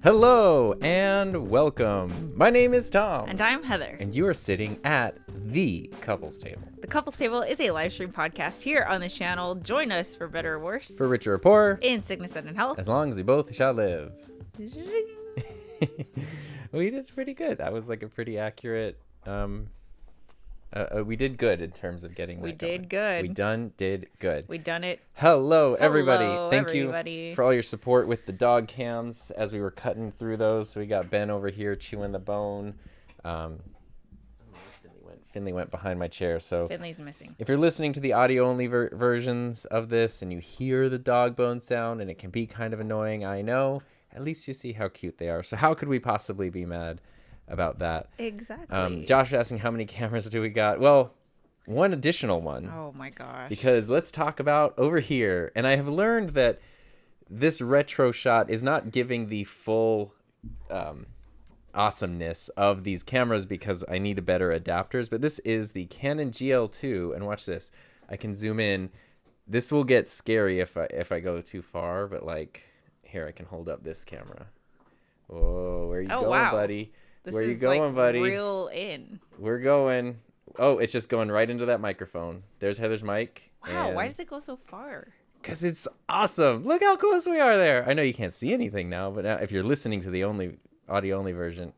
Hello and welcome. My name is Tom. And I'm Heather. And you are sitting at the Couples Table. The Couples Table is a live stream podcast here on this channel. Join us for better or worse. For richer or poor. In sickness and in health. As long as we both shall live. We did pretty good. That was like a pretty accurate... we did good in terms of getting that We did going. good. We did good. We done it. Hello, everybody. Hello, Thank everybody. you for all your support with the dog cams as we were cutting through those. So we got Ben over here chewing the bone. Finley went behind my chair. So Finley's missing. if you're listening to the audio-only versions of this and you hear the dog bone sound and it can be kind of annoying, I know, at least you see how cute they are. So how could we possibly be mad about that? Exactly. Josh asking how many cameras do we got? Well, one additional one. Oh my gosh. Because let's talk about over here. And I have learned that this retro shot is not giving the full awesomeness of these cameras because I need better adapters. But this is the Canon GL2. And watch this. I can zoom in. This will get scary if I go too far. But like, here, I can hold up this camera. Oh, where are you going, wow. buddy? This Where is you going, like buddy? Real in. We're going. Oh, it's just going right into that microphone. There's Heather's mic. Wow, why does it go so far? Because it's awesome. Look how close we are there. I know you can't see anything now, but now if you're listening to the audio-only version,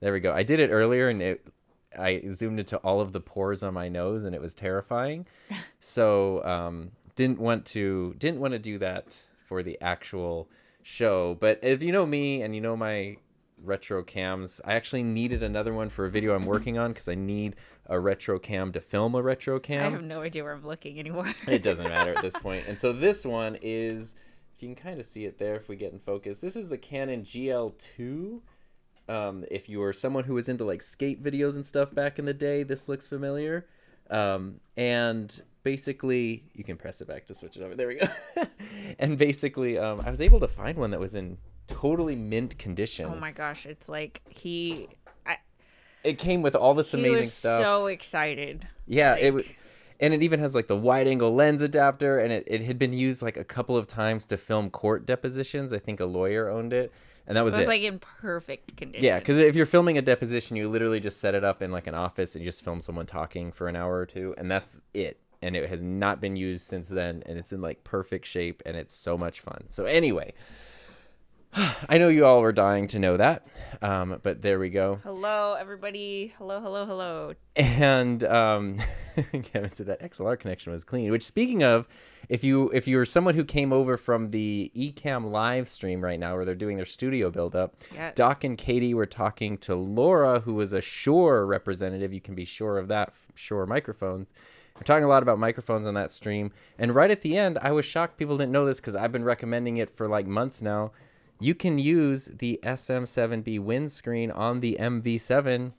there we go. I did it earlier, and I zoomed into all of the pores on my nose, and it was terrifying. So didn't want to do that for the actual show. But if you know me and you know my retro cams, I actually needed another one for a video I'm working on because I need a retro cam to film a retro cam. I have no idea where I'm looking anymore. It doesn't matter at this point. And so this one is, if you can kind of see it there if we get in focus, this is the Canon GL2. If you were someone who was into like skate videos and stuff back in the day, this looks familiar. And basically, you can press it back to switch it over. There we go. And basically, I was able to find one that was in totally mint condition. Oh my gosh, it's like It came with all this amazing he was stuff. so excited. Yeah, Like, and it even has like the wide angle lens adapter, and it had been used like a couple of times to film court depositions. I think a lawyer owned it, and that was it was it. like in perfect condition. Yeah, because if you're filming a deposition, you literally just set it up in like an office and you just film someone talking for an hour or two, and that's it. And it has not been used since then, and it's in like perfect shape, and it's so much fun. So anyway, I know you all were dying to know that, but there we go. Hello, everybody. Hello. And Kevin said that XLR connection was clean. Which, speaking of, if you were someone who came over from the Ecamm live stream right now, where they're doing their studio build up, Yes. Doc and Katie were talking to Laura, who was a Shure representative. You can be sure of that. Shure microphones. We're talking a lot about microphones on that stream. And right at the end, I was shocked people didn't know this because I've been recommending it for like months now. You can use the SM7B windscreen on the MV7.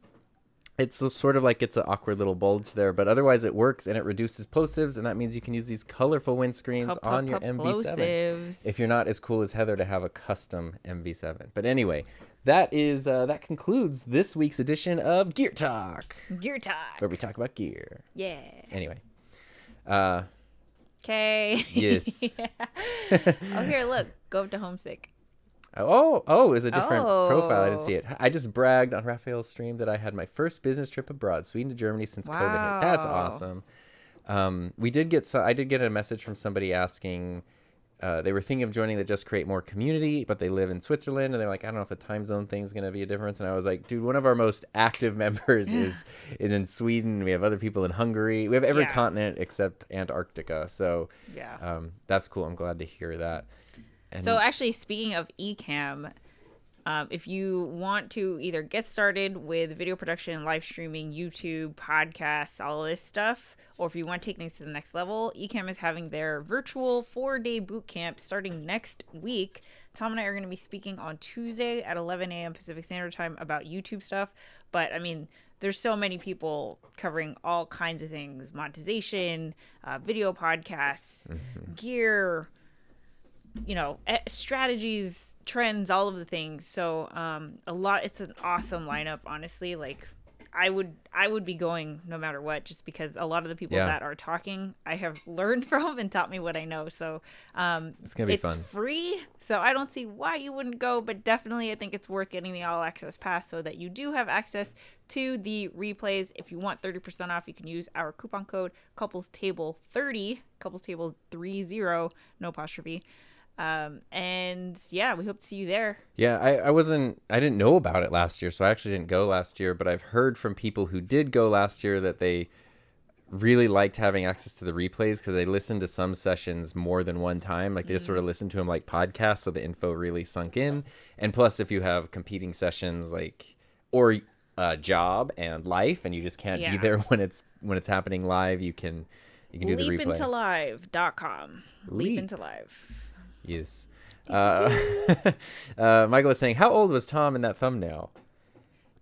It's sort of like it's an awkward little bulge there, but otherwise it works and it reduces plosives, and that means you can use these colorful windscreens on your MV7. Plosives. If you're not as cool as Heather to have a custom MV7. But anyway, that concludes this week's edition of Gear Talk, Gear Talk. where we talk about gear. Yeah. Anyway, Okay. yes. Oh, here, look. Go up to homesick. Oh, it's a different Oh. profile. I didn't see it. I just bragged on Raphael's stream that I had my first business trip abroad, Sweden to Germany, since COVID hit. That's Wow. awesome. I did get a message from somebody asking, they were thinking of joining the Just Create More community, but they live in Switzerland, and they're like, I don't know if the time zone thing's going to be a difference. And I was like, dude, one of our most active members is in Sweden. We have other people in Hungary. We have every Yeah. continent except Antarctica. So Yeah. that's cool. I'm glad to hear that. And So actually, speaking of Ecamm, if you want to either get started with video production, live streaming, YouTube, podcasts, all this stuff, or if you want to take things to the next level, Ecamm is having their virtual 4-day boot camp starting next week. Tom and I are going to be speaking on Tuesday at 11 a.m. Pacific Standard Time about YouTube stuff. But I mean, there's so many people covering all kinds of things: monetization, video podcasts, gear, strategies, trends, all of the things. So it's an awesome lineup, honestly. Like I would be going no matter what, just because a lot of the people Yeah. that are talking I have learned from and taught me what I know. So it's going to be fun. It's free, so I don't see why you wouldn't go, but definitely I think it's worth getting the all access pass so that you do have access to the replays. If you want 30% off, you can use our coupon code couplestable30, couplestable30, no apostrophe. And yeah, we hope to see you there. Yeah, I didn't know about it last year, so I actually didn't go last year, but I've heard from people who did go last year that they really liked having access to the replays because they listened to some sessions more than one time. Like they just sort of listened to them like podcasts, so the info really sunk in. And plus, if you have competing sessions or a job and life, and you just can't be Yeah. there when it's happening live, you can do the replay. Leapintolive.com. Leap. Leap into live. Yes. Michael was saying, how old was Tom in that thumbnail?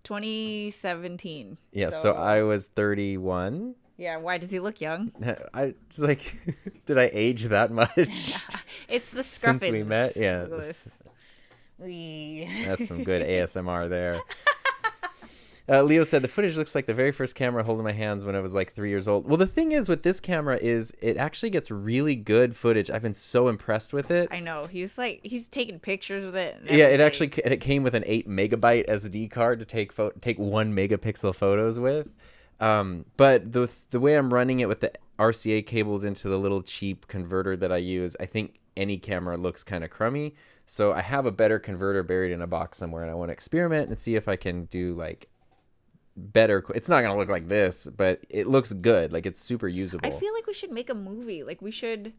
2017. Yeah, so I was 31. Yeah, why does he look young? I was like, did I age that much It's the since we scruffins. met? Yeah, Look at this. Wee. that's some good ASMR there. Leo said, the footage looks like the very first camera I hold in my hands when I was like 3 years old. Well, the thing is with this camera is it actually gets really good footage. I've been so impressed with it. I know. He's taking pictures with it. And Yeah, everything. it came with an 8 megabyte SD card to take 1 megapixel photos with. But the way I'm running it with the RCA cables into the little cheap converter that I use, I think any camera looks kind of crummy. So I have a better converter buried in a box somewhere, and I want to experiment and see if I can do like better. It's not gonna look like this, but it looks good. Like it's super usable. I feel like we should make a movie. Like we should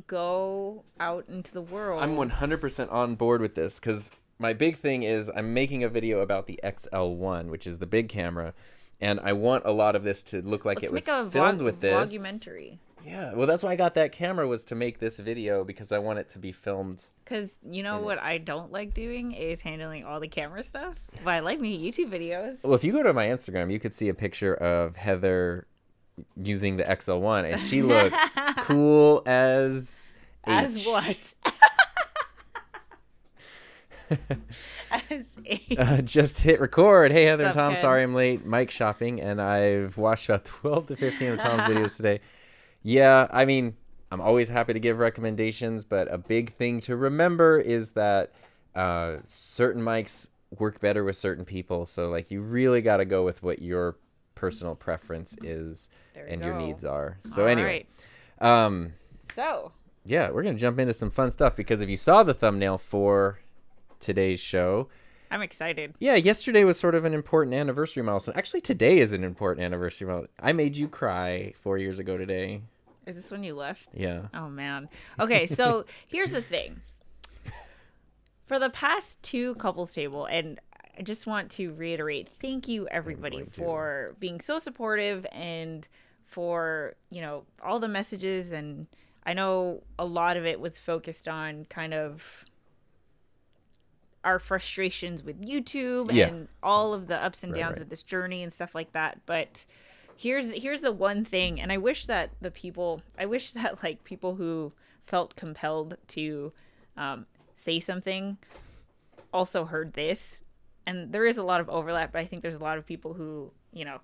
go out into the world. I'm 100% on board with this because my big thing is I'm making a video about the XL1, which is the big camera. And I want a lot of this to look like Let's it was make a filmed with this. vlogumentary. Yeah, well, that's why I got that camera, was to make this video, because I want it to be filmed. Because you know what I don't like doing is handling all the camera stuff. But I like making YouTube videos. Well, if you go to my Instagram, you could see a picture of Heather using the XL1, and she looks cool as As H. what? As H. Just hit record. Hey, Heather What's and up, Tom, Ken? sorry I'm late. Mike shopping, and I've watched about 12 to 15 of Tom's videos today. Yeah, I mean, I'm always happy to give recommendations, but a big thing to remember is that certain mics work better with certain people. So, like, you really got to go with what your personal preference is and your needs are. So, anyway. So, yeah, we're going to jump into some fun stuff, because if you saw the thumbnail for today's show, I'm excited. yeah, yesterday was sort of an important anniversary milestone. Actually, today is an important anniversary milestone. I made you cry 4 years ago today. Is this when you left? Yeah. Oh, man. Okay, so here's the thing. For the past 2 couples table, and I just want to reiterate, thank you, everybody, for being so supportive and for, you know, all the messages. And I know a lot of it was focused on kind of our frustrations with YouTube and all of the ups and downs with this journey and stuff like that. But here's the one thing, and I wish that like people who felt compelled to say something also heard this. And there is a lot of overlap, but I think there's a lot of people who, you know,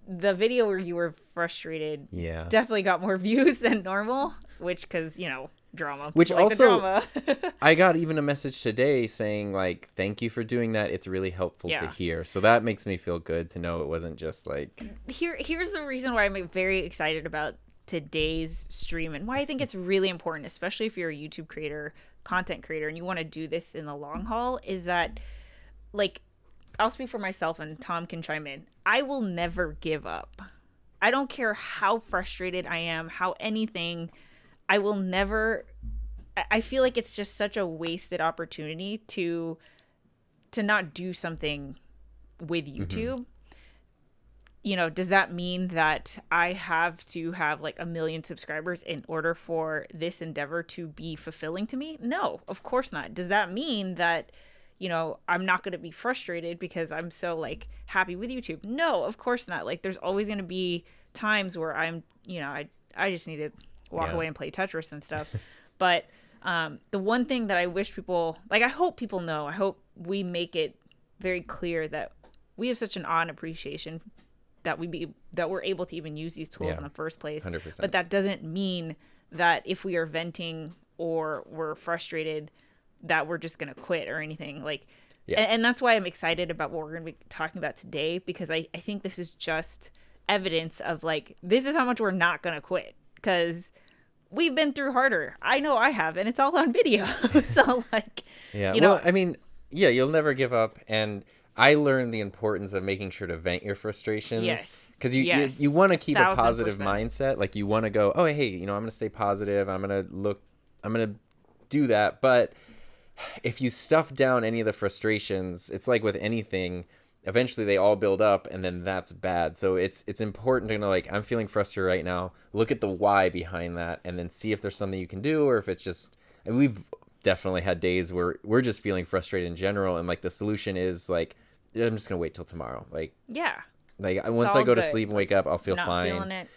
the video where you were frustrated definitely got more views than normal, which, because, you know, drama. Which like also, the drama. I got even a message today saying, like, thank you for doing that. It's really helpful to hear. So that makes me feel good to know it wasn't just like... Here's the reason why I'm very excited about today's stream and why I think it's really important, especially if you're a YouTube creator, content creator, and you want to do this in the long haul, is that, like, I'll speak for myself and Tom can chime in. I will never give up. I don't care how frustrated I am, how anything... I will never. I feel like it's just such a wasted opportunity to not do something with YouTube. You know, does that mean that I have to have like 1 million subscribers in order for this endeavor to be fulfilling to me? No, of course not. Does that mean that, you know, I'm not going to be frustrated because I'm so like happy with YouTube? No, of course not. Like, there's always going to be times where I'm, you know, I just need to walk away and play Tetris and stuff. But the one thing that I wish people, like, I hope people know, I hope we make it very clear that we have such an awe and appreciation that we're able to even use these tools in the first place. 100%. But that doesn't mean that if we are venting or we're frustrated that we're just going to quit or anything. Like, and that's why I'm excited about what we're going to be talking about today, because I think this is just evidence of, like, this is how much we're not going to quit. Because we've been through harder. I know I have, and it's all on video. So, like, you know, well, I mean, you'll never give up. And I learned the importance of making sure to vent your frustrations. Yes. Because you want to keep a positive 1000%. mindset. Like, you want to go, oh, hey, you know, I'm going to stay positive. I'm going to do that. But if you stuff down any of the frustrations, it's like with anything, eventually they all build up, and then that's bad. So it's important to know, like, I'm feeling frustrated right now. Look at the why behind that, and then see if there's something you can do, or if it's just, and we've definitely had days where we're just feeling frustrated in general, and like the solution is like, I'm just gonna wait till tomorrow. Like, like once I go to sleep and wake up, I'll feel fine. Feeling it.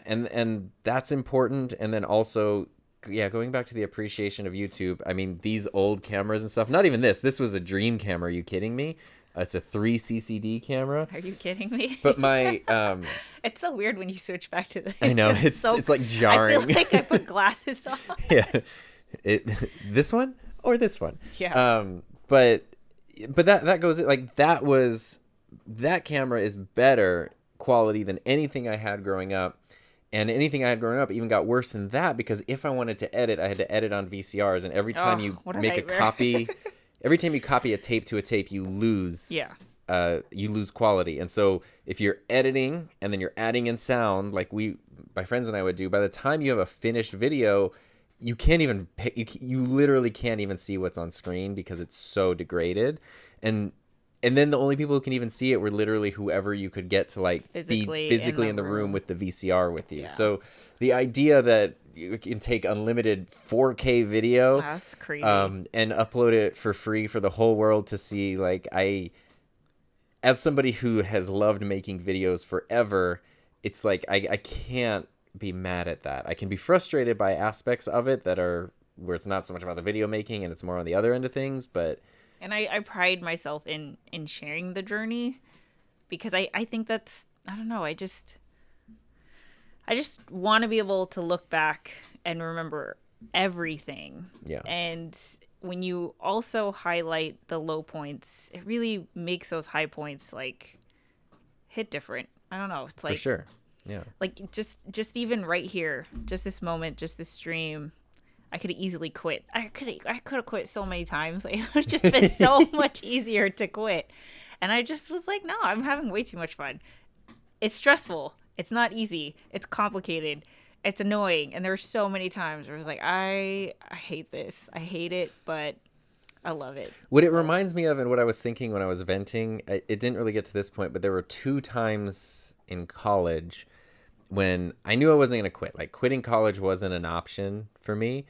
And that's important. And then also, going back to the appreciation of YouTube. I mean, these old cameras and stuff. Not even this. This was a dream camera. Are you kidding me? It's a 3 CCD camera. Are you kidding me? But my it's so weird when you switch back to this. I know, it's like jarring. I feel like I put glasses on. This one or this one. But that goes, like, that camera is better quality than anything I had growing up. And anything I had growing up even got worse than that, because if I wanted to edit, I had to edit on VCRs, and every time you make a copy every time you copy a tape to a tape, you lose quality. And so if you're editing and then you're adding in sound, like my friends and I would do, by the time you have a finished video, you can't even you literally can't even see what's on screen because it's so degraded. And and then the only people who can even see it were literally whoever you could get to like Physically be physically in the room with the VCR with you. So the idea that you can take unlimited 4K video that's crazy. and upload it for free for the whole world to see, like, as somebody who has loved making videos forever, it's like I can't be mad at that. I can be frustrated by aspects of it that are where it's not so much about the video making and it's more on the other end of things, but and I pride myself in sharing the journey, because I think that's, I don't know, I just want to be able to look back and remember everything. Yeah. And when you also highlight the low points, it really makes those high points like hit different. I don't know. It's like, for sure. Yeah. Like just even right here, just this moment, just this stream, I could have easily quit. I could have quit so many times. Like, it would just been so much easier to quit. And I just was like, no, I'm having way too much fun. It's stressful. It's not easy. It's complicated. It's annoying. And there were so many times where I was like, I hate this. I hate it, but I love it. What it reminds me of, and what I was thinking when I was venting, it didn't really get to this point, but there were 2 times in college when I knew I wasn't going to quit. Like, quitting college wasn't an option for me.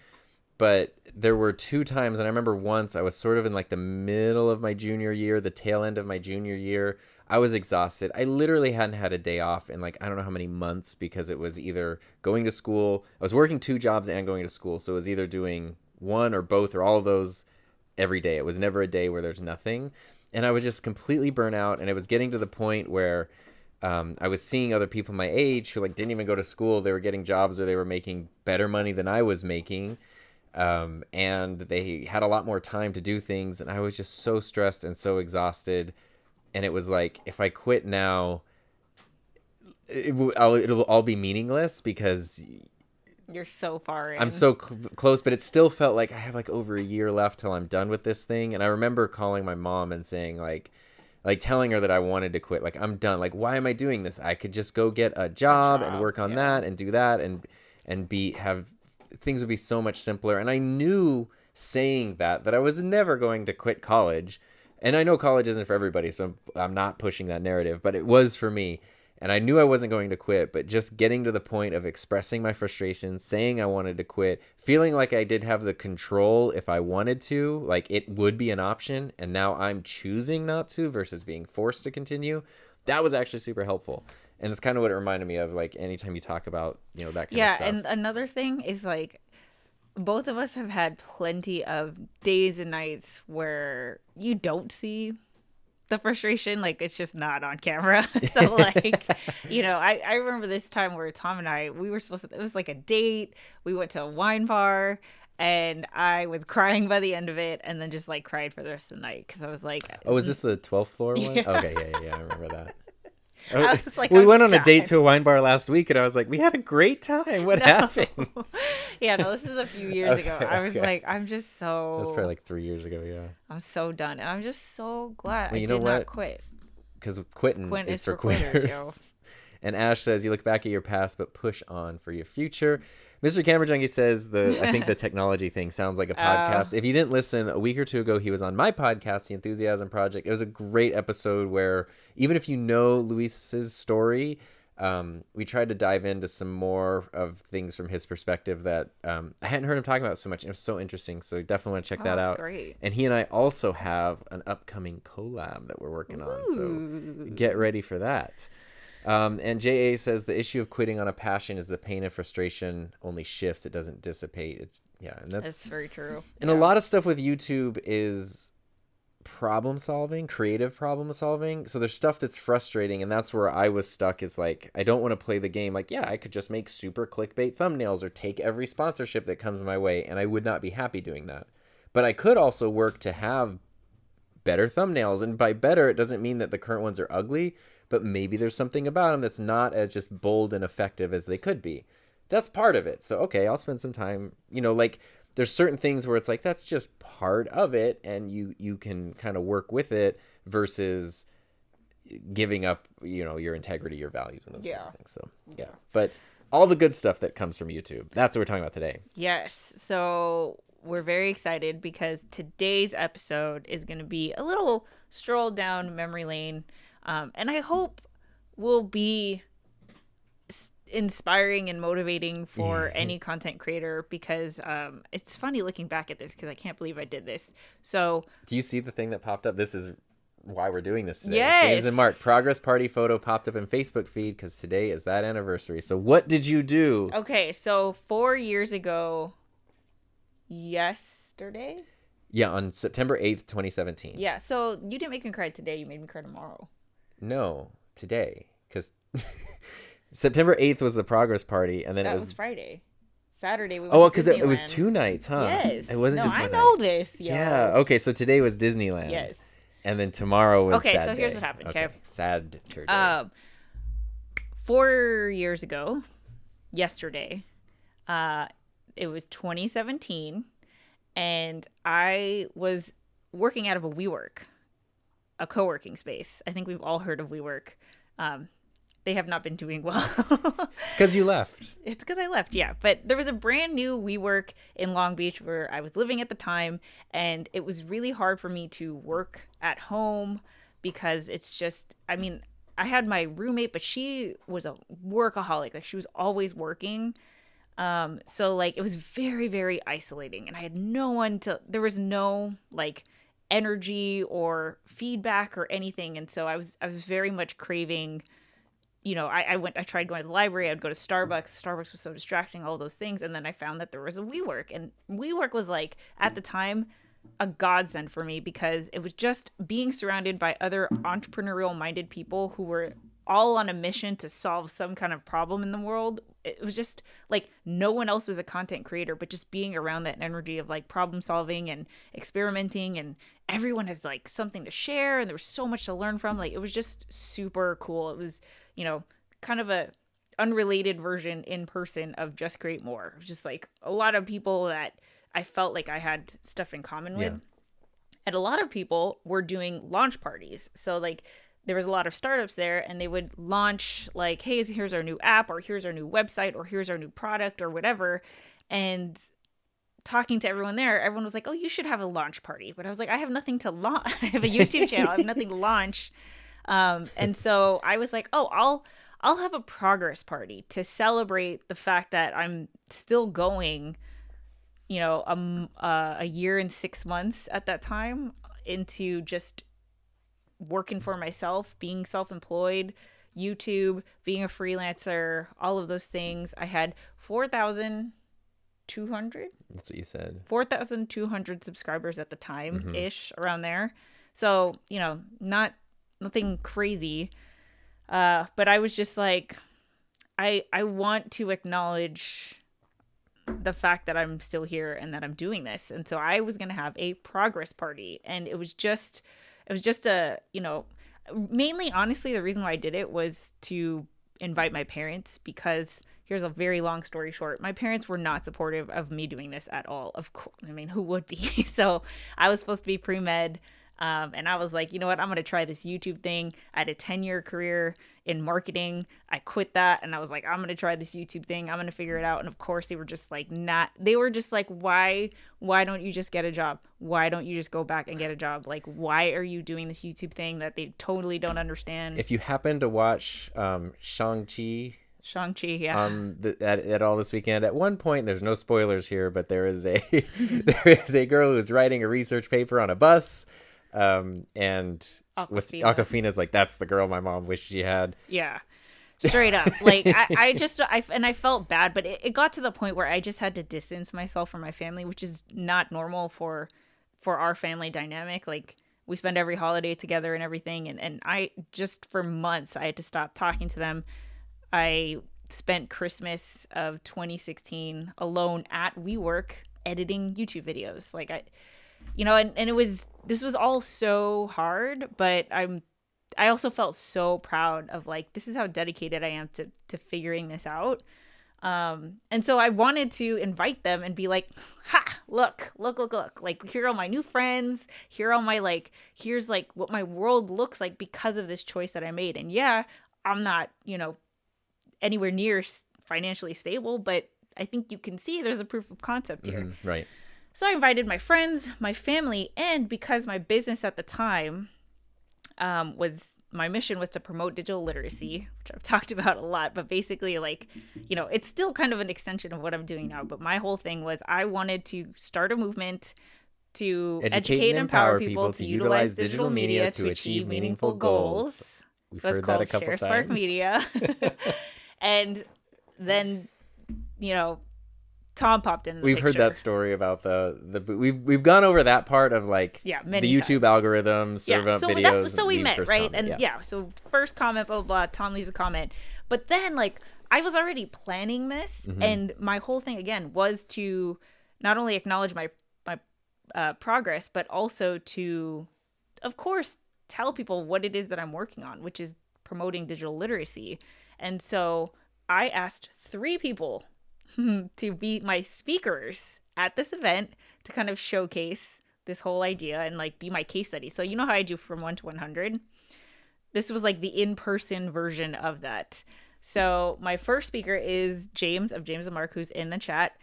But there were 2 times, and I remember once I was sort of in like the middle of my junior year, the tail end of my junior year. I was exhausted. I literally hadn't had a day off in like, I don't know how many months, because it was either going to school. I was working 2 jobs and going to school. So it was either doing one or both or all of those every day. It was never a day where there's nothing. And I was just completely burnt out. And it was getting to the point where I was seeing other people my age who like didn't even go to school. They were getting jobs or they were making better money than I was making. And they had a lot more time to do things, and I was just so stressed and so exhausted. And it was like, if I quit now, it'll all be meaningless, because you're so far in. I'm so close, but it still felt like I have like over a year left till I'm done with this thing. And I remember calling my mom and saying like telling her that I wanted to quit. Like, I'm done. Like, why am I doing this? I could just go get a job and work on that and do that and have things would be so much simpler. And I knew saying that I was never going to quit college. And I know college isn't for everybody, so I'm not pushing that narrative, but it was for me. And I knew I wasn't going to quit, but just getting to the point of expressing my frustration, saying I wanted to quit, feeling like I did have the control if I wanted to, like it would be an option, and now I'm choosing not to versus being forced to continue. That was actually super helpful. And it's kind of what it reminded me of, like, anytime you talk about, that kind of stuff. Yeah, and another thing is, like, both of us have had plenty of days and nights where you don't see the frustration. Like, it's just not on camera. So, like, I remember this time where Tom and I, we were supposed to, it was like a date. We went to a wine bar, and I was crying by the end of it, and then just, like, cried for the rest of the night, because I was like... Oh, is this the 12th floor one? Yeah. Okay, yeah, I remember that. I was like, we went on a date to a wine bar last week, and I was like, we had a great time. What happened? Yeah, no, this is a few years ago. I was like, I'm just so... That was probably like 3 years ago, yeah. I'm so done. And I'm just so glad well, I did not quit. Because quitting is for quitters. Yo. And Ash says, you look back at your past, but push on for your future. Mr. Camera Junkie says, I think the technology thing sounds like a podcast. If you didn't listen, a week or 2 ago, he was on my podcast, The Enthusiasm Project. It was a great episode where, even if you know Luis's story, we tried to dive into some more of things from his perspective that I hadn't heard him talking about so much. And it was so interesting. So definitely want to check that out. Great. And he and I also have an upcoming collab that we're working on. So get ready for that. And JA says the issue of quitting on a passion is the pain and frustration only shifts. It doesn't dissipate. And that's very true. And a lot of stuff with YouTube is problem solving, creative problem solving. So there's stuff that's frustrating, and that's where I was stuck, is like, I don't want to play the game. Like, yeah, I could just make super clickbait thumbnails or take every sponsorship that comes my way, and I would not be happy doing that. But I could also work to have better thumbnails. And by better, it doesn't mean that the current ones are ugly, but maybe there's something about them that's not as just bold and effective as they could be. That's part of it. So, okay, I'll spend some time, like, there's certain things where it's like, that's just part of it, and you can kind of work with it versus giving up, your integrity, your values, and those kind of things. So, yeah. But all the good stuff that comes from YouTube, that's what we're talking about today. Yes. So we're very excited because today's episode is going to be a little stroll down memory lane. And I hope will be inspiring and motivating for any content creator, because it's funny looking back at this because I can't believe I did this. So do you see the thing that popped up? This is why we're doing this today. Yes. James and Mark progress party photo popped up in Facebook feed because today is that anniversary. So what did you do? Okay, so 4 years ago, yesterday? Yeah, on September 8th, 2017. Yeah, so you didn't make me cry today, you made me cry tomorrow. No, today. Because September 8th was the progress party, and then That it was Friday. Saturday we went Oh, to because it was Disneyland. 2 nights, huh? Yes. It wasn't no, just one I know night. this. Yo. Yeah, okay, so today was Disneyland. Yes. And then tomorrow was Okay, sad so here's day. what happened, okay? Sad day. 4 years ago, yesterday, it was 2017, and I was working out of a WeWork, a co-working space. I think we've all heard of WeWork. They have not been doing well. It's because you left. It's because I left, yeah. But there was a brand new WeWork in Long Beach where I was living at the time, and it was really hard for me to work at home because it's just, I mean, I had my roommate, but she was a workaholic. Like, she was always working. So, like, it was very, very isolating, and I had no one to, there was no, like, energy or feedback or anything. And so I was very much craving, you know, I tried going to the library, I'd go to Starbucks. Starbucks was so distracting, all those things. And then I found that there was a WeWork, and WeWork was, like, at the time, a godsend for me because it was just being surrounded by other entrepreneurial minded people who were all on a mission to solve some kind of problem in the world. It was just like no one else was a content creator, but just being around that energy of like problem solving and experimenting, and everyone has like something to share, and there was so much to learn from. Like, it was just super cool. It was, you know, kind of a unrelated version in person of Just Create More. It was just like a lot of people that I felt like I had stuff in common with. Yeah. And a lot of people were doing launch parties. So like there was a lot of startups there, and they would launch like, hey, here's our new app, or here's our new website, or here's our new product, or whatever. And talking to everyone there, everyone was like, oh, you should have a launch party. But I was like, I have nothing to launch. I have a YouTube channel. I have nothing to launch. And so I was like, oh, I'll have a progress party to celebrate the fact that I'm still going, you know, a year and 6 months at that time into just working for myself, being self-employed, YouTube, being a freelancer, all of those things. I had 4,200. That's what you said. 4,200 subscribers at the time ish, around there. So, you know, nothing crazy. But I was just like, I want to acknowledge the fact that I'm still here and that I'm doing this. And so I was going to have a progress party, and it was just a, you know, mainly, honestly, the reason why I did it was to invite my parents, because here's a very long story short. My parents were not supportive of me doing this at all. Of course, I mean, who would be? So I was supposed to be pre-med. And I was like, you know what? I'm going to try this YouTube thing. I had a 10-year career in marketing. I quit that, and I was like, I'm going to try this YouTube thing. I'm going to figure it out. And of course, they were just like, they were just like, why don't you just get a job? Why don't you just go back and get a job? Like, why are you doing this YouTube thing that they totally don't understand? If you happen to watch Shang-Chi, yeah. At all this weekend, at one point, there's no spoilers here, but there is a girl who's writing a research paper on a bus. And Awkwafina's like, that's the girl my mom wished she had. Yeah, straight up. Like, I felt bad, but it got to the point where I just had to distance myself from my family, which is not normal for our family dynamic. Like, we spend every holiday together and everything. And I just, for months, I had to stop talking to them. I spent Christmas of 2016 alone at WeWork editing YouTube videos. Like, you know, and this was all so hard, but I also felt so proud of, like, this is how dedicated I am to figuring this out. And so I wanted to invite them and be like, ha, look, like, here are my new friends. Here are my, like, here's like what my world looks like because of this choice that I made. And yeah, I'm not, you know, anywhere near financially stable, but I think you can see there's a proof of concept here. Right. So I invited my friends, my family, and because my business at the time my mission was to promote digital literacy, which I've talked about a lot, but basically, like, you know, it's still kind of an extension of what I'm doing now. But my whole thing was I wanted to start a movement to educate and empower people to utilize digital media to achieve meaningful goals. We've It was heard that a called couple Share Spark times. Media. And then, you know, Tom popped in the We've heard picture. that story about we've gone over that part of like many the YouTube times. algorithm, serve up videos. So we met, first right? comment, And so first comment, blah, blah, blah, Tom leaves a comment. But then, like, I was already planning this, and my whole thing, again, was to not only acknowledge my progress, but also to, of course, tell people what it is that I'm working on, which is promoting digital literacy. And so I asked 3 people to be my speakers at this event to kind of showcase this whole idea and like be my case study. So you know how I do from 1 to 100? This was like the in-person version of that. So my first speaker is James of James and Mark, who's in the chat.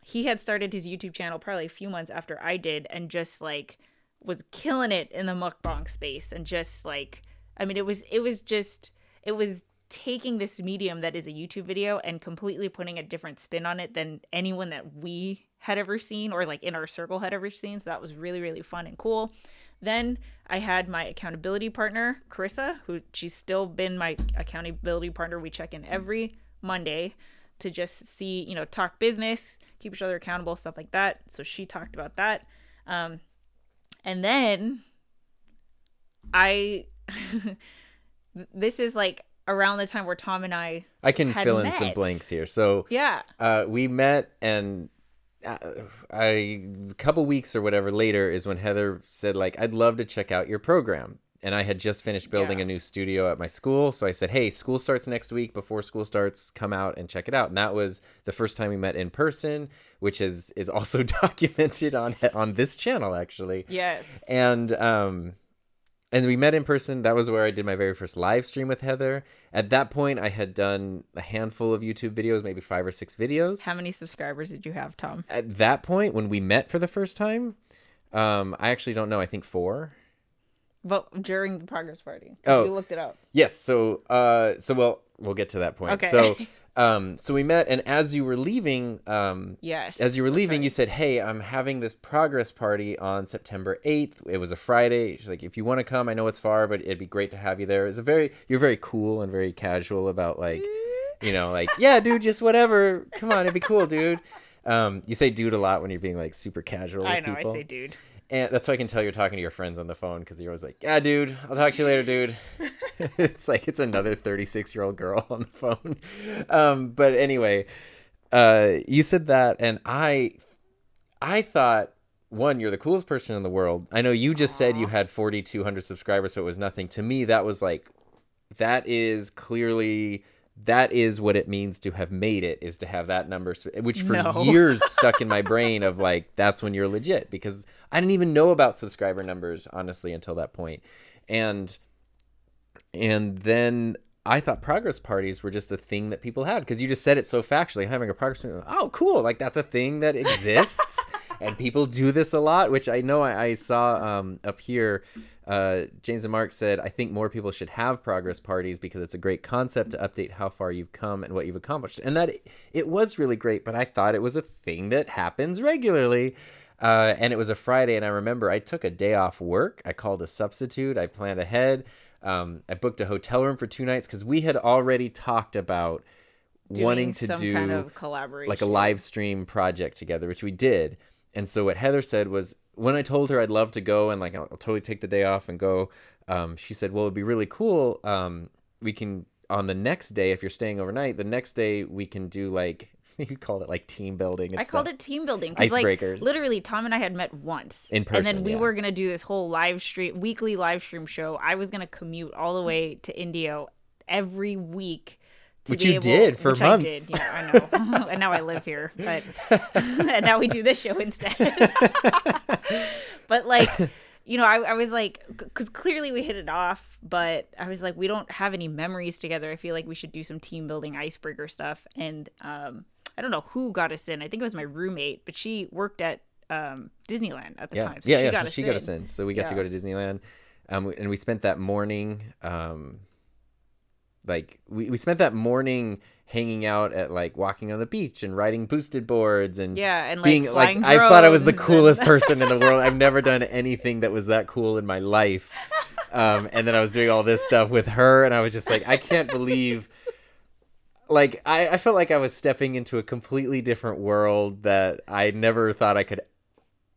He had started his YouTube channel probably a few months after I did, and just like was killing it in the mukbang space. And just like, I mean, it was taking this medium that is a YouTube video and completely putting a different spin on it than anyone that we had ever seen or like in our circle had ever seen. So that was really, really fun and cool. Then I had my accountability partner, Carissa, who she's still been my accountability partner. We check in every Monday to just see, you know, talk business, keep each other accountable, stuff like that. So she talked about that. And then this is like around the time where Tom and I can fill in some blanks here. So we met, and a couple weeks or whatever later is when Heather said, like, I'd love to check out your program. And I had just finished building a new studio at my school. So I said, hey, school starts next week. Before school starts, come out and check it out. And that was the first time we met in person, which is also documented on this channel, actually. Yes. And we met in person. That was where I did my very first live stream with Heather. At that point, I had done a handful of YouTube videos, maybe 5 or 6 videos. How many subscribers did you have, Tom? At that point, when we met for the first time, I actually don't know. I think 4. But during the progress party, you looked it up. Yes. So we'll get to that point. Okay. So we met, and as you were leaving, you said, hey, I'm having this progress party on September 8th. It was a Friday. She's like, if you want to come, I know it's far, but it'd be great to have you there. You're very cool and very casual about, like, you know, like, yeah, dude, just whatever. Come on, it'd be cool, dude. You say dude a lot when you're being like super casual with people. I say dude. And that's how I can tell you're talking to your friends on the phone, because you're always like, yeah, dude, I'll talk to you later, dude. It's like it's another 36-year-old girl on the phone. But anyway, you said that, and I thought, one, you're the coolest person in the world. I know you just said you had 4,200 subscribers, so it was nothing. To me, that was like, that is what it means to have made it, is to have that number, which for years stuck in my brain of like, that's when you're legit, because I didn't even know about subscriber numbers, honestly, until that point. And then I thought progress parties were just a thing that people had, because you just said it so factually. Having a progress party, oh, cool, like that's a thing that exists. And people do this a lot, which I know I saw up here. James and Mark said, I think more people should have progress parties because it's a great concept to update how far you've come and what you've accomplished. And that it was really great, but I thought it was a thing that happens regularly. And it was a Friday, and I remember I took a day off work. I called a substitute. I planned ahead. I booked a hotel room for 2 nights because we had already talked about wanting to do kind of collaboration, like a live stream project together, which we did. And so what Heather said was, when I told her I'd love to go and like I'll totally take the day off and go, she said, well, it'd be really cool. We can, on the next day, if you're staying overnight, the next day we can do like, you called it like team building. I called it team building. Icebreakers. Like, literally, Tom and I had met once in person, and then we were gonna do this whole weekly live stream show. I was gonna commute all the way to Indio every week. Which you did for months. I did, yeah, I know. And now I live here, but and now we do this show instead. But like, you know, I was like, because clearly we hit it off, but I was like, we don't have any memories together. I feel like we should do some team building icebreaker stuff. And I don't know who got us in. I think it was my roommate, but she worked at Disneyland at the Yeah. time. So Yeah. she Yeah. got So us she in. got us in. So we got to go to Disneyland. And we spent that morning, like we spent that morning hanging out at like walking on the beach and riding boosted boards and and being like like flying I thought I was the drones coolest and... person in the world. I've never done anything that was that cool in my life. And then I was doing all this stuff with her, and I was just like, I can't believe. Like I felt like I was stepping into a completely different world that I never thought I could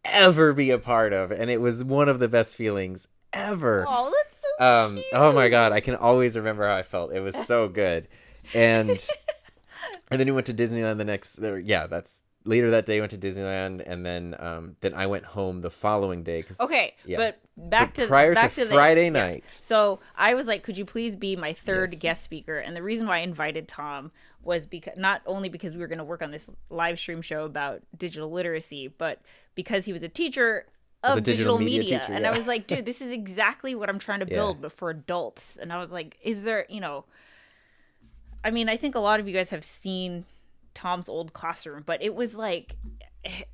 ever be a part of, and it was one of the best feelings ever. Oh, that's so cute. Oh my god, I can always remember how I felt. It was so good. And then we went to Disneyland the next that's later that day. Went to Disneyland, and then I went home the following day but back to Friday this. night. So I was like, could you please be my third Yes. guest speaker? And the reason why I invited Tom was because not only because we were going to work on this live stream show about digital literacy, but because he was a teacher of a digital media media. teacher, And yeah. I was like, dude, this is exactly what I'm trying to build, but for adults. And I was like, is there, I mean, I think a lot of you guys have seen Tom's old classroom, but it was like,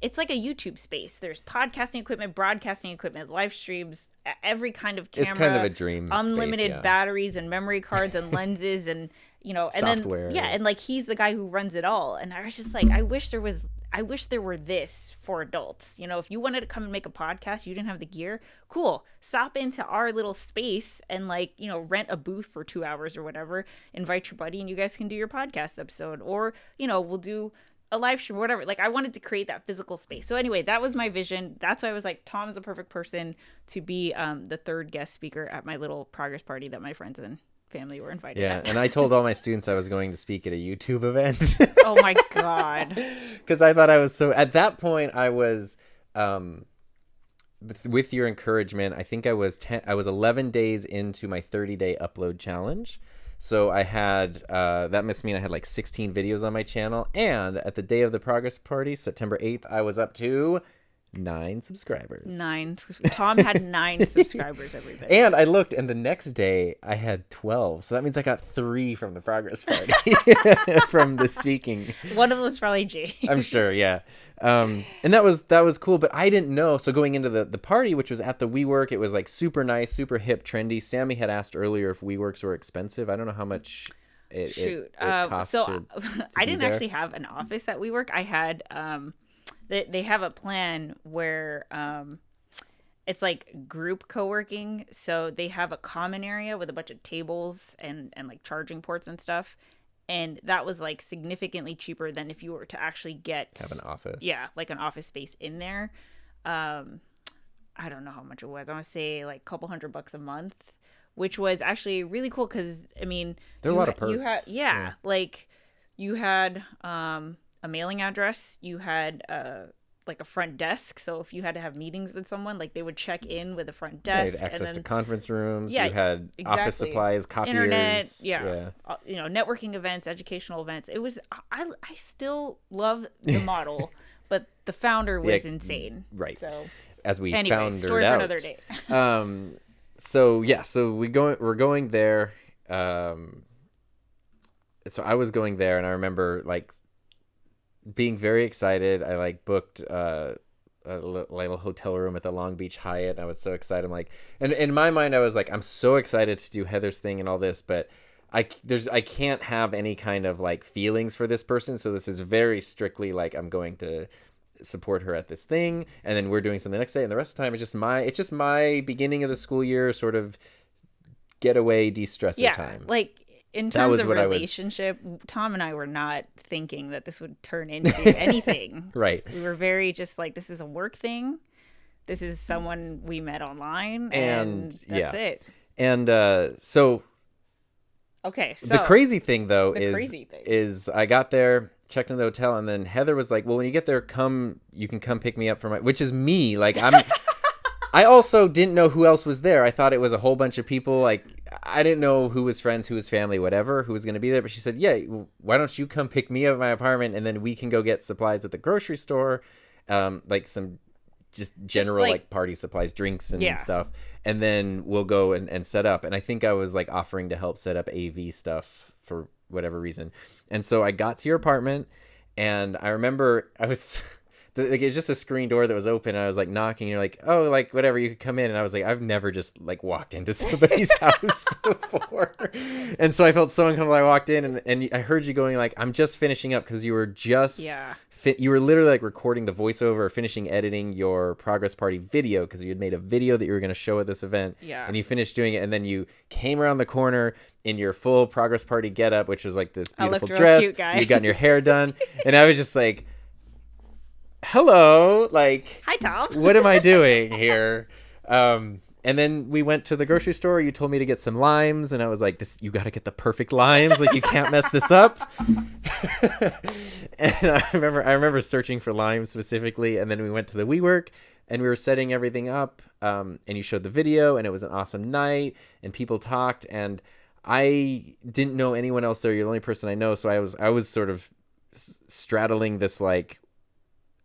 it's like a YouTube space. There's podcasting equipment, broadcasting equipment, live streams, every kind of camera. It's kind of a dream unlimited space, batteries and memory cards and lenses and and software. then and like he's the guy who runs it all. And I was just like, I wish there were this for adults. If you wanted to come and make a podcast, you didn't have the gear, cool. Stop into our little space and rent a booth for 2 hours or whatever, invite your buddy and you guys can do your podcast episode, or, we'll do a live stream, whatever. Like I wanted to create that physical space. So anyway, that was my vision. That's why I was like, Tom is a perfect person to be the third guest speaker at my little progress party that my friends and family were invited at. And I told all my students I was going to speak at a YouTube event. Oh my god. Because I thought I was so, at that point I was with your encouragement, I think I was 11 days into my 30-day upload challenge. So I had that must mean I had like 16 videos on my channel, and at the day of the progress party, September 8th, I was up to 9 subscribers. 9. Tom had 9 subscribers, everybody. And I looked, and the next day I had 12. So that means I got 3 from the progress party from the speaking. One of them was probably Jay. I'm sure, yeah. And that was cool, but I didn't know. So going into the party, which was at the WeWork, it was like super nice, super hip, trendy. Sammy had asked earlier if WeWorks were expensive. I don't know how much it costs to I didn't be there. actually have an office at WeWork. I had they have a plan where it's like group co-working. So they have a common area with a bunch of tables and like charging ports and stuff. And that was like significantly cheaper than if you were to actually Have an office. Yeah, like an office space in there. I don't know how much it was. I want to say like a couple $100 a month, which was actually really cool because I mean, there are a lot of perks. You had, like you had a mailing address. You had like a front desk. So if you had to have meetings with someone, like they would check in with the front desk. You had access and then, to conference rooms. Yeah, you had exactly. office supplies, copiers. Internet, networking events, educational events. It was, I still love the model, but the founder was insane. Right. So as we anyway, found story out. for another day. So we're going there. So I was going there, and I remember like being very excited. I like booked a little hotel room at the Long Beach Hyatt. And I was so excited. I'm like, and in my mind, I was like, I'm so excited to do Heather's thing and all this, but I can't have any kind of like feelings for this person. So this is very strictly like I'm going to support her at this thing, and then we're doing something the next day, and the rest of the time it's just my beginning of the school year sort of getaway de-stressor time. Like in terms of relationship, Tom and I were not thinking that this would turn into anything. Right. We were very just like, this is a work thing. This is someone we met online, and that's it. And so okay, so the crazy thing though is I got there, checked in the hotel, and then Heather was like, well, when you get there, you can come pick me up from which is me. Like I also didn't know who else was there. I thought it was a whole bunch of people. Like I didn't know who was friends, who was family, whatever, who was going to be there. But she said, yeah, why don't you come pick me up at my apartment, and then we can go get supplies at the grocery store, like some just general like party supplies, drinks and stuff. And then we'll go and set up. And I think I was like offering to help set up AV stuff for whatever reason. And so I got to your apartment, And I remember I was like, it's just a screen door that was open, and I was like knocking, and you're like, oh, like whatever, you could come in. And I was like, I've never just like walked into somebody's house before. And so I felt so uncomfortable. I walked in, and I heard you going like, I'm just finishing up, because you were just you were literally like recording the voiceover or finishing editing your progress party video, because you had made a video that you were going to show at this event. Yeah. And you finished doing it, and then you came around the corner in your full progress party getup, which was like this beautiful dress. Cute, guys. You gotten your hair done, and I was just like, hello, like, hi Tom. What am I doing here? And then we went to the grocery store. You told me to get some limes, and I was like, "This, you got to get the perfect limes. Like, you can't mess this up." And I remember searching for limes specifically, and then we went to the WeWork, and we were setting everything up. And you showed the video, and it was an awesome night, and people talked, and I didn't know anyone else there. You're the only person I know, so I was sort of straddling this like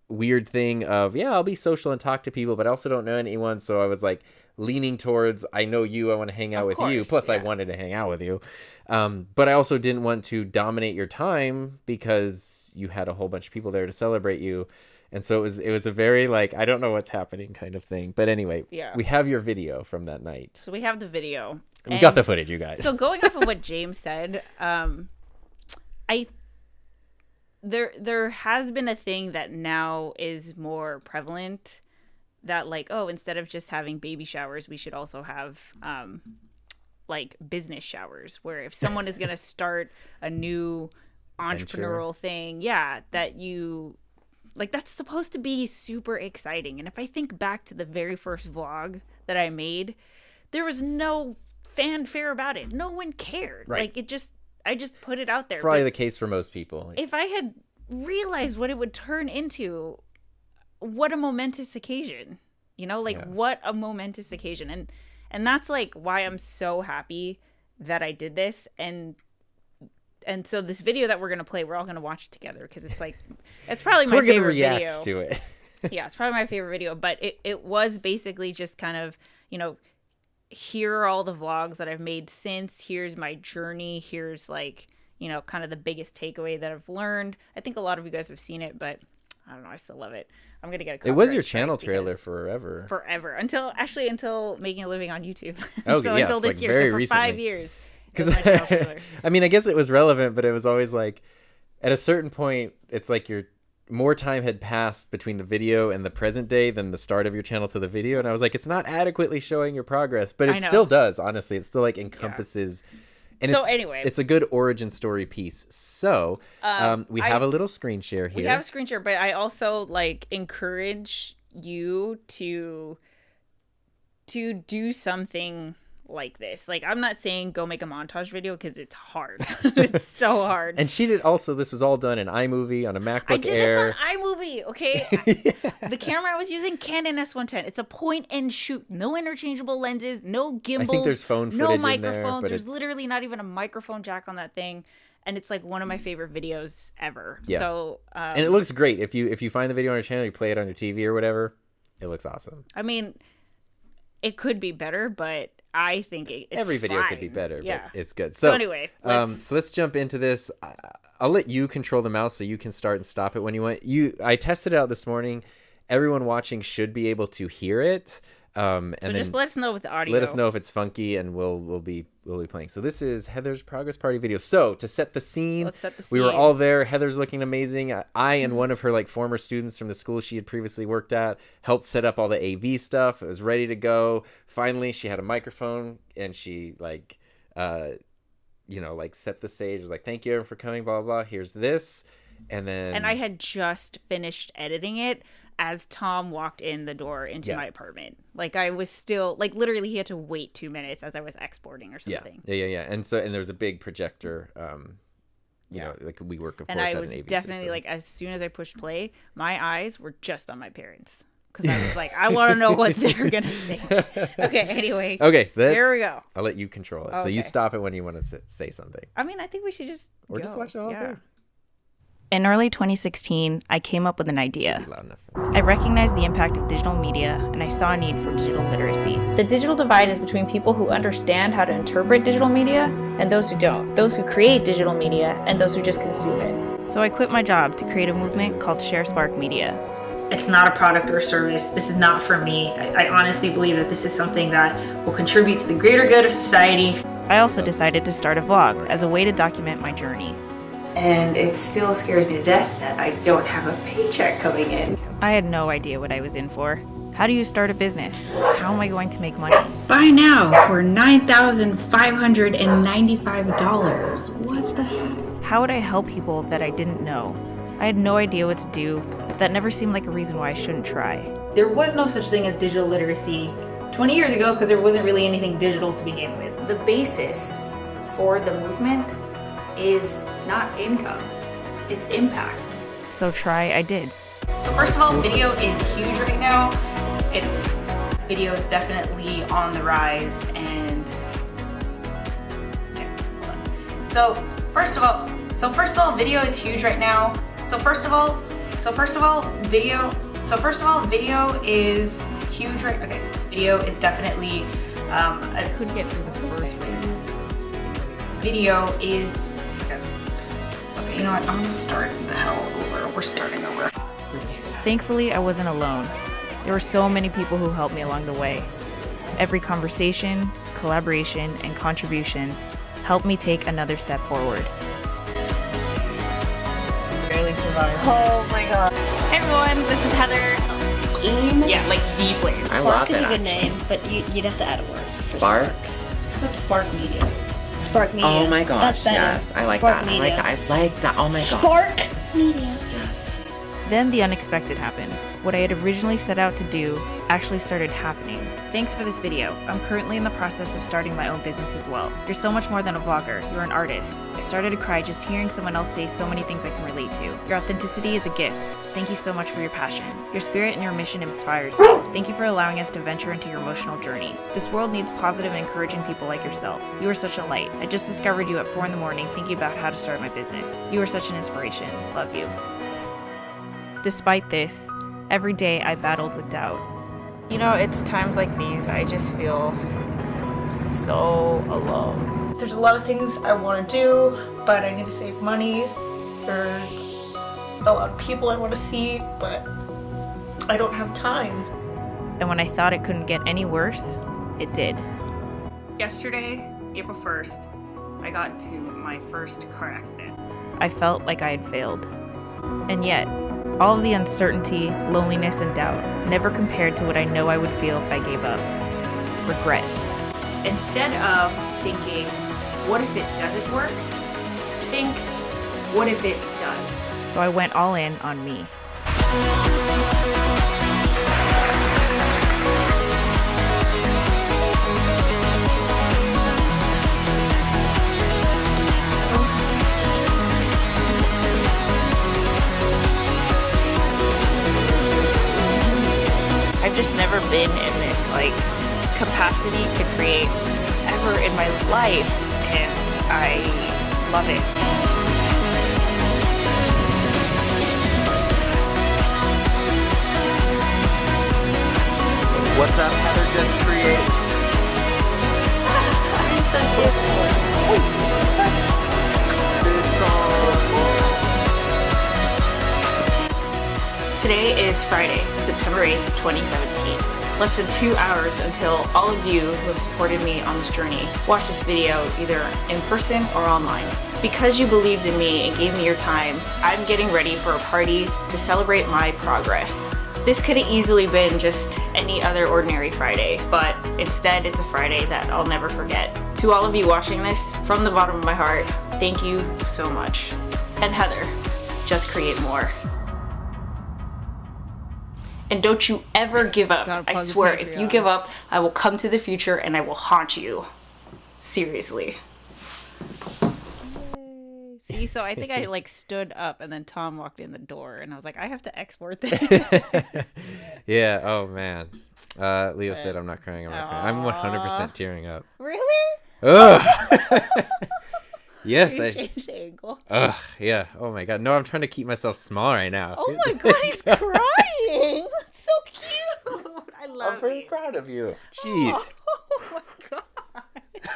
weird thing of, yeah, I'll be social and talk to people, but I also don't know anyone. So I was like leaning towards, I know you, I want to hang out with you. Plus I wanted to hang out with you. But I also didn't want to dominate your time, because you had a whole bunch of people there to celebrate you. And so it was a very like, I don't know what's happening kind of thing. But anyway, we have your video from that night. So we have the video. We got the footage, you guys. So going off of what James said, there has been a thing that now is more prevalent, that like, oh, instead of just having baby showers, we should also have like business showers, where if someone is going to start a new entrepreneurial thing, that you like, that's supposed to be super exciting. And if I think back to the very first vlog that I made, there was no fanfare about it. No one cared. Right. Like, I just put it out there. Probably the case for most people. If I had realized what it would turn into, what a momentous occasion, what a momentous occasion. And that's like why I'm so happy that I did this. And so this video that we're going to play, we're all going to watch it together, because it's like, it's probably my favorite video. We're going to react to it. Yeah, it's probably my favorite video, but it was basically just kind of, here are all the vlogs that I've made since. Here's my journey. Here's like, kind of the biggest takeaway that I've learned. I think a lot of you guys have seen it, but I don't know. I still love it. I'm going to get a copyright. It was your channel trailer forever. Forever. Until making a living on YouTube. Oh, so yeah, until this like year. very So for recently. 5 years. Because I mean, I guess it was relevant, but it was always like, at a certain point, it's like more time had passed between the video and the present day than the start of your channel to the video. And I was like, it's not adequately showing your progress, but it still does, honestly. It still like encompasses. And so anyway, it's a good origin story piece. So we have a little screen share here. We have a screen share, but I also like encourage you to do something like this. Like, I'm not saying go make a montage video, because it's hard. It's so hard. And she did also, this was all done in iMovie on a MacBook Air. I did this on iMovie, okay? The camera I was using, Canon S110. It's a point and shoot. No interchangeable lenses, no gimbals. I think there's phone footage no microphones. in there, there's literally not even a microphone jack on that thing. And it's like one of my favorite videos ever. Yeah. So and it looks great. If you find the video on your channel, you play it on your TV or whatever, it looks awesome. I mean, it could be better, but I think it's every video fine. could be better, but it's good. So anyway, let's jump into this. I'll let you control the mouse, so you can start and stop it when you want. I tested it out this morning. Everyone watching should be able to hear it. And so just let us know with the audio. Let us know if it's funky, and we'll be playing. So this is Heather's progress party video. So to set the scene, we were all there. Heather's looking amazing. I and one of her like former students from the school she had previously worked at helped set up all the AV stuff. It was ready to go. Finally, she had a microphone, and she like set the stage. It was like, thank you everyone for coming, blah blah blah. Here's this, and I had just finished editing it as Tom walked in the door into my apartment. Like, I was still like, literally he had to wait 2 minutes as I was exporting or something. Yeah. And there was a big projector, like we work, of course, and I at was an AV definitely system. Like, as soon as I pushed play, my eyes were just on my parents, because I was like, I want to know what they're gonna think. Okay, anyway. Okay, here we go. I'll let you control it. Okay. So you stop it when you want to say something. I mean, I think we should just just watch it all day. In early 2016, I came up with an idea. Loud enough. I recognized the impact of digital media, and I saw a need for digital literacy. The digital divide is between people who understand how to interpret digital media and those who don't. Those who create digital media and those who just consume it. So I quit my job to create a movement called Share Spark Media. It's not a product or service. This is not for me. I honestly believe that this is something that will contribute to the greater good of society. I also decided to start a vlog as a way to document my journey. And it still scares me to death that I don't have a paycheck coming in. I had no idea what I was in for. How do you start a business? How am I going to make money? Buy now for $9,595. What the heck? How would I help people that I didn't know? I had no idea what to do, but that never seemed like a reason why I shouldn't try. There was no such thing as digital literacy 20 years ago because there wasn't really anything digital to begin with. The basis for the movement is not income, it's impact. So try I did. So first of all, video is huge right now. Video is definitely on the rise, and hold on. So first of all, video is huge right now. So first of all, video is huge right. Okay, video is definitely. I couldn't get through the first one. Video is. Okay, you know what? I'm gonna start the hell over. We're starting over. Thankfully, I wasn't alone. There were so many people who helped me along the way. Every conversation, collaboration, and contribution helped me take another step forward. Barely survived. Oh my god. Hey everyone, this is Heather. Yeah, like the Flames. I love it. Spark is a good name, but you'd have to add a word. Spark? That's Spark Media. Spark Media. Oh my gosh, That's better. yes. I like Spark that. Media. I like that. I like that. Oh my god. Spark Media. Yes. Then the unexpected happened. What I had originally set out to do actually started happening. Thanks for this video. I'm currently in the process of starting my own business as well. You're so much more than a vlogger. You're an artist. I started to cry just hearing someone else say so many things I can relate to. Your authenticity is a gift. Thank you so much for your passion. Your spirit and your mission inspires me. Thank you for allowing us to venture into your emotional journey. This world needs positive and encouraging people like yourself. You are such a light. I just discovered you at 4 a.m. thinking about how to start my business. You are such an inspiration. Love you. Despite this, every day I battled with doubt. You know, it's times like these I just feel so alone. There's a lot of things I want to do, but I need to save money. There's a lot of people I want to see, but I don't have time. And when I thought it couldn't get any worse, it did. Yesterday, April 1st, I got into my first car accident. I felt like I had failed. And yet, all of the uncertainty, loneliness, and doubt never compared to what I know I would feel if I gave up. Regret. Instead of thinking, what if it doesn't work? Think, what if it does? So I went all in on me. I've just never been in this capacity to create ever in my life, and I love it. What's up, Heather? Just create. Today is Friday, September 8th, 2017. Less than 2 hours until all of you who have supported me on this journey watch this video either in person or online. Because you believed in me and gave me your time, I'm getting ready for a party to celebrate my progress. This could have easily been just any other ordinary Friday, but instead it's a Friday that I'll never forget. To all of you watching this, from the bottom of my heart, thank you so much. And Heather, just create more. And don't you ever give up. I swear, if you give up, I will come to the future and I will haunt you. Seriously. See, so I think I stood up and then Tom walked in the door and I was like, I have to export this. Yeah, oh man. Leo said I'm not crying, I'm not crying. I'm 100% tearing up. Really? Ugh. Yes, You changed the angle. Ugh, yeah. Oh my god. No, I'm trying to keep myself small right now. Oh my god, he's crying. That's so cute. I love I'm pretty it. proud of you. Jeez. Oh my god.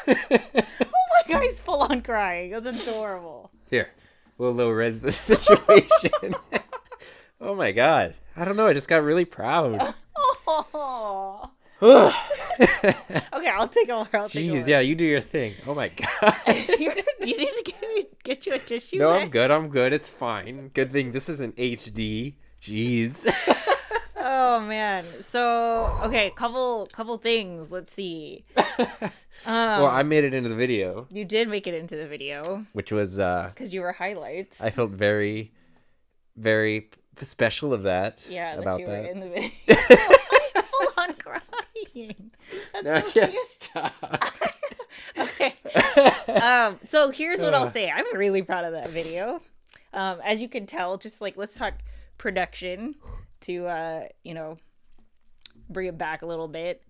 Oh my god, he's full on crying. That's adorable. Here. we'll low res the situation. Oh my god. I don't know. I just got really proud. Oh. Okay, I'll take over. Jeez, yeah, you do your thing. Oh my god. Do you need to get you a tissue? No, man? I'm good. I'm good. It's fine. Good thing this isn't HD. Jeez. Oh man. So okay, couple things. Let's see. Well, I made it into the video, You did make it into the video which was because you were highlights. I felt very, very special of that. Yeah, that about you that. were in the video. He's full on crying. That's No, so yeah, cute. stop. Okay. So here's what I'll say. I'm really proud of that video. As you can tell, just like let's talk production to bring it back a little bit.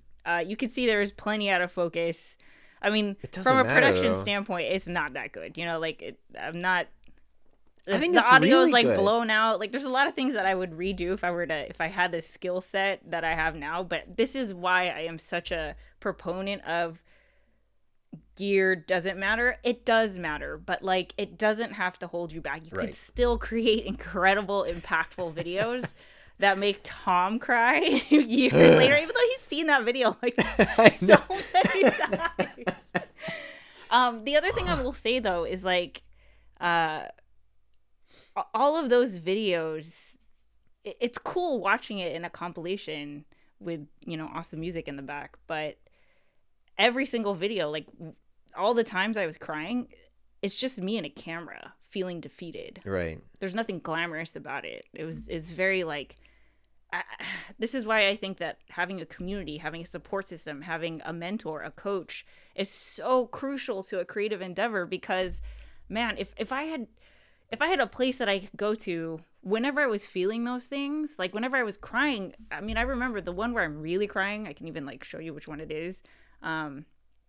You can see there's plenty out of focus. I mean, doesn't from a matter, production though. standpoint, it's not that good. I'm not. I think the it's audio is really like good. blown out. Like there's a lot of things that I would redo if I had the skill set that I have now. But this is why I am such a proponent of gear doesn't matter. It does matter, but like it doesn't have to hold you back. You Right. could still create incredible, impactful videos that make Tom cry years later, even though he's seen that video like so many times. The other thing I will say though is like all of those videos, it's cool watching it in a compilation with awesome music in the back, but every single video, like all the times I was crying, it's just me and a camera feeling defeated. Right. There's nothing glamorous about it. It's very like this is why I think that having a community, having a support system, having a mentor, a coach is so crucial to a creative endeavor, because man, if I had a place that I could go to whenever I was feeling those things, like whenever I was crying, I mean, I remember the one where I'm really crying. I can even like show you which one it is.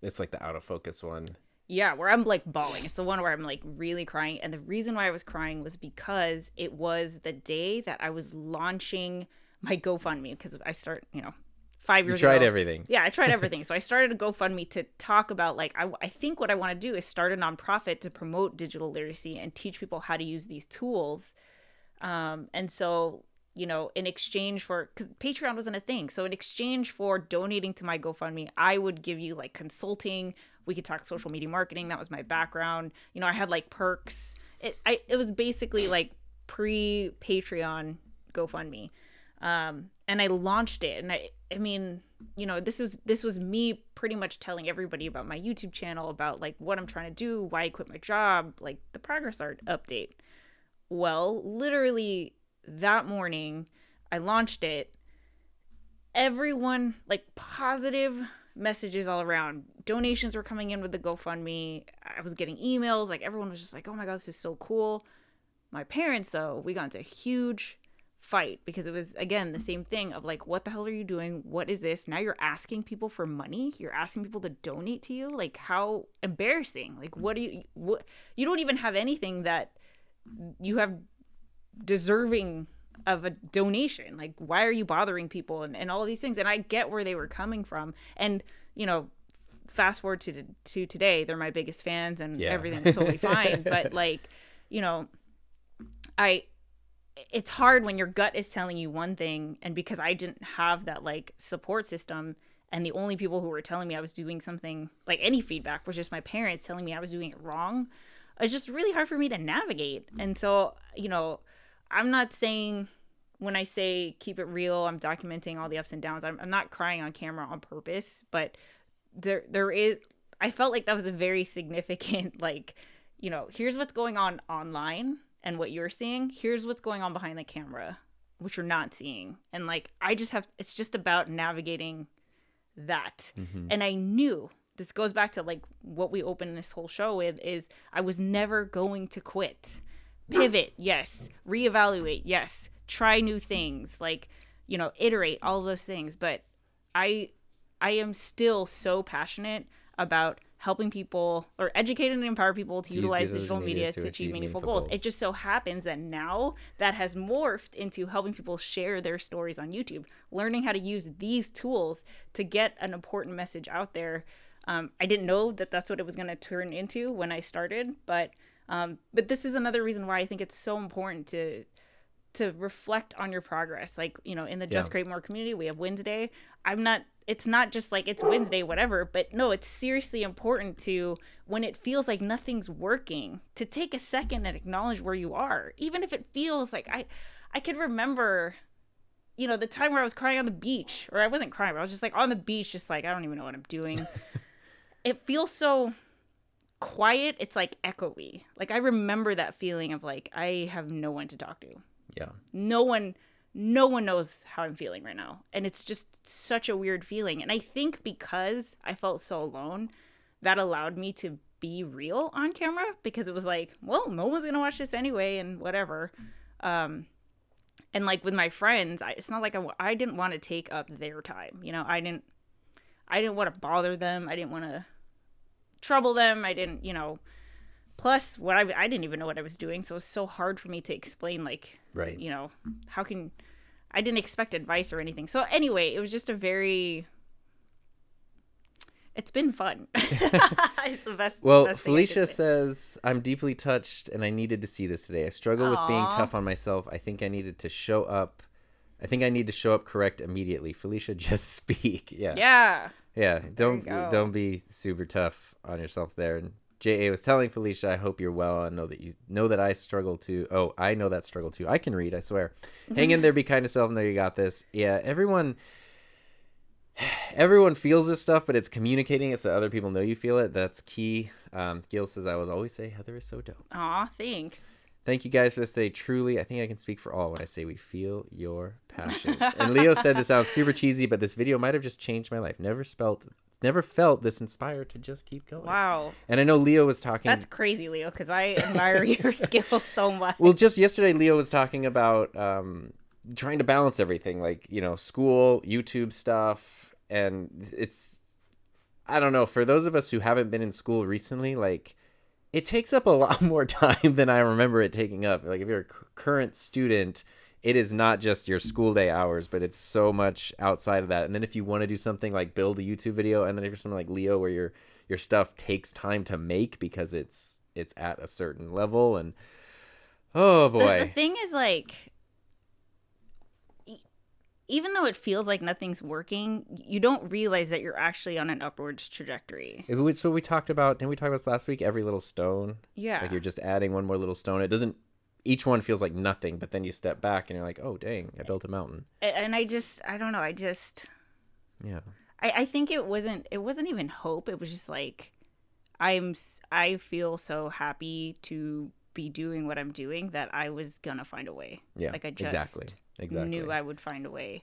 It's like the out of focus one. Yeah, where I'm like bawling. It's the one where I'm like really crying. And the reason why I was crying was because it was the day that I was launching my GoFundMe, because I start, 5 years ago. You tried everything. Yeah, I tried everything. So I started a GoFundMe to talk about like, I think what I want to do is start a nonprofit to promote digital literacy and teach people how to use these tools. And so, in exchange for, because Patreon wasn't a thing. So in exchange for donating to my GoFundMe, I would give you like consulting. We could talk social media marketing. That was my background. I had like perks. It was basically like pre-Patreon GoFundMe. And I launched it, and I mean, this was me pretty much telling everybody about my YouTube channel, about like what I'm trying to do, why I quit my job, like the progress art update. Well, literally that morning I launched it. Everyone, like positive messages all around. Donations were coming in with the GoFundMe. I was getting emails. Like everyone was just like, oh my God, this is so cool. My parents, though, we got into a huge fight because it was, again, the same thing of like, what the hell are you doing? What is this? Now you're asking people for money. You're asking people to donate to you. Like, how embarrassing. Like, what you don't even have anything that you have deserving of a donation. Like, why are you bothering people and all of these things? And I get where they were coming from. And, fast forward to today, they're my biggest fans and everything's totally fine. But like, it's hard when your gut is telling you one thing, and because I didn't have that like support system, and the only people who were telling me I was doing something, like any feedback, was just my parents telling me I was doing it wrong. It's just really hard for me to navigate. And so, I'm not saying, when I say keep it real, I'm documenting all the ups and downs. I'm not crying on camera on purpose, but there is, I felt like that was a very significant, like, here's what's going on online and what you're seeing. Here's what's going on behind the camera, which you're not seeing. And like, it's just about navigating that. Mm-hmm. And I knew, this goes back to like what we opened this whole show with, is I was never going to quit. Pivot, yes. Reevaluate, yes. Try new things, like, iterate, all of those things. But I am still so passionate about helping people, or educating and empower people to utilize digital media to achieve meaningful goals. It just so happens that now that has morphed into helping people share their stories on YouTube, learning how to use these tools to get an important message out there. I didn't know that that's what it was going to turn into when I started, but But this is another reason why I think it's so important to reflect on your progress. Like, you know, in the Just Create More community, we have Wednesday. It's not just like it's Wednesday, whatever, but no, it's seriously important to, when it feels like nothing's working, to take a second and acknowledge where you are. Even if it feels like I could remember, you know, the time where I was crying on the beach, or I wasn't crying, but I was just like on the beach, just like, I don't even know what I'm doing. It feels so quiet. It's like echoey. Like I remember that feeling of like, I have no one to talk to. Yeah. No one knows how I'm feeling right now. And it's just such a weird feeling. And I think because I felt so alone, that allowed me to be real on camera, because it was like, well, no one's going to watch this anyway and whatever. And like with my friends, it's not like I didn't want to take up their time. You know, I didn't want to bother them. I didn't want to trouble them. I didn't, you know, plus what I didn't even know what I was doing. So it was so hard for me to explain, like, Right. you know, I didn't expect advice or anything. So anyway, it was just it's been fun. It's the best. Well, best thing I Felicia could say. says, I'm deeply touched and I needed to see this today. I struggle with being Aw. tough on myself. I think I need to show up correct immediately. Felicia, just speak. Yeah. Yeah. Yeah. you go. Don't be super tough on yourself there. And JA was telling Felicia, I hope you're well. I know that you know that I struggle too. Oh, I know that struggle too. I can read, I swear. Hang in there, be kind to self, know you got this. Yeah, everyone feels this stuff, but it's communicating it so other people know you feel it. That's key. Gil says, I will always say Heather is so dope. Aw, thanks. Thank you guys for this day. Truly, I think I can speak for all when I say we feel your passion. And Leo said, this sounds super cheesy, but this video might have just changed my life. Never felt this inspired to just keep going. Wow. And I know Leo was talking. That's crazy, Leo, because I admire your skills so much. Well, just yesterday, Leo was talking about trying to balance everything, like, you know, school, YouTube stuff. And it's, I don't know, for those of us who haven't been in school recently, like, it takes up a lot more time than I remember it taking up. Like, if you're a current student, it is not just your school day hours, but it's so much outside of that. And then if you want to do something like build a YouTube video, and then if you're something like Leo, where your stuff takes time to make because it's at a certain level, and oh boy. The thing is, like, even though it feels like nothing's working, you don't realize that you're actually on an upwards trajectory. It's what we talked about. Didn't we talk about this last week? Every little stone. Yeah. Like you're just adding one more little stone. It doesn't, each one feels like nothing, but then you step back and you're like, oh, dang, I built a mountain. And I don't know. Yeah. I think it wasn't even hope. It was just like, I feel so happy to be doing what I'm doing that I was going to find a way. Yeah. Like I just Exactly. knew I would find a way.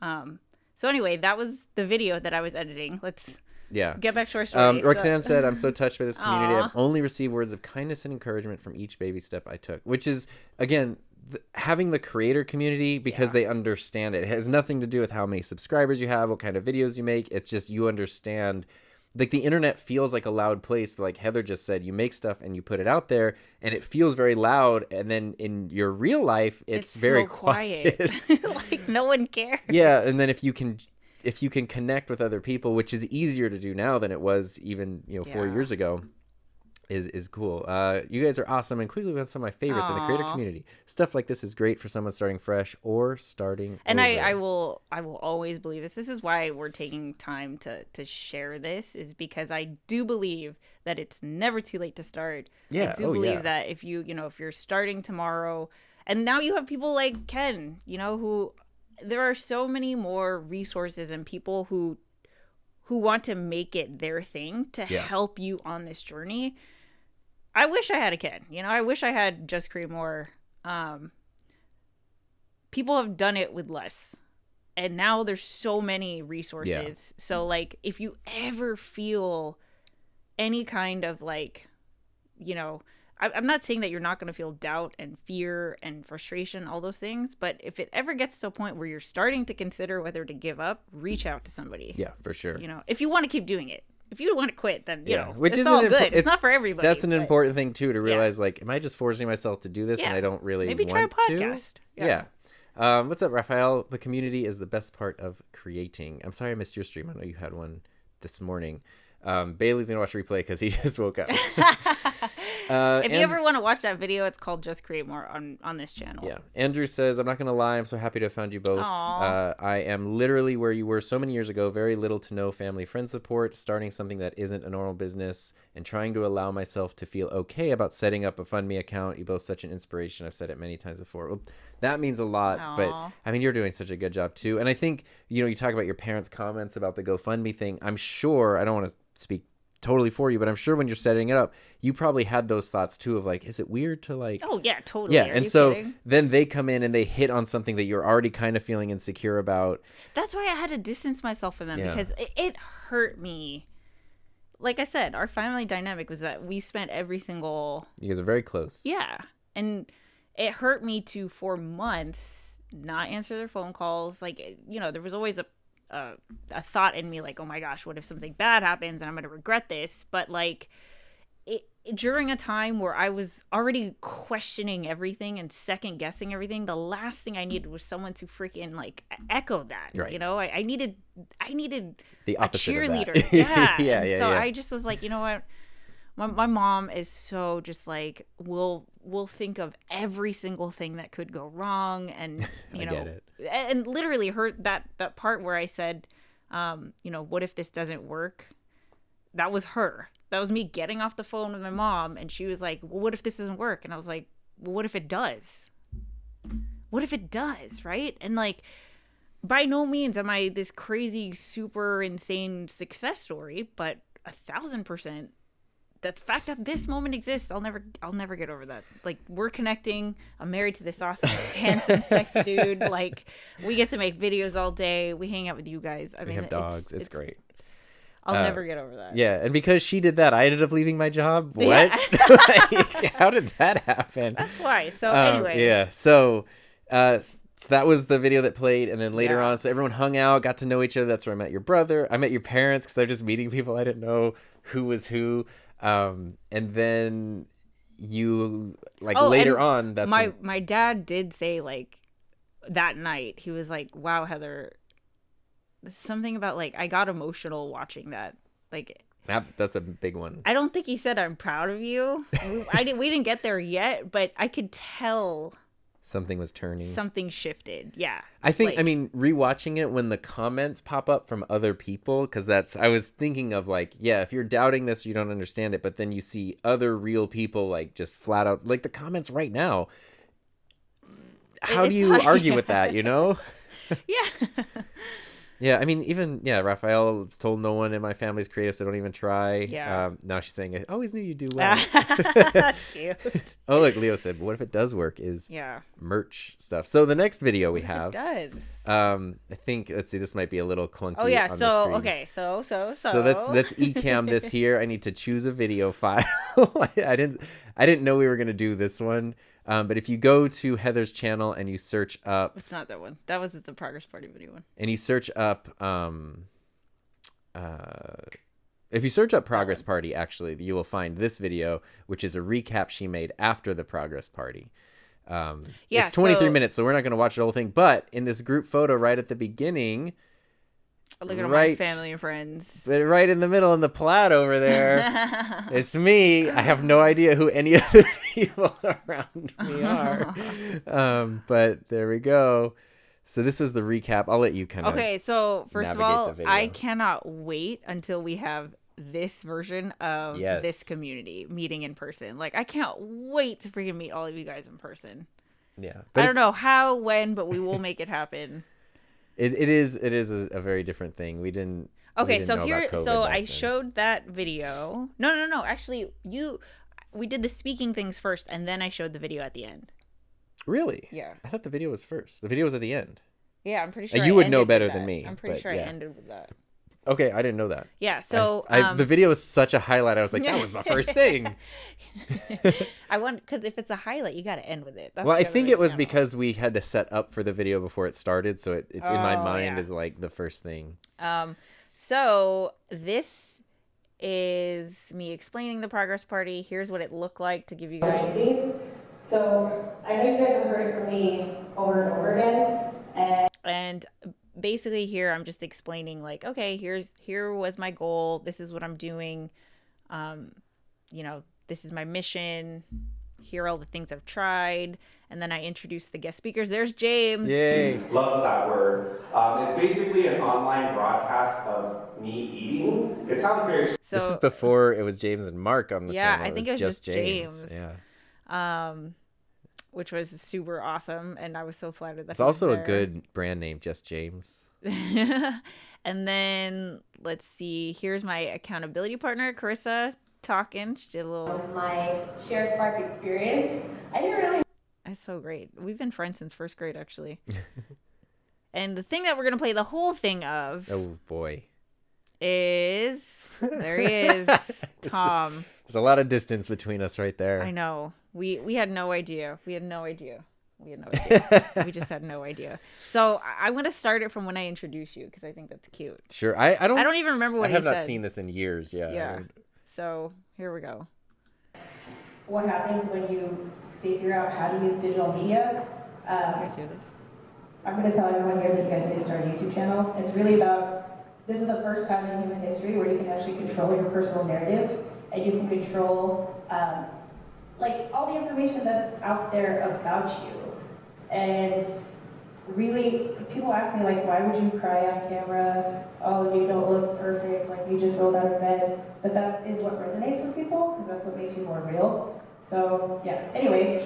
So anyway, that was the video that I was editing. Let's get back to our story. Roxanne said, I'm so touched by this community. Aw. I've only received words of kindness and encouragement from each baby step I took, which is, again, having the creator community, because they understand it. It has nothing to do with how many subscribers you have, what kind of videos you make. It's just you understand. Like, the internet feels like a loud place, but like Heather just said, you make stuff and you put it out there and it feels very loud, and then in your real life it's very so quiet. Like no one cares. Yeah, and then if you can connect with other people, which is easier to do now than it was even 4 years ago, is cool. You guys are awesome, and quickly, some of my favorites in the creator community. Stuff like this is great for someone starting fresh or starting and over. I will always believe this. This is why we're taking time to share this, is because I do believe that it's never too late to start. Yeah. I do believe that if if you're starting tomorrow, and now you have people like Ken, who there are so many more resources and people who want to make it their thing to help you on this journey. I wish I had a Ken. I wish I had Just Create More. People have done it with less. And now there's so many resources. Yeah. So, like, if you ever feel any kind of, like, I'm not saying that you're not going to feel doubt and fear and frustration, all those things. But if it ever gets to a point where you're starting to consider whether to give up, reach out to somebody. Yeah, for sure. If you want to keep doing it. If you want to quit, then, which it's is all good. It's not for everybody. That's an important thing, too, to realize, like, am I just forcing myself to do this and I don't really Maybe want try a podcast. to? Yeah. What's up, Raphael? The community is the best part of creating. I'm sorry I missed your stream. I know you had one this morning. Bailey's going to watch replay because he just woke up. If you ever want to watch that video, it's called Just Create More on this channel. Yeah. Andrew says, I'm not going to lie. I'm so happy to have found you both. I am literally where you were so many years ago. Very little to no family friend support, starting something that isn't a normal business, and trying to allow myself to feel okay about setting up a FundMe account. You both such an inspiration. I've said it many times before. Well, that means a lot. Aw. But I mean, you're doing such a good job too. And I think, you talk about your parents' comments about the GoFundMe thing. I'm sure, I don't want to speak totally for you, but I'm sure when you're setting it up, you probably had those thoughts too of like, is it weird to like, Oh yeah, totally. yeah. Are And you so kidding? then they come in and they hit on something that you're already kind of feeling insecure about. That's why I had to distance myself from them Yeah. because it hurt me. Like I said, our family dynamic was that we spent every single You guys are very close. yeah, and it hurt me to for months not answer their phone calls. Like there was always a thought in me like, oh my gosh, what if something bad happens and I'm gonna regret this? But like during a time where I was already questioning everything and second guessing everything, the last thing I needed was someone to freaking like echo that. Right. I needed The a opposite of that. cheerleader. Yeah. Yeah, And yeah, so yeah. I just was like, you know what? My mom is so just like we'll think of every single thing that could go wrong, and I get it. and literally hurt that part where I said, what if this doesn't work? That was her. That was me getting off the phone with my mom, and she was like, well, what if this doesn't work? And I was like, well, what if it does? What if it does, right? And like, by no means am I this crazy, super insane success story, but 1,000%. The fact that this moment exists, I'll never get over that. Like, we're connecting. I'm married to this awesome, handsome, sexy dude. Like, we get to make videos all day. We hang out with you guys. I We mean, have dogs. It's great. I'll never get over that. Yeah, and because she did that, I ended up leaving my job. What? Yeah. Like, how did that happen? That's why. So anyway, Yeah. So that was the video that played, and then later Yeah. on, so everyone hung out, got to know each other. That's where I met your brother. I met your parents because I was just meeting people. I didn't know who was who. And then you later and on. That's when- my dad did say like that night he was like, "Wow, Heather, something about like I got emotional watching that." Like, that's a big one. I don't think he said I'm proud of you. We didn't get there yet, but I could tell Something was turning. something shifted. Yeah. I think, Like, rewatching it when the comments pop up from other people, because I was thinking of like, yeah, if you're doubting this, you don't understand it, but then you see other real people like just flat out, like the comments right now. How do It's you hard, argue yeah. with that, Yeah. Yeah, Raphael told no one in my family's creative, so don't even try. Yeah. Now she's saying, I always knew you'd do well. That's cute. Oh, look, Leo said, what if it does work is Yeah. merch stuff. So the next video we have, It does. I think, let's see, this might be a little clunky. Oh yeah. on the So screen. okay. So let's eCam this here. I need to choose a video file. I didn't know we were gonna do this one. But if you go to Heather's channel and you search up, It's not that one. That was the progress party video one. and you search up, if you search up Progress Party, actually, you will find this video, which is a recap she made after the Progress Party. Yeah, it's 23 so- minutes, so we're not going to watch the whole thing. But in this group photo right at the beginning, Look at all my Right. family and friends. but right in the middle in the plaid over there, it's me. I have no idea who any other people around me are. But there we go. So this was the recap. I'll let you kind of. Okay, so first of navigate all, the video. I cannot wait until we have this version of Yes. this community meeting in person. Like, I can't wait to freaking meet all of you guys in person. Yeah. I don't know how, when, but we will make it happen. It is a very different thing. We didn't. Okay, know so about here, COVID so back I then. showed that video. No. Actually, we did the speaking things first, and then I showed the video at the end. Really? Yeah. I thought the video was first. The video was at the end. Yeah, I'm pretty sure. You I would know ended with better that. than me, I'm pretty but sure yeah. I ended with that. Okay, I didn't know that. Yeah, so the video was such a highlight. I was like, that was the first thing. I want, because if it's a highlight, you got to end with it. That's Well, the I other think way it to was handle because we had to set up for the video before it started, so it's in my Oh, mind yeah. as like the first thing. So this is me explaining the progress party. Here's what it looked like to give you guys. These. So I know you guys have heard it from me over and over again, And basically here I'm just explaining like, okay, here was my goal. This is what I'm doing. this is my mission. Here are all the things I've tried. And then I introduce the guest speakers. There's James. Yay. Loves that word. It's basically an online broadcast of me eating. It sounds very... So, this is before it was James and Mark on the channel. I think it was just James. Yeah. Which was super awesome. And I was so flattered that It's also a good brand name, Just James. And then let's see. Here's my accountability partner, Carissa, talking. She did a little... My Share Spark experience. I didn't really... That's so great. We've been friends since first grade, actually. And the thing that we're going to play the whole thing of... Oh, boy. Is... There he is. Tom. There's a lot of distance between us right there. I know. We had no idea. We just had no idea. So I'm going to start it from when I introduce you because I think that's cute. Sure. I don't even remember what he said. I have not seen this in years. Yeah. So here we go. What happens when you figure out how to use digital media? Let's hear this. I'm going to tell everyone here that you guys need to start a YouTube channel. It's really about, this is the first time in human history where you can actually control your personal narrative and you can control like all the information that's out there about you. And really, people ask me like, why would you cry on camera? Oh, you don't look perfect, like you just rolled out of bed. But that is what resonates with people because that's what makes you more real. So yeah, anyway,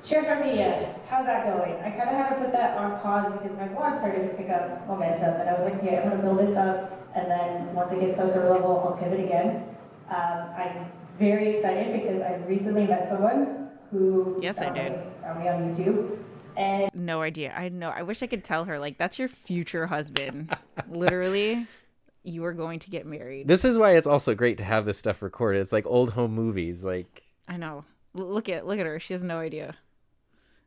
Share Spark Media, how's that going? I kind of had to put that on pause because my vlog started to pick up momentum and I was like, okay, I'm gonna build this up and then once it gets to a certain level, I'll pivot again. I'm very excited because I recently met someone who found me on YouTube. And no idea. I wish I could tell her, like, that's your future husband. Literally, you are going to get married. This is why it's also great to have this stuff recorded. It's like old home movies. Like, I know. Look at her. She has no idea.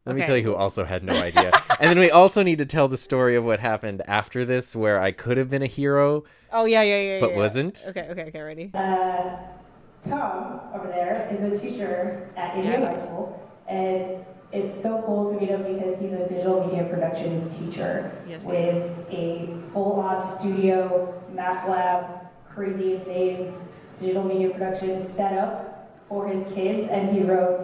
Let me tell you who also had no idea. And then we also need to tell the story of what happened after this, where I could have been a hero. Oh, yeah. But wasn't. Okay, ready? Tom over there is a teacher at Indian High School, and it's so cool to meet him because he's a digital media production teacher with a full-on studio, math lab, crazy insane digital media production setup for his kids, and he wrote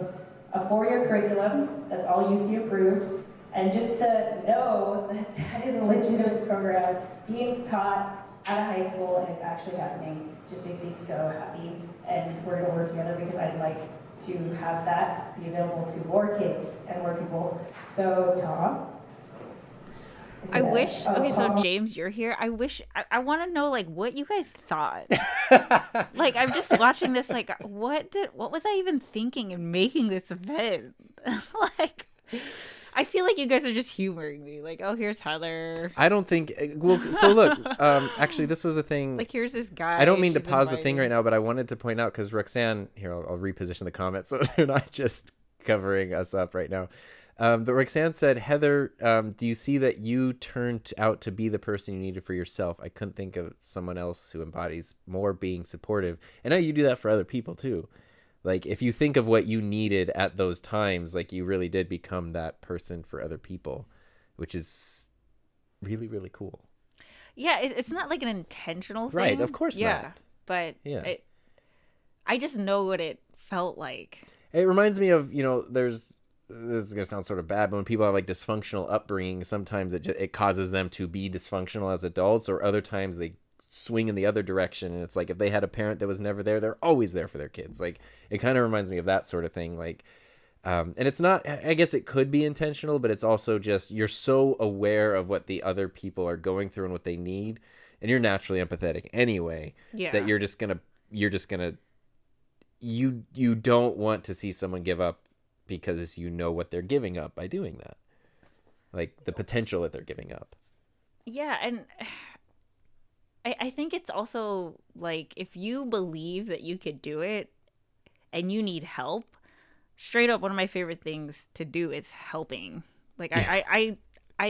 a 4-year curriculum that's all UC approved, and just to know that that is a legitimate program being taught out of high school and it's actually happening just makes me so happy, and we're gonna work together because I'd like to have that be available to more kids and more people. So Tom, I wish. Okay, so James, you're here. I wish. I want to know like what you guys thought. Like I'm just watching this. Like what was I even thinking in making this event? Like I feel like you guys are just humoring me. Like, oh, here's Heather. I don't think. Well, so look. Actually, this was a thing. Like, here's this guy. I don't mean to pause the thing right now, but I wanted to point out because Roxanne. Here, I'll reposition the comments so they're not just covering us up right now. But Roxanne said, Heather, do you see that you turned out to be the person you needed for yourself? I couldn't think of someone else who embodies more being supportive. And I know you do that for other people too. Like if you think of what you needed at those times, like you really did become that person for other people, which is really, really cool. Yeah, it's not like an intentional thing. Right, of course not. But I just know what it felt like. It reminds me of, this is going to sound sort of bad, but when people have like dysfunctional upbringing, sometimes it causes them to be dysfunctional as adults, or other times they swing in the other direction. And it's like, if they had a parent that was never there, they're always there for their kids. Like it kind of reminds me of that sort of thing. Like, and it's not, I guess it could be intentional, but it's also just, you're so aware of what the other people are going through and what they need. And you're naturally empathetic anyway, that you don't want to see someone give up because you know what they're giving up by doing that. Like the potential that they're giving up. Yeah, and I think it's also like if you believe that you could do it and you need help, straight up one of my favorite things to do is helping. Like I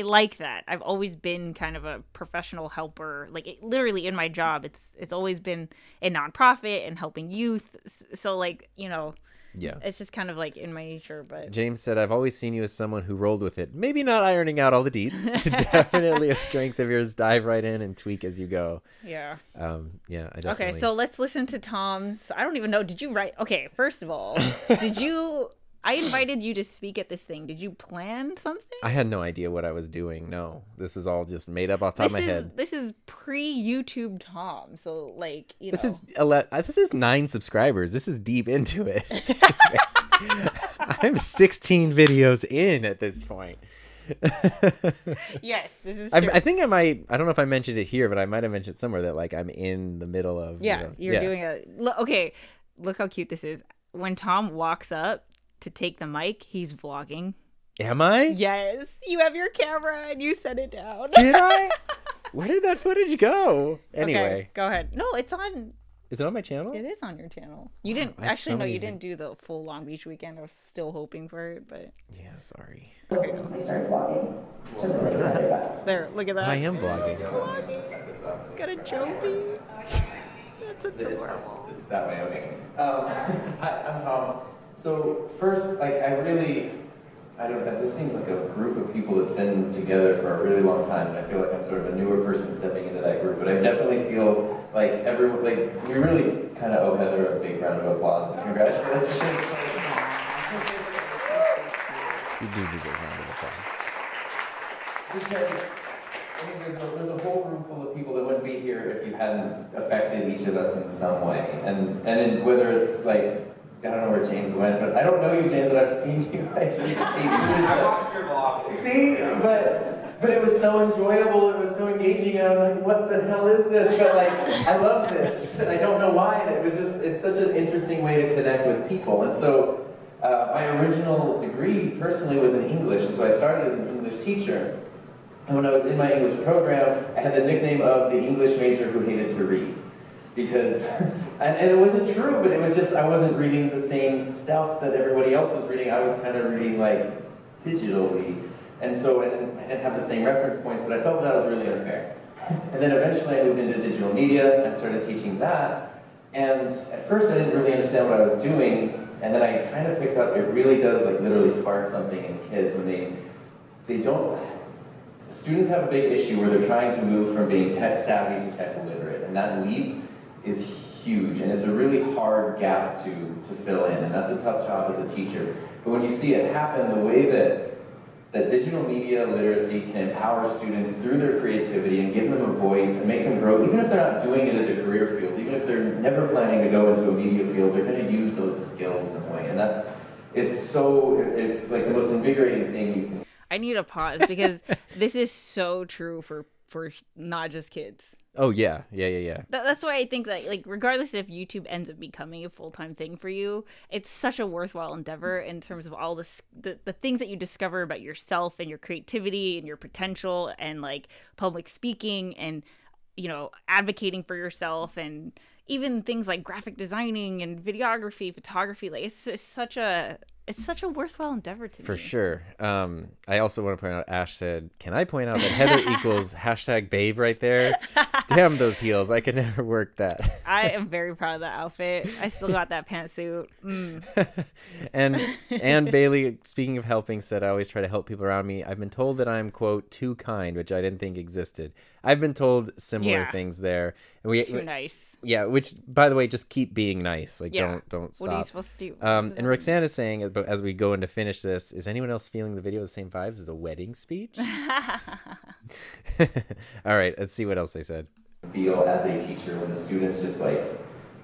like that. I've always been kind of a professional helper. Like literally in my job, it's always been a nonprofit and helping youth. So like, Yeah. It's just kind of like in my nature, but James said, I've always seen you as someone who rolled with it. Maybe not ironing out all the deets. Definitely a strength of yours. Dive right in and tweak as you go. yeah. Yeah, I definitely. Okay, so let's listen to Tom's. I don't even know. Did you write? Okay, first of all, I invited you to speak at this thing. Did you plan something? I had no idea what I was doing. No, this was all just made up off the top of my head. This is pre-YouTube Tom, so like This is 9 subscribers. This is deep into it. I'm 16 videos in at this point. Yes, this is true. I think I might. I don't know if I mentioned it here, but I might have mentioned somewhere that like I'm in the middle of. Yeah, you're doing okay. Look how cute this is. When Tom walks up to take the mic, he's vlogging. Am I? Yes, you have your camera and you set it down. Did I? Where did that footage go? Anyway, Okay, go ahead. No, it's on. Is it on my channel? It is on your channel. You didn't I have actually. so No, many you didn't do the full Long Beach weekend. I was still hoping for it, but Yeah, sorry. Recently started vlogging. Just really excited about it. there. Look at that. I am vlogging. It's got a Josie. That's adorable. This is that way, okay. Hi, I'm Tom. So first, like, this seems like a group of people that's been together for a really long time, and I feel like I'm sort of a newer person stepping into that group, but I definitely feel like everyone, like, we really kind of owe Heather a big round of applause and congratulations. You do deserve a round of applause. Because I mean, there's a whole room full of people that wouldn't be here if you hadn't affected each of us in some way, and then whether it's like, I don't know where James went, but I don't know you, James, but I've seen you like I watched your vlog. See, but it was so enjoyable, it was so engaging, and I was like, what the hell is this? But like, I love this, and I don't know why, and it's such an interesting way to connect with people. And so my original degree personally was in English, and so I started as an English teacher. And when I was in my English program, I had the nickname of the English major who hated to read. Because, and it wasn't true, but it was just, I wasn't reading the same stuff that everybody else was reading. I was kind of reading like digitally. And so I didn't have the same reference points, but I felt that was really unfair. And then eventually I moved into digital media. I started teaching that. And at first I didn't really understand what I was doing. And then I kind of picked up, it really does like literally spark something in kids when they don't, students have a big issue where they're trying to move from being tech savvy to tech illiterate. And that leap is huge, and it's a really hard gap to fill in, and that's a tough job as a teacher. But when you see it happen, the way that digital media literacy can empower students through their creativity and give them a voice and make them grow, even if they're not doing it as a career field, even if they're never planning to go into a media field, they're going to use those skills some way, and it's like the most invigorating thing you can. I need a pause because this is so true for not just kids. Oh yeah. That's why I think that like regardless if YouTube ends up becoming a full-time thing for you, it's such a worthwhile endeavor in terms of all the things that you discover about yourself and your creativity and your potential and like public speaking and advocating for yourself and even things like graphic designing and videography, photography. Like it's such a worthwhile endeavor to me. For sure. I also want to point out, Ash said, can I point out that Heather equals #babe right there? Damn those heels. I could never work that. I am very proud of that outfit. I still got that pantsuit. And Bailey, speaking of helping, said, I always try to help people around me. I've been told that I'm, quote, too kind, which I didn't think existed. I've been told similar things there. And Too nice. Yeah, which, by the way, just keep being nice. Like, don't stop. What are you supposed to do? And Roxanne is saying, as we go in to finish this, is anyone else feeling the video the same vibes as a wedding speech? All right, let's see what else they said. Feel as a teacher when the students just like,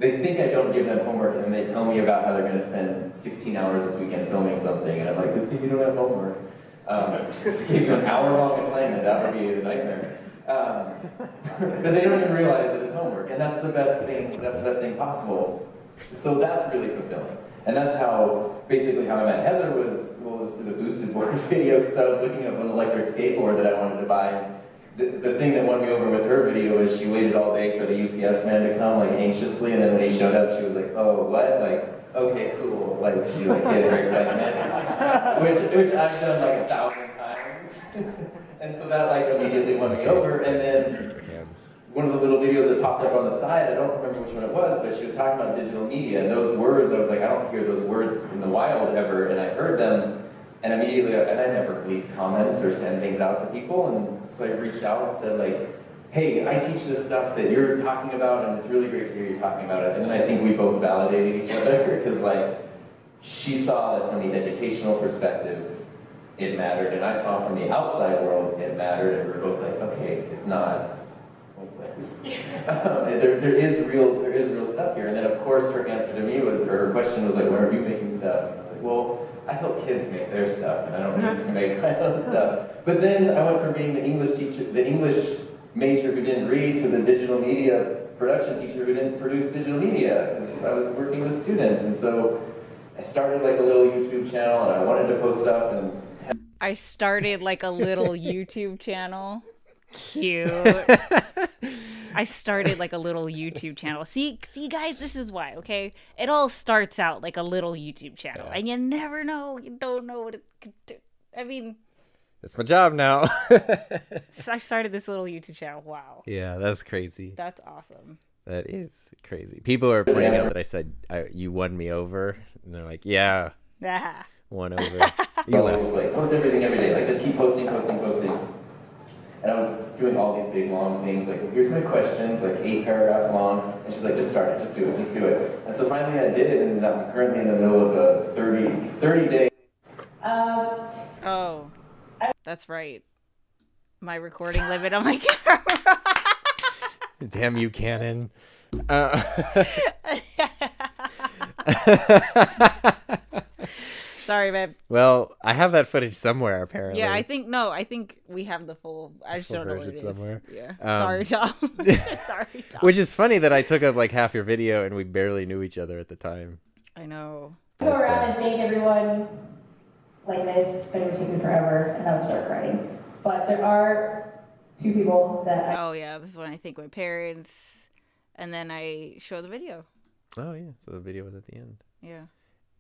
they think I don't give them homework and they tell me about how they're going to spend 16 hours this weekend filming something, and I'm like, good thing you don't have homework. Give you an hour-long assignment, that would be a nightmare. But they don't even realize that it's homework, and that's the best thing possible. So that's really fulfilling. And that's basically how I met Heather was through the boosted board video, because I was looking up an electric skateboard that I wanted to buy. The thing that won me over with her video is she waited all day for the UPS man to come, like anxiously, and then when he showed up, she was like, oh, what? Like, okay, cool. Like, she like hid her excitement, which I've done like 1,000 times. And so that like immediately won me over. And then one of the little videos that popped up on the side, I don't remember which one it was, but she was talking about digital media, and those words, I was like, I don't hear those words in the wild ever, and I heard them, and immediately, and I never leave comments or send things out to people, and so I reached out and said, like, hey, I teach this stuff that you're talking about, and it's really great to hear you talking about it. And then I think we both validated each other, because like, she saw that from the educational perspective, it mattered, and I saw from the outside world, it mattered, and we were both like, okay, it's not hopeless. There is real stuff here. And then of course her answer to me was, or her question was like, where are you making stuff? And I was like, well, I help kids make their stuff, and I don't need to make my own stuff. But then I went from being the English teacher, the English major who didn't read, to the digital media production teacher who didn't produce digital media, because I was working with students. And so I started like a little YouTube channel, and I wanted to post stuff, and I started like a little YouTube channel. Cute. I started like a little YouTube channel. See, guys, this is why, okay? It all starts out like a little YouTube channel, and you never know. You don't know what it could do. I mean, That's my job now. so I started this little YouTube channel. Wow. Yeah, that's crazy. That's awesome. That is crazy. People are pointing out that I said you won me over, and they're like, "Yeah, Ah. won over." I was like, post everything every day, like just keep posting. And I was doing all these big long things, like here's my questions, like 8 paragraphs long, and she's like, just start it, just do it. And so finally I did it, and I'm currently in the middle of a 30 day. Oh, that's right. My recording limit on my camera. Damn you, Canon. Sorry, babe. Well, I have that footage somewhere, apparently. Yeah, I think we have the full. I just don't know what it is. Somewhere. Yeah. Sorry, Tom. Sorry, Tom. Which is funny that I took up like half your video and we barely knew each other at the time. I know. Go around and thank everyone like this, but it would take me forever, and I would start crying. But there are 2 people that Oh yeah, this is when I thank my parents, and then I show the video. Oh yeah, so the video was at the end. Yeah.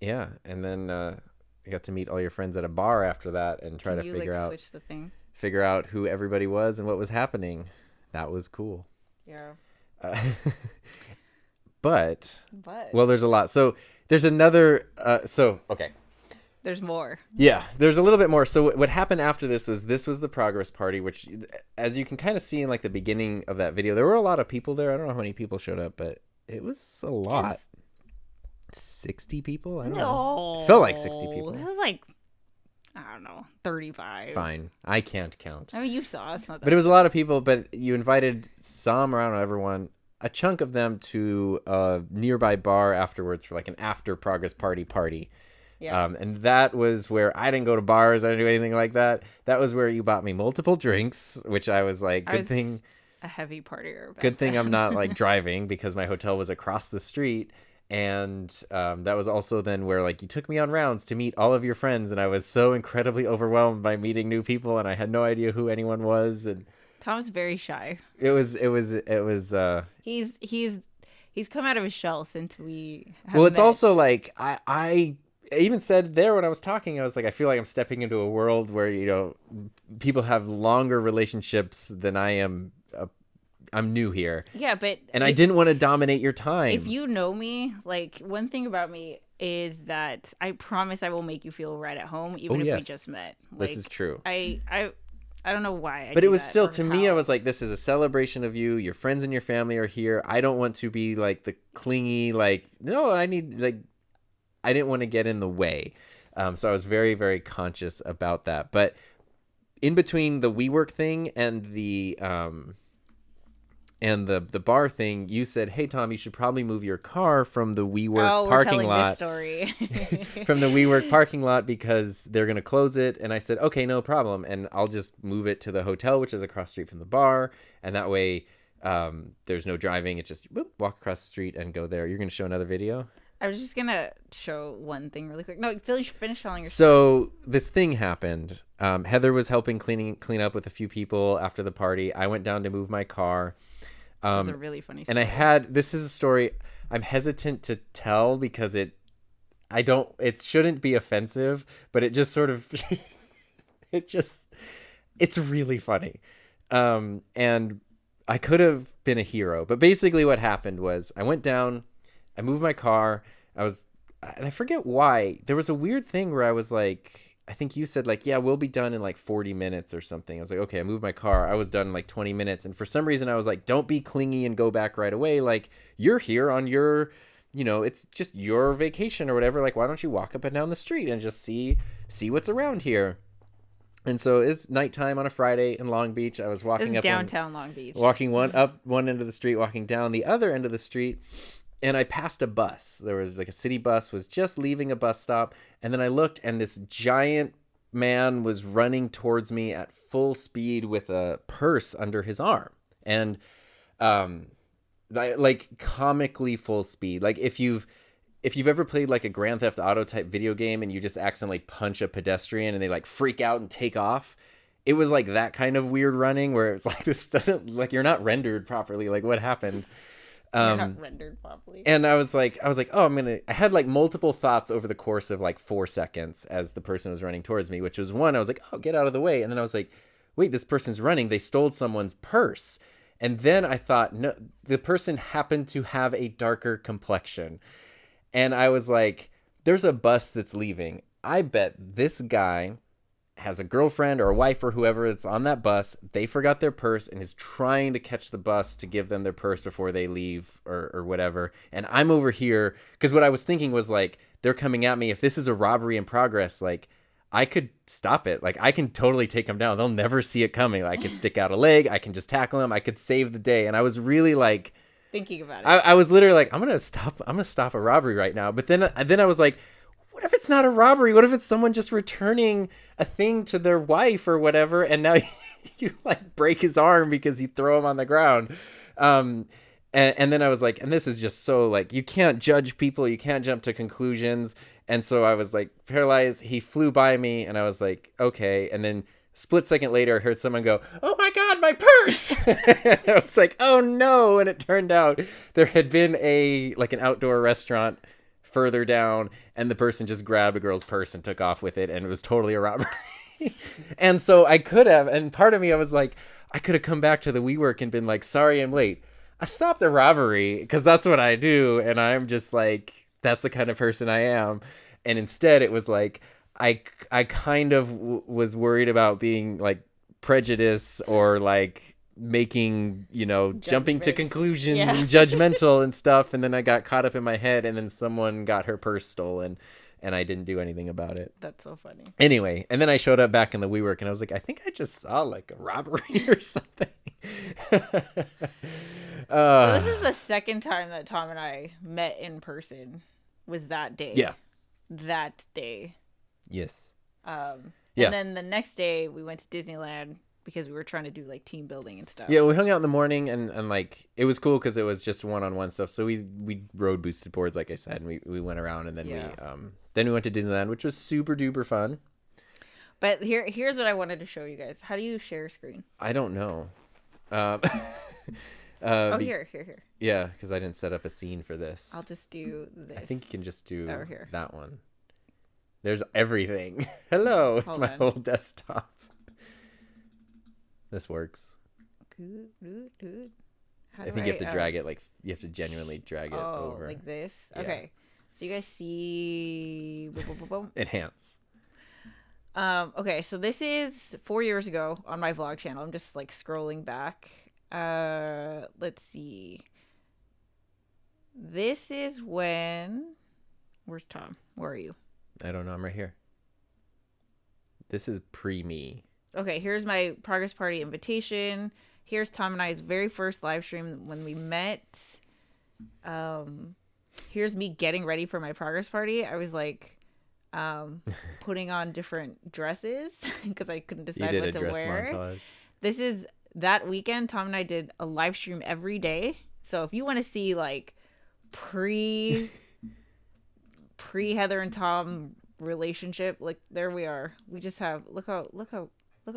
Yeah, and then I got to meet all your friends at a bar after that and try Can to you, switch the thing? figure out who everybody was and what was happening. That was cool. Yeah. But But well, there's a lot. So there's another. Okay. there's more. Yeah, there's a little bit more. So what happened after this was the progress party, which, as you can kind of see in like the beginning of that video, there were a lot of people there. I don't know how many people showed up, but it was a lot. 60 people? I don't know. No. Felt like 60 people. It was like, I don't know, 35. Fine. I can't count. I mean, you saw. It's not that. But it was a lot of people, but you invited some, or I don't know, everyone, a chunk of them to a nearby bar afterwards for like an after progress party. Yeah. And that was where I didn't go to bars. I didn't do anything like that. That was where you bought me multiple drinks, which I was like, good thing. A heavy partier. Good thing I'm not like driving, because my hotel was across the street. And that was also then where like you took me on rounds to meet all of your friends, and I was so incredibly overwhelmed by meeting new people, and I had no idea who anyone was. And Tom's very shy. it was He's come out of his shell since we have well, it's met. also like I even said there when I was talking, I was like, I feel like I'm stepping into a world where, you know, people have longer relationships than I am. I'm new here. Yeah, but I didn't want to dominate your time. If you know me, like, one thing about me is that I promise I will make you feel right at home, even if we just met. Like, this is true. I don't know why. But it was still, to me, I was like, this is a celebration of you. Your friends and your family are here. I don't want to be like the clingy, like, no, I didn't want to get in the way. So I was very, very conscious about that. But in between the WeWork thing and the bar thing, you said, hey, Tom, you should probably move your car from the WeWork parking lot. This story. From the WeWork parking lot, because they're going to close it. And I said, okay, no problem. And I'll just move it to the hotel, which is across the street from the bar. And that way there's no driving. It's just walk across the street and go there. You're going to show another video? I was just going to show one thing really quick. No, finish telling your story. So this thing happened. Heather was helping clean up with a few people after the party. I went down to move my car. This is a really funny story. And this is a story I'm hesitant to tell because it shouldn't be offensive, but it just sort of, it's really funny. And I could have been a hero. But basically what happened was I went down, I moved my car. And I forget why. There was a weird thing where I was like, I think you said like, yeah, we'll be done in like 40 minutes or something. I was like, okay, I moved my car. I was done in like 20 minutes. And for some reason I was like, don't be clingy and go back right away. Like, you're here on your, it's just your vacation or whatever. Like, why don't you walk up and down the street and just see what's around here? And so it's nighttime on a Friday in Long Beach. I was walking up downtown Long Beach. Walking up one end of the street, walking down the other end of the street, and I passed a bus. There was like a city bus was just leaving a bus stop, and then I looked, and this giant man was running towards me at full speed with a purse under his arm, and like comically full speed. Like if you've ever played like a Grand Theft Auto type video game and you just accidentally punch a pedestrian and they like freak out and take off, it was like that kind of weird running where it's like, this doesn't, like, you're not rendered properly. Like, what happened? You're not rendered properly. And I was like, oh, I had like multiple thoughts over the course of like 4 seconds as the person was running towards me, which was one, I was like, oh, get out of the way. And then I was like, wait, this person's running. They stole someone's purse. And then I thought, no, the person happened to have a darker complexion. And I was like, there's a bus that's leaving. I bet this guy has a girlfriend or a wife or whoever that's on that bus. They forgot their purse and is trying to catch the bus to give them their purse before they leave or whatever. And I'm over here because what I was thinking was like, they're coming at me. If this is a robbery in progress, like I could stop it. Like I can totally take them down. They'll never see it coming. I could stick out a leg. I can just tackle them. I could save the day. And I was really like, thinking about it. I was literally like, I'm gonna stop a robbery right now. But then I was like, what if it's not a robbery? What if it's someone just returning a thing to their wife or whatever, and now you like break his arm because you throw him on the ground? And then I was like, and this is just so like, you can't judge people, you can't jump to conclusions. And so I was like paralyzed. He flew by me, and I was like, okay. And then split second later, I heard someone go, oh my God, my purse. I was like, oh no. And it turned out there had been an outdoor restaurant further down, and the person just grabbed a girl's purse and took off with it. And it was totally a robbery. And so I could have, and part of me, I was like, I could have come back to the WeWork and been like, sorry, I'm late. I stopped the robbery because that's what I do. And I'm just like, that's the kind of person I am. And instead it was like, I kind of was worried about being like prejudiced or like making, jumping to conclusions and judgmental and stuff. And then I got caught up in my head, and then someone got her purse stolen and I didn't do anything about it. That's so funny. Anyway, and then I showed up back in the WeWork and I was like, I think I just saw like a robbery or something. So this is the second time that Tom and I met in person, was that day. Yeah. That day. Yes. Yeah. Yeah. And then the next day we went to Disneyland because we were trying to do like team building and stuff. Yeah, we hung out in the morning and like it was cool because it was just one-on-one stuff. So we rode boosted boards, like I said, and we went around, and then we went to Disneyland, which was super duper fun. But here's what I wanted to show you guys. How do you share screen? I don't know. Here. Yeah, because I didn't set up a scene for this. I'll just do this. I think you can just do over here. That one. There's everything. Hello, it's my whole desktop. This works. I think you have to drag it, like you have to genuinely drag it over. Like this? Yeah. Okay. So you guys see Enhance. Okay, so this is 4 years ago on my vlog channel. I'm just like scrolling back. Let's see. This is when, where's Tom? Where are you? I don't know. I'm right here. This is pre-me. Okay, here's my progress party invitation. Here's Tom and I's very first live stream when we met. Here's me getting ready for my progress party. I was like putting on different dresses because I couldn't decide what to wear. Montage. This is that weekend. Tom and I did a live stream every day. So if you want to see like pre Heather and Tom relationship, like there we are. We just have look how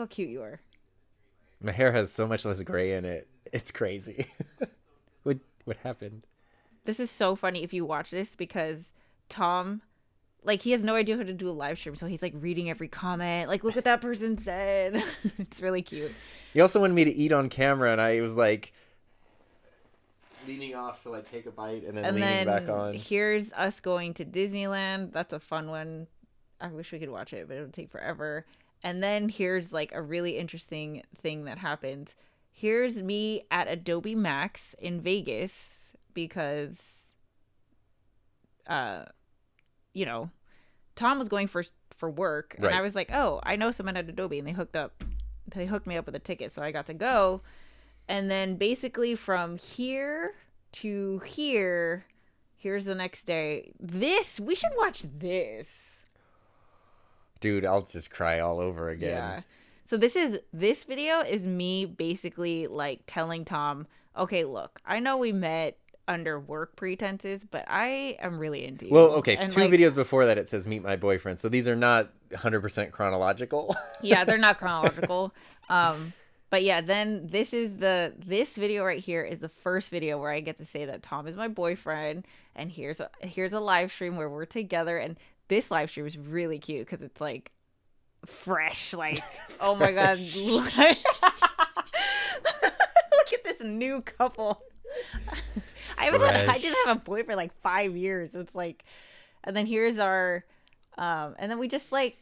cute you are. My hair has so much less gray in it. It's crazy. What happened? This is so funny if you watch this because Tom like he has no idea how to do a live stream, so he's like reading every comment. Like, look what that person said. It's really cute. He also wanted me to eat on camera, and I was like leaning off to like take a bite and then leaning back on. Here's us going to Disneyland. That's a fun one. I wish we could watch it, but it would take forever. And then here's like a really interesting thing that happened. Here's me at Adobe Max in Vegas because, you know, Tom was going for work, and Right. I was like, oh, I know someone at Adobe, and they hooked me up with a ticket, so I got to go. And then basically from here to here, here's the next day. We should watch this. Dude, I'll just cry all over again. Yeah. So this video is me basically like telling Tom, okay, look, I know we met under work pretenses, but I am really into you. Well, okay, And, two like, videos before that it says meet my boyfriend. So these are not 100% chronological. Yeah, they're not chronological. But yeah, then this video right here is the first video where I get to say that Tom is my boyfriend, and here's a live stream where we're together, and this live stream is really cute because it's like fresh, like oh my god, look at this new couple. I didn't have a boyfriend like 5 years. So it's like, and then here's our, and then we just like.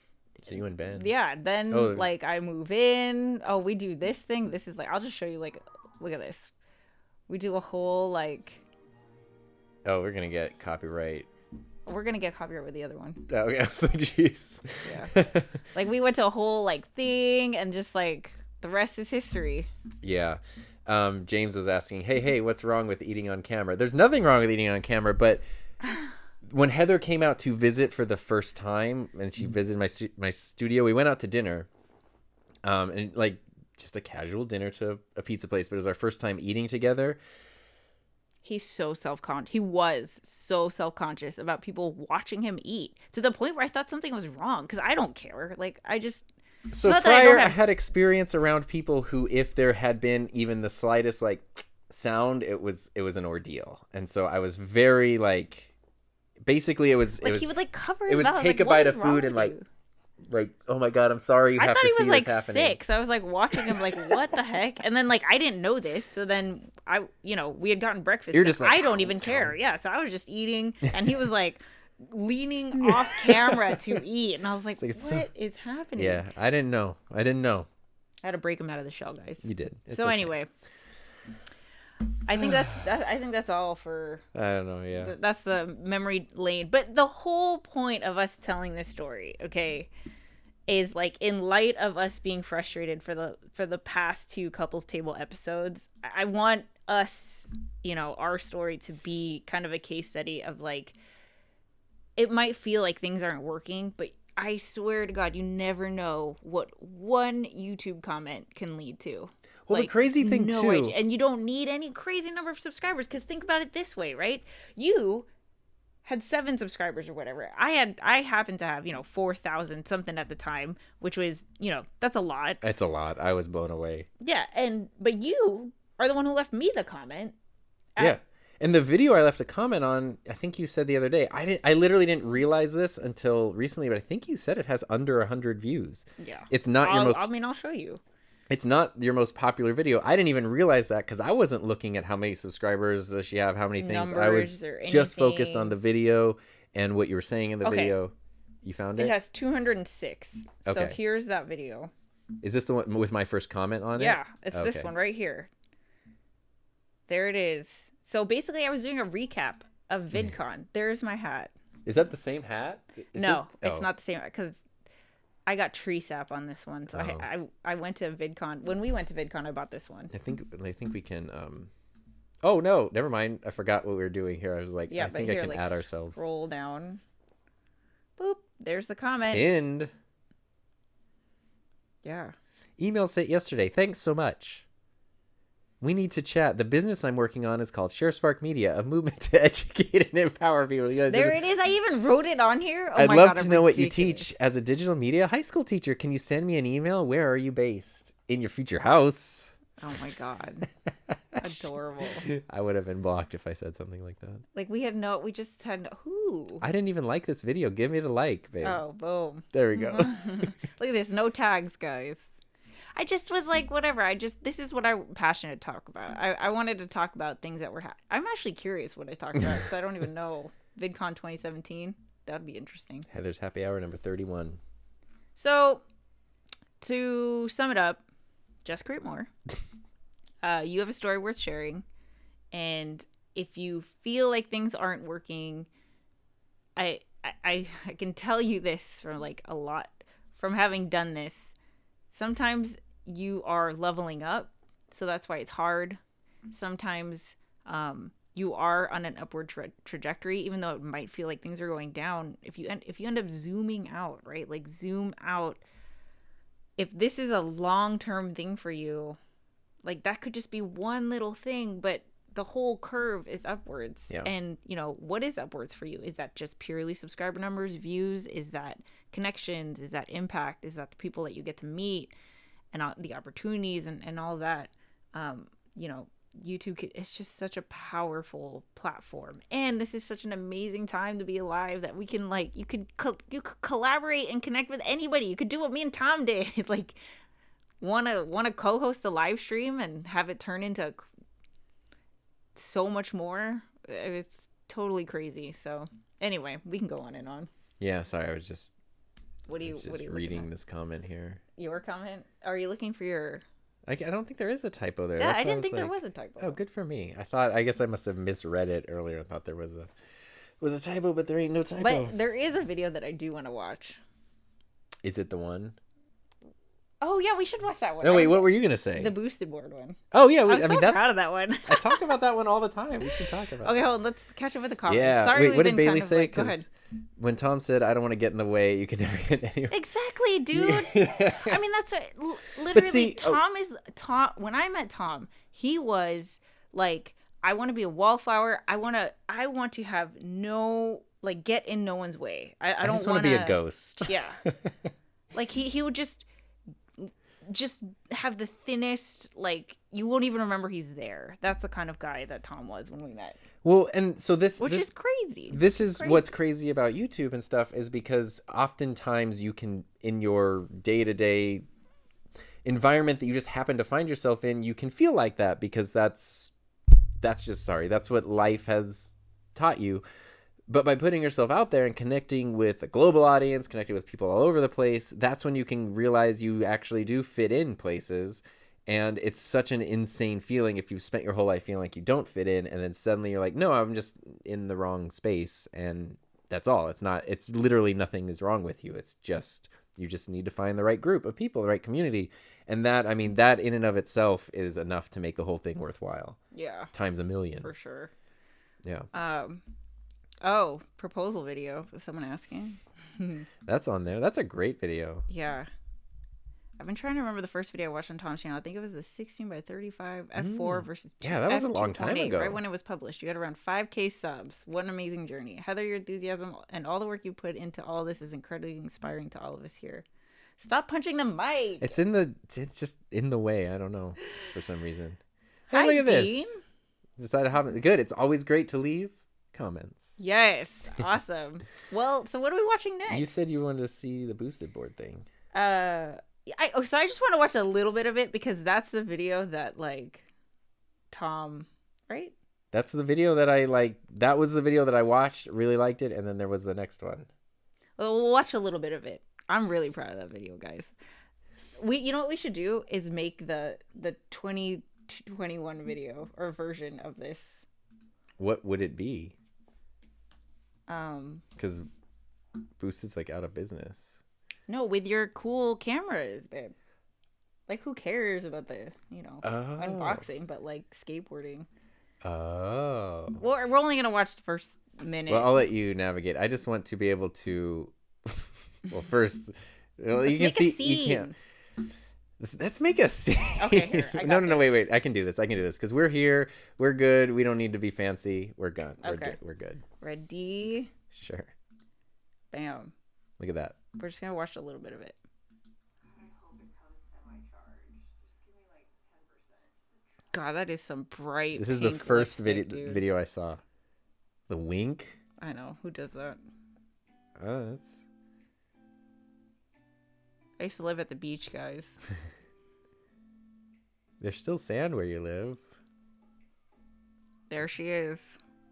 So you and Ben. Yeah, then like I move in. Oh, we do this thing. This is like, I'll just show you, like, look at this. We do a whole like. Oh, we're gonna get copyright. We're gonna get copyright with the other one. Oh, okay. I was like, jeez. Yeah. Like we went to a whole like thing, and just like the rest is history. Yeah. James was asking, hey, what's wrong with eating on camera? There's nothing wrong with eating on camera, but when Heather came out to visit for the first time, and she visited my studio, we went out to dinner, and like just a casual dinner to a pizza place, but it was our first time eating together. He was so self-conscious about people watching him eat, to the point where I thought something was wrong, because I don't care. Like, I just... So prior, I had experience around people who, if there had been even the slightest like sound, it was an ordeal, and so I was very like, basically it was he would like cover. It was mouth. take like, a bite of food and like oh my god, I'm sorry. I thought he was like 6. I was like watching him like what the heck, and then like I didn't know this, so then we had gotten breakfast. You're just like, I don't even care. Yeah, so I was just eating, and he was like leaning off camera to eat, and I was like, what is happening? Yeah, I didn't know. I had to break him out of the shell, guys. You did. So okay. Anyway, I think that's all for. I don't know. Yeah, that's the memory lane. But the whole point of us telling this story, okay, is like in light of us being frustrated for the past 2 couples table episodes. I want us, our story to be kind of a case study of like. It might feel like things aren't working, but I swear to God, you never know what one YouTube comment can lead to. Well, the crazy thing too, idea. And you don't need any crazy number of subscribers, because think about it this way, right? You had 7 subscribers or whatever. I happened to have 4,000 something at the time, which was that's a lot. It's a lot. I was blown away. Yeah, but you are the one who left me the comment. Yeah. And the video I left a comment on, I think you said the other day, I literally didn't realize this until recently, but I think you said it has under 100 views. Yeah. It's not your most... I'll show you. It's not your most popular video. I didn't even realize that because I wasn't looking at how many subscribers does she have, how many things. I was just focused on the video and what you were saying in the video. You found it? It has 206. Okay. So here's that video. Is this the one with my first comment on it? Yeah, it's this one right here. There it is. So basically, I was doing a recap of VidCon. There's my hat. Is that the same hat? No, it's not the same hat, because I got tree sap on this one. So I went to VidCon. When we went to VidCon, I bought this one. I think we can. Oh no, never mind. I forgot what we were doing here. I was like, I think I can add ourselves. Scroll down. Boop. There's the comment. End. Yeah. Email sent yesterday. Thanks so much. We need to chat. The business I'm working on is called ShareSpark Media, a movement to educate and empower people. You guys there it is. I even wrote it on here. Oh I'd my love God, to know what you teach as a digital media high school teacher. Can you send me an email? Where are you based? In your future house. Oh my god. Adorable. I would have been blocked if I said something like that. Like we just had no, who? I didn't even like this video. Give me the like, babe. Oh, boom. There we go. Look at this. No tags, guys. I just was like, whatever. This is what I'm passionate to talk about. I wanted to talk about things that were, I'm actually curious what I talked about because I don't even know. VidCon 2017. That would be interesting. Heather's happy hour number 31. So, to sum it up, just create more. You have a story worth sharing. And if you feel like things aren't working, I can tell you this from like a lot, from having done this. Sometimes you are leveling up, so that's why it's hard. Sometimes you are on an upward trajectory, even though it might feel like things are going down. If you end up zooming out, right? Like zoom out. If this is a long-term thing for you, like that could just be one little thing, but the whole curve is upwards. Yeah. And, what is upwards for you? Is that just purely subscriber numbers, views? Is that connections? Is that impact? Is that the people that you get to meet and the opportunities and all that? YouTube, it's just such a powerful platform. And this is such an amazing time to be alive that we can you could collaborate and connect with anybody. You could do what me and Tom did. Like want to co-host a live stream and have it turn into so much more. It's totally crazy. So anyway, we can go on and on. Yeah, sorry, I was just what are you reading this comment here. Your comment? Are you looking for your I don't think there is a typo there. Yeah, That's I why didn't think there was a typo. Oh, good for me. I guess I must have misread it earlier and thought there was a typo, but there ain't no typo. But there is a video that I do want to watch. Is it the one? Oh yeah, we should watch that one. No, wait, what were you gonna say? The boosted board one. Oh yeah, I'm so proud of that one. I talk about that one all the time. We should talk about. Okay, hold on, let's catch up with the comments. Yeah. Sorry, wait, what did Bailey say? Go ahead. When Tom said, "I don't want to get in the way," you can never get anywhere. Exactly, dude. I mean, that's literally Tom. When I met Tom, he was like, "I want to be a wallflower. I want to have get in no one's way. I don't want to be a ghost." Yeah. Like he would just have the thinnest, you won't even remember he's there. That's the kind of guy that Tom was when we met. Well, and so which is crazy. This is what's crazy about YouTube and stuff, is because oftentimes you can, in your day-to-day environment that you just happen to find yourself in, you can feel like that because that's what life has taught you. But by putting yourself out there and connecting with a global audience, connecting with people all over the place, that's when you can realize you actually do fit in places. And it's such an insane feeling if you've spent your whole life feeling like you don't fit in, and then suddenly you're like, no, I'm just in the wrong space, and that's all. It's literally nothing is wrong with you. It's just, you just need to find the right group of people, the right community. And that in and of itself is enough to make the whole thing worthwhile. Yeah. Times a million. For sure. Yeah. Oh, proposal video. Was someone asking? That's on there. That's a great video. Yeah. I've been trying to remember the first video I watched on Tom's channel. I think it was the 16:35 F4 versus Yeah, that was a long time ago. Right when it was published. You had around 5K subs. What an amazing journey. Heather, your enthusiasm and all the work you put into all this is incredibly inspiring to all of us here. Stop punching the mic. It's just in the way. I don't know, for some reason. Hey, Hi, look at Dean. this. Decided how good. It's always great to leave comments. Yes. Awesome. Well, so what are we watching next? You said you wanted to see the boosted board thing. So I just want to watch a little bit of it because that's the video that Tom, right? That's the video that that was the video that I watched, really liked it, and then there was the next one. Well, we'll watch a little bit of it. I'm really proud of that video, guys. You know what we should do is make the 2021 video or version of this. What would it be? Because Boosted's out of business. No, with your cool cameras, babe. Who cares about the, unboxing, but skateboarding. Oh. Well, we're only going to watch the first minute. Well, I'll let you navigate. I just want to be able to, well, first, you can see, you can't. Let's make a scene. Okay, here, No, wait. I can do this. Because we're here. We're good. We don't need to be fancy. We're good. Okay. We're good. Ready? Sure. Bam. Look at that. We're just going to watch a little bit of it. I hope it comes semi-charged. Just give me 10%. God, that is some bright. This is the pink first lipstick, dude. video I saw. The wink? I know. Who does that? Oh, that's... I used to live at the beach, guys. There's still sand where you live. There she is.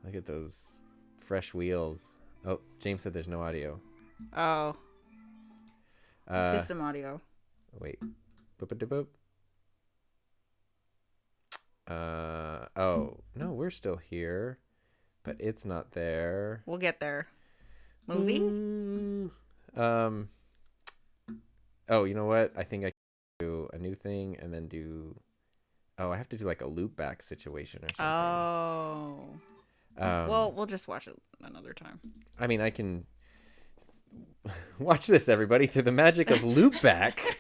Look at those fresh wheels. Oh, James said there's no audio. Oh. Uh, System audio. Wait. Boop-a-da-boop. Oh, no, we're still here. But it's not there. We'll get there. Movie? Ooh. Oh, you know what? I think I can do a new thing and then do... Oh, I have to do like a loop back situation or something. Oh. Well, we'll just watch it another time. I mean, I can... Watch this, everybody, through the magic of loop back,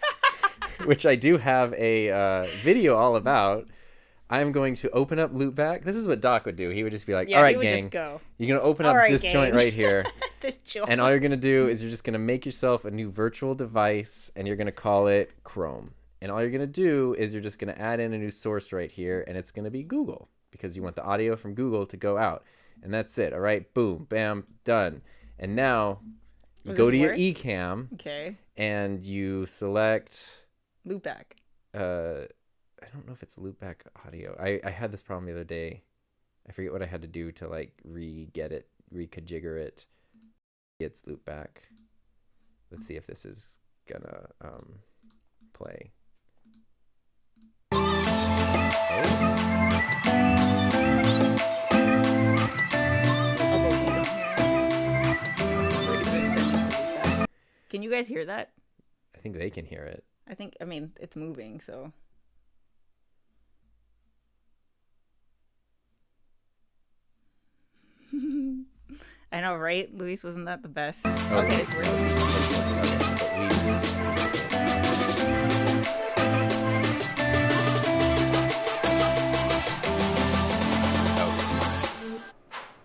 which I do have a video all about. I'm going to open up Loopback. This is what Doc would do. He would just be like, Yeah, all right, he would gang, just go. you're going to open up All right, this joint gang." right here. This joke. And all you're going to do is you're just going to make yourself a new virtual device, and you're going to call it Chrome. And all you're going to do is you're just going to add in a new source right here, and it's going to be Google, because you want the audio from Google to go out. And that's it. All right, boom, bam, done. And now you Does go this to your work? eCam, Okay. and you select... Loop back. I don't know if it's loopback audio. I had this problem the other day. I forget what I had to do to like reconfigure it. It's loopback. Let's see if this is gonna play. Can you guys hear that? I think they can hear it. I mean, it's moving, so. I know, right? Luis, wasn't that the best? Oh, Okay, wait, it's no, working.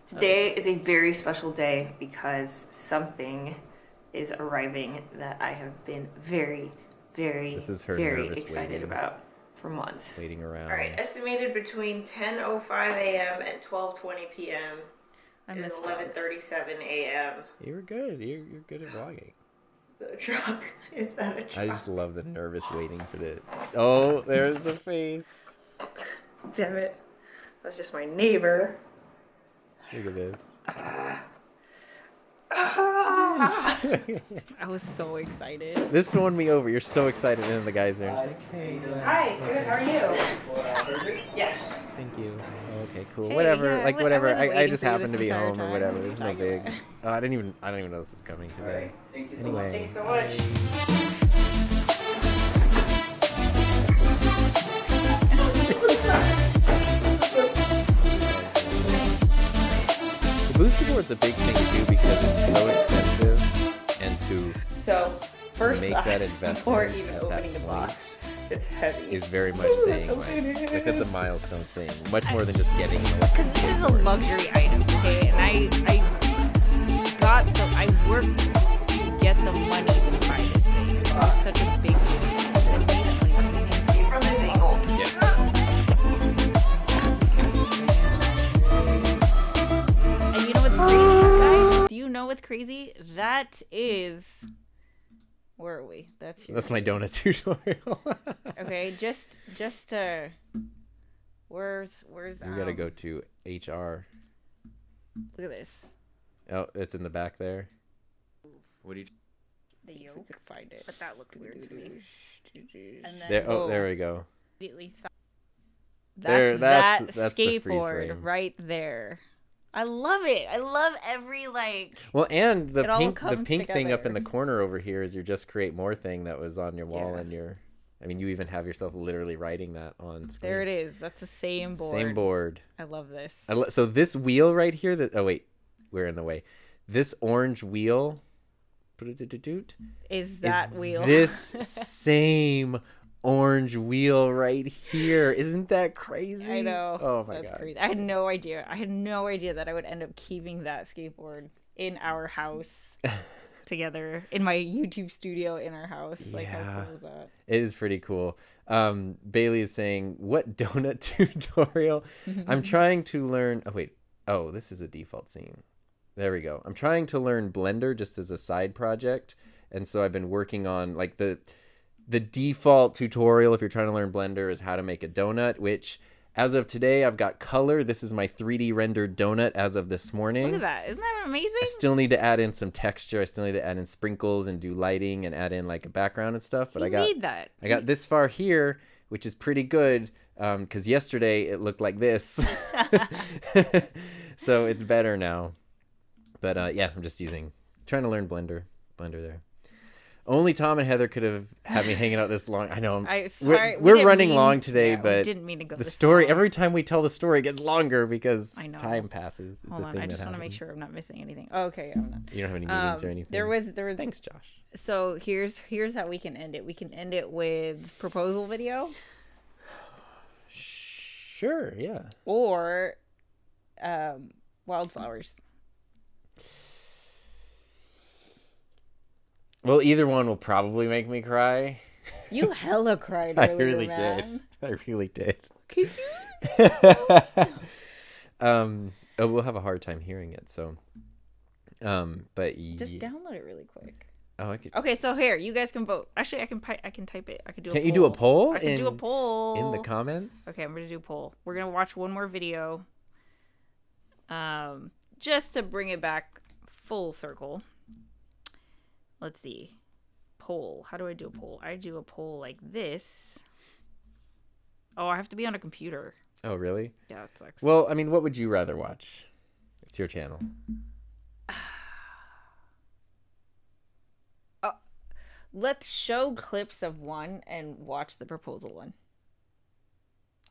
it's Today is a very special day because something is arriving that I have been very, very, This is her very nervous excited waiting. about for months. waiting around. All right, estimated between 10:05 a.m. and 12:20 p.m. I It is missed it. 11:37 a.m. You were good. You're good at vlogging. The truck is that a truck? I just love the nervous waiting for the... Oh, there's the face. Damn it! That was just my neighbor. Look at this. I was so excited. This won me over. You're so excited. And then the guys there. Just like, hey, Hi, good. How are you? Yes. thank you. Okay, cool. Hey, whatever. yeah, like I whatever. wasn't I waiting just for you happened to this be entire home or time. whatever. There's no big. Oh, I don't even know this is coming today. Thank you so much. Anyway. Thanks so much. The booster board's a big thing too because it's so expensive, and to So, first make thoughts that investment before even at opening that the point box, it's heavy. is very much saying like that's a milestone thing, much more than just getting. Because this is a luxury item, okay? And I worked to get the money to buy this thing. It was such a big deal. See from this angle. Yes. And you know what's crazy, guys? Do you know what's crazy? That is... Where are we? That's my donut tutorial. Okay, just where's You gotta go to HR. Look at this. Oh, it's in the back there. What do you? The See if we yolk. could find it. But that looked weird to me. And then There. Oh, there we go. immediately There, that's that's the freeze skateboard frame. right there. I love it. I love every like. Well, and the It all pink comes thing up in the together. corner over here is your just create more thing that was on your wall Yeah. and your. I mean, you even have yourself literally writing that on screen. There it is. That's the same board. Same board. I love this. So this wheel right here. That oh wait, we're in the way. This orange wheel. Is that wheel? This same orange wheel right here. Isn't that crazy? I know. Oh my That's god. crazy. I had no idea. I had no idea that I would end up keeping that skateboard in our house. together in my YouTube studio in our house. Like, Yeah. how cool is that? It is pretty cool. Bailey is saying, what donut tutorial? I'm trying to learn. Oh, wait. Oh, this is a default scene. There we go. I'm trying to learn Blender just as a side project. And so I've been working on like the default tutorial if you're trying to learn Blender is how to make a donut, which as of today, I've got color. This is my 3D rendered donut as of this morning. Look at that. Isn't that amazing? I still need to add in some texture. I still need to add in sprinkles and do lighting and add in like a background and stuff. But He made that. I got this far here, which is pretty good because yesterday it looked like this. So it's better now. But yeah, I'm just trying to learn Blender there. Only Tom and Heather could have had me hanging out this long. I know. We're running long today, but we didn't mean to go the this story, long. every time we tell the story, it gets longer because I know. time passes. It's Hold a on, thing I just want to make sure I'm not missing anything. Oh, okay, I'm not. You don't have any meetings or anything? There was. Thanks, Josh. So here's how we can end it. We can end it with proposal video Sure, yeah. or wildflowers. Well, either one will probably make me cry. You hella cried I earlier, really man. did. I really did. Could you? We'll have a hard time hearing it, so. But Just download it really quick. Oh, I could. Okay, so here you guys can vote. Actually, I can type it. I could do. Can't you do a poll? I can do a poll in the comments? Okay, I'm gonna do a poll. We're gonna watch one more video. Just to bring it back full circle. Let's see. Poll. How do I do a poll? I do a poll like this. Oh, I have to be on a computer. Oh, really? Yeah, that sucks. Well, I mean, what would you rather watch? It's your channel. Let's show clips of one and watch the proposal one.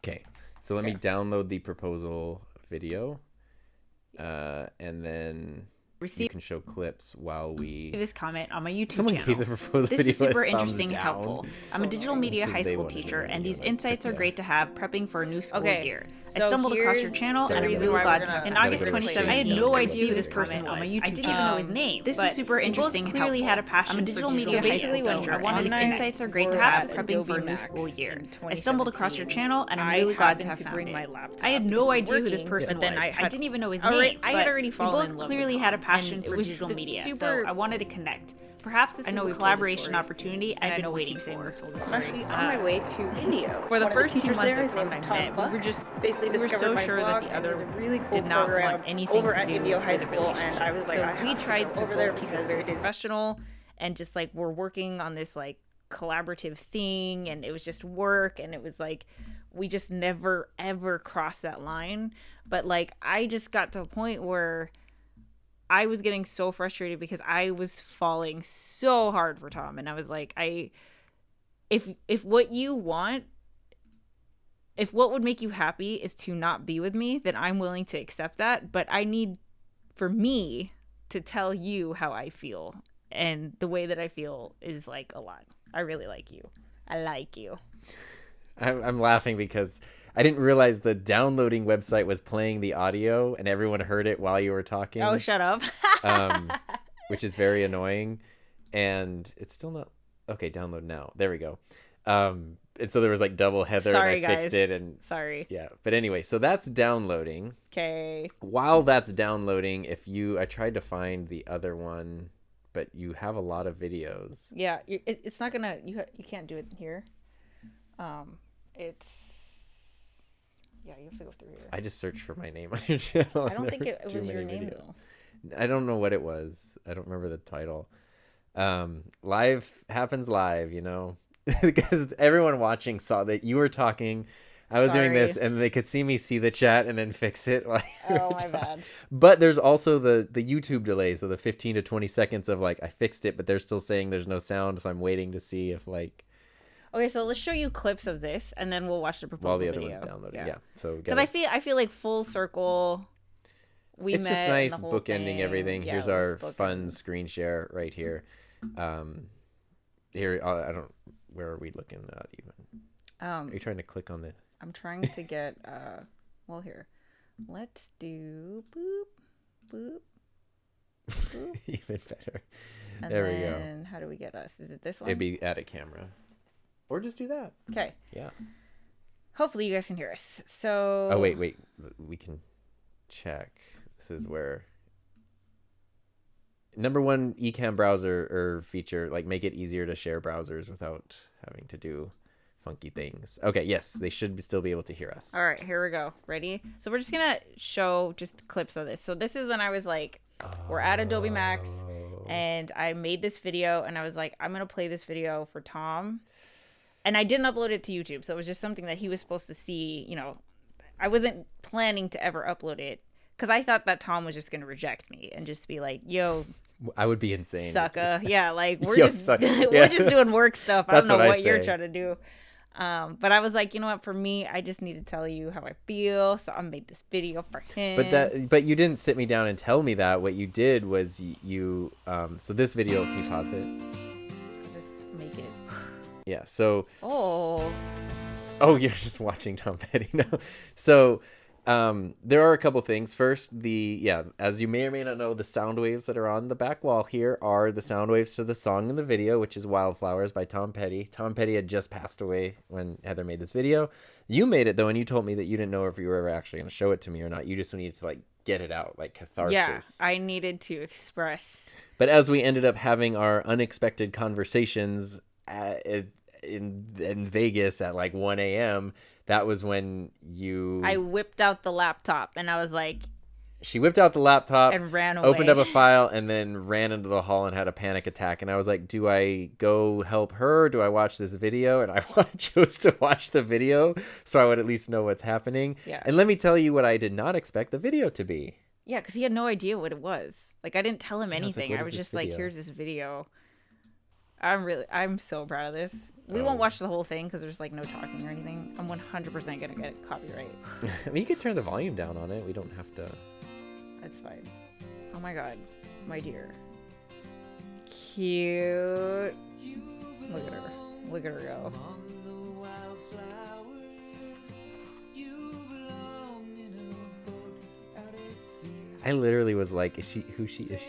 Okay. So let me download the proposal video. And then you can show clips while we... This comment on my YouTube Someone channel. gave the proposal This video is super a thumbs interesting and down. helpful. I'm a digital media Because high they school wanted to teacher, do and these like insights are yeah. great to have prepping for a new school Okay, year. I so stumbled across your here's channel, the and I'm reason really why glad we're to gonna- have. In Gotta August go to 2017, the I had shade. no Gotta idea go who to this the person shade. on my YouTube I didn't channel. even know his name. This but is super we both interesting and clearly helpful. had a passion I'm a for digital digital media high media, school so teacher, I and wanted these to insights are great to we're have at prepping Adobe for a new Max school year. in I stumbled across your 2017. channel, and I'm I really glad to happened have to found bring it. my laptop I had because no we're idea who this working, person but then was. I I had- didn't even know his Alright, name. I had but already we fallen in both love clearly with had a Tom, passion and it for was digital the media, so super- I wanted to connect. Perhaps this I is know a we've told this collaboration story. opportunity I've been waiting saying for. we've told this story. Especially On my way to India. For the One of first 2 teachers months there, that his Tom name and is I Tom met, Buck. we were just Basically we were discovered so my sure that blog, the and other he's a really cool did not program want anything over to at do Indio High with the School, and relationship. I was like, so I we have to tried go to over there both keep it because very it is professional and just like we're working on this like collaborative thing, and it was just work, and it was like we just never ever crossed that line. But like I just got to a point where I was getting so frustrated because I was falling so hard for Tom, and I was like, if what you want, if what would make you happy is to not be with me, then I'm willing to accept that. But I need for me to tell you how I feel, and the way that I feel is like a lot. I really like you. I like you. I'm laughing because I didn't realize the downloading website was playing the audio and everyone heard it while you were talking. Oh, shut up. Which is very annoying. And it's still not... Okay, download now. There we go. And so there was like double Heather Sorry, and I fixed guys. it. And Sorry. yeah. But anyway, so that's downloading. Okay. While that's downloading, I tried to find the other one, but you have a lot of videos. Yeah, it's not gonna. You can't do it here. Yeah, you have to go through here. I just searched for my name on your channel. I don't think it Too was your many name videos. though. I don't know what it was. I don't remember the title. Live happens live, you know, because everyone watching saw that you were talking. I was doing this, and they could see me see the chat and then fix it. While you were Oh, my talking. bad. But there's also the YouTube delay, so the 15 to 20 seconds of like I fixed it, but they're still saying there's no sound, so I'm waiting to see if like. Okay, so let's show you clips of this, and then we'll watch the proposal While the other video. one's downloading, yeah. So Because I feel like full circle. It's met just and nice the whole bookending thing. everything. Yeah, Here's let's our bookend. fun screen share right here. Here I don't. Where are we looking at even? Are you trying to click on the? I'm trying to get well here. Let's do boop boop boop. Even better. And There we go. then how do we get us? Is it this one? It'd be at a camera. Or just do that. Okay. Yeah. Hopefully you guys can hear us. So. Oh, wait. We can check. This is where... Number one Ecamm browser or feature, like make it easier to share browsers without having to do funky things. Okay, yes, they should still be able to hear us. All right, here we go. Ready? So we're just gonna show just clips of this. So this is when I was like, we're at Adobe Max, and I made this video, and I was like, I'm gonna play this video for Tom, and I didn't upload it to YouTube, so it was just something that he was supposed to see. You know, I wasn't planning to ever upload it because I thought that Tom was just gonna reject me and just be like, yo. I would be insane. Sucker. Yeah, like we're Yo, just sucker. we're Yeah. just doing work stuff. I That's don't know what I what you're say. trying to do. But I was like, you know what? For me, I just need to tell you how I feel. So I made this video for him. But you didn't sit me down and tell me that. What you did was you so this video, can you pause it? I'll just make it. Yeah. So Oh. you're just watching Tom Petty now. So there are a couple things. First, as you may or may not know, the sound waves that are on the back wall here are the sound waves to the song in the video, which is Wildflowers by Tom Petty. Tom Petty had just passed away when Heather made this video. You made it, though, and you told me that you didn't know if you were ever actually going to show it to me or not. You just needed to, like, get it out, like catharsis. Yeah, I needed to express. But as we ended up having our unexpected conversations in Vegas at, like, 1 a.m., that was when I whipped out the laptop, and I was like... She whipped out the laptop and ran away. Opened up a file, and then ran into the hall and had a panic attack. And I was like, do I go help her? Or do I watch this video? And I chose to watch the video so I would at least know what's happening. Yeah. And let me tell you what I did not expect the video to be. Yeah, because he had no idea what it was. Like, I didn't tell him I was like, anything. what I is was this just like, video? here's this video. I'm so proud of this. We won't watch the whole thing because there's like no talking or anything. I'm 100% gonna get copyright. I mean, you could turn the volume down on it. We don't have to. That's fine. Oh my god, my dear. Cute. Look at her. Look at her go. I literally was like, is she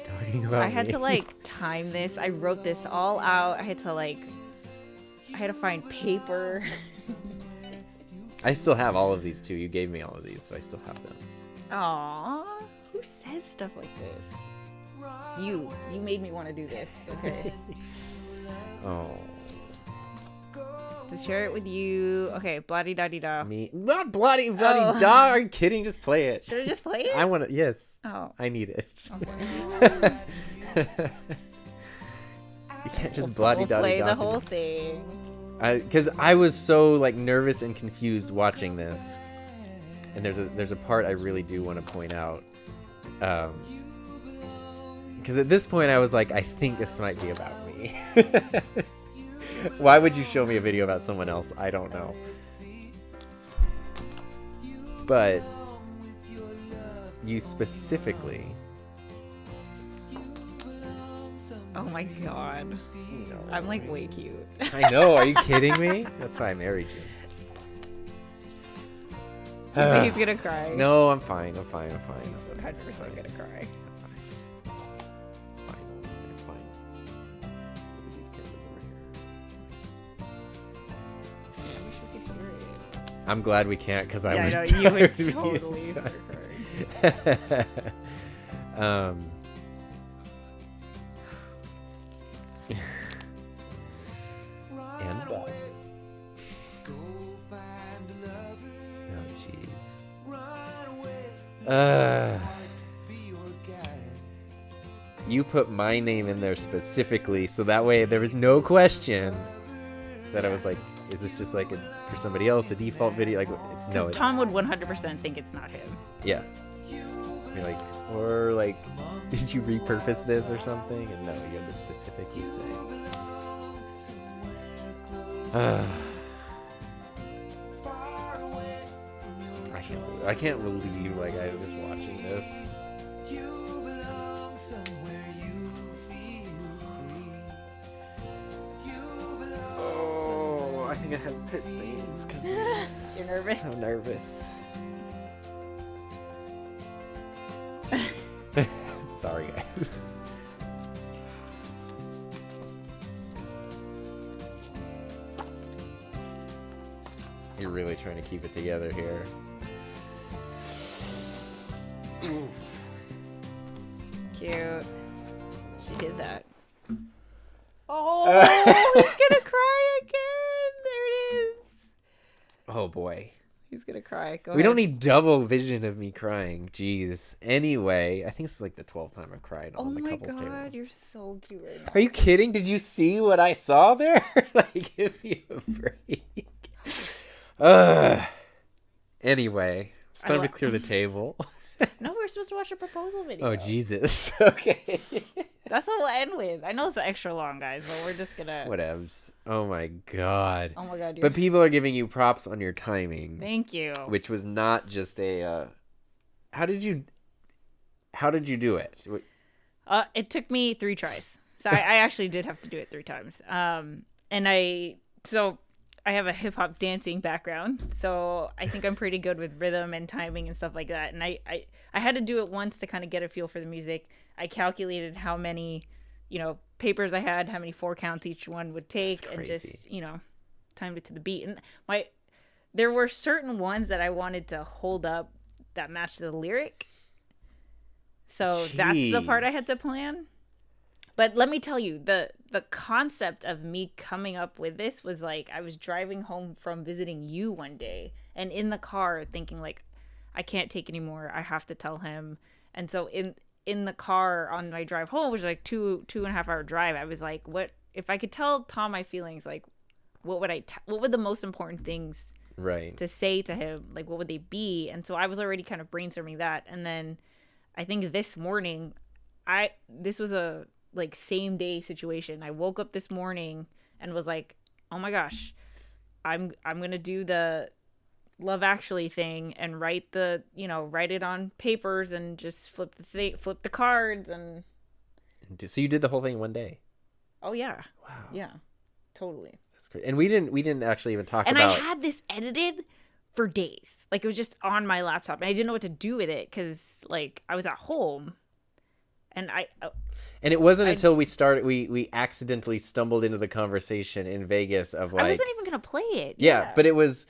talking about? I had me? to like time this. I wrote this all out. I had to find paper. I still have all of these too. You gave me all of these, so I still have them. Aww. Who says stuff like this? You made me want to do this. Okay. Oh. To share it with you. Okay, bloody da di da. Me not bloody Oh. da. Are you kidding? Just play it. Should I just play it? I want to. Yes. Oh. I need it. Okay. You can't just We'll bloody da play da. the whole thing. Because I was so like nervous and confused watching this, and there's a part I really do want to point out. Because at this point I was like, I think this might be about me. Why would you show me a video about someone else? I don't know. But you specifically. Oh my god. No. I'm like way cute. I know. Are you kidding me? That's why I married you. He's gonna cry. No, I'm fine. I'm fine. 100% gonna cry. Fine. It's fine. Look at these cameras over here. Yeah, I wish we could hear it. I'm glad we can't because I Yeah, would. I know, you would be totally shocked. start crying. And Bob. Oh, jeez. You put my name in there specifically, so that way there was no question that I was like, is this just like for somebody else, a default video? Like, no. Because Tom would 100% think it's not him. Yeah. You're like, or like, did you repurpose this or something? And no, you have to specifically say. I can't believe like I was watching this. Oh, I think I have pit stains because You're nervous? I'm nervous. Sorry, guys. You're really trying to keep it together here. Cute. She did that. Oh, he's gonna cry again. There it is. Oh boy. He's gonna cry. Go We ahead. don't need double vision of me crying. Jeez. Anyway, I think this is like the 12th time I've cried Oh on the my couples god, table. you're so cute right now. Are you kidding? Did you see what I saw there? Like, give me a break. Anyway, it's time to clear the table. No, we're supposed to watch a proposal video. Oh, Jesus. Okay. That's what we'll end with. I know it's extra long, guys, but we're just gonna. Whatevs. Oh my god. Oh my god, But people are giving you props on your timing. Thank you. Which was not just a. How did you do it? It took me 3 tries. So I actually did have to do it 3 times. And I have a hip hop dancing background, so I think I'm pretty good with rhythm and timing and stuff like that. And I had to do it once to kind of get a feel for the music. I calculated how many, papers I had, how many 4 counts each one would take, and just, timed it to the beat. And there were certain ones that I wanted to hold up that matched the lyric. So that's the part I had to plan. But let me tell you, the concept of me coming up with this was like, I was driving home from visiting you one day, and in the car thinking like, I can't take anymore. I have to tell him. And so in the car on my drive home, which was like 2.5 hour drive, I was like, what if I could tell Tom my feelings? Like, what would the most important things to say to him? Like, what would they be? And so I was already kind of brainstorming that. And then I think this morning, this was a like same day situation. I woke up this morning and was like, oh my gosh, I'm gonna do the Love Actually thing and write it on papers and just flip the cards. And so you did the whole thing in one day? Oh yeah. Wow. Yeah, totally. That's great. And we didn't actually even talk and about. I had this edited for days. Like, it was just on my laptop, and I didn't know what to do with it because like I was at home. And and it wasn't until we started, we accidentally stumbled into the conversation in Vegas of like, I wasn't even gonna play it. Yeah, but it was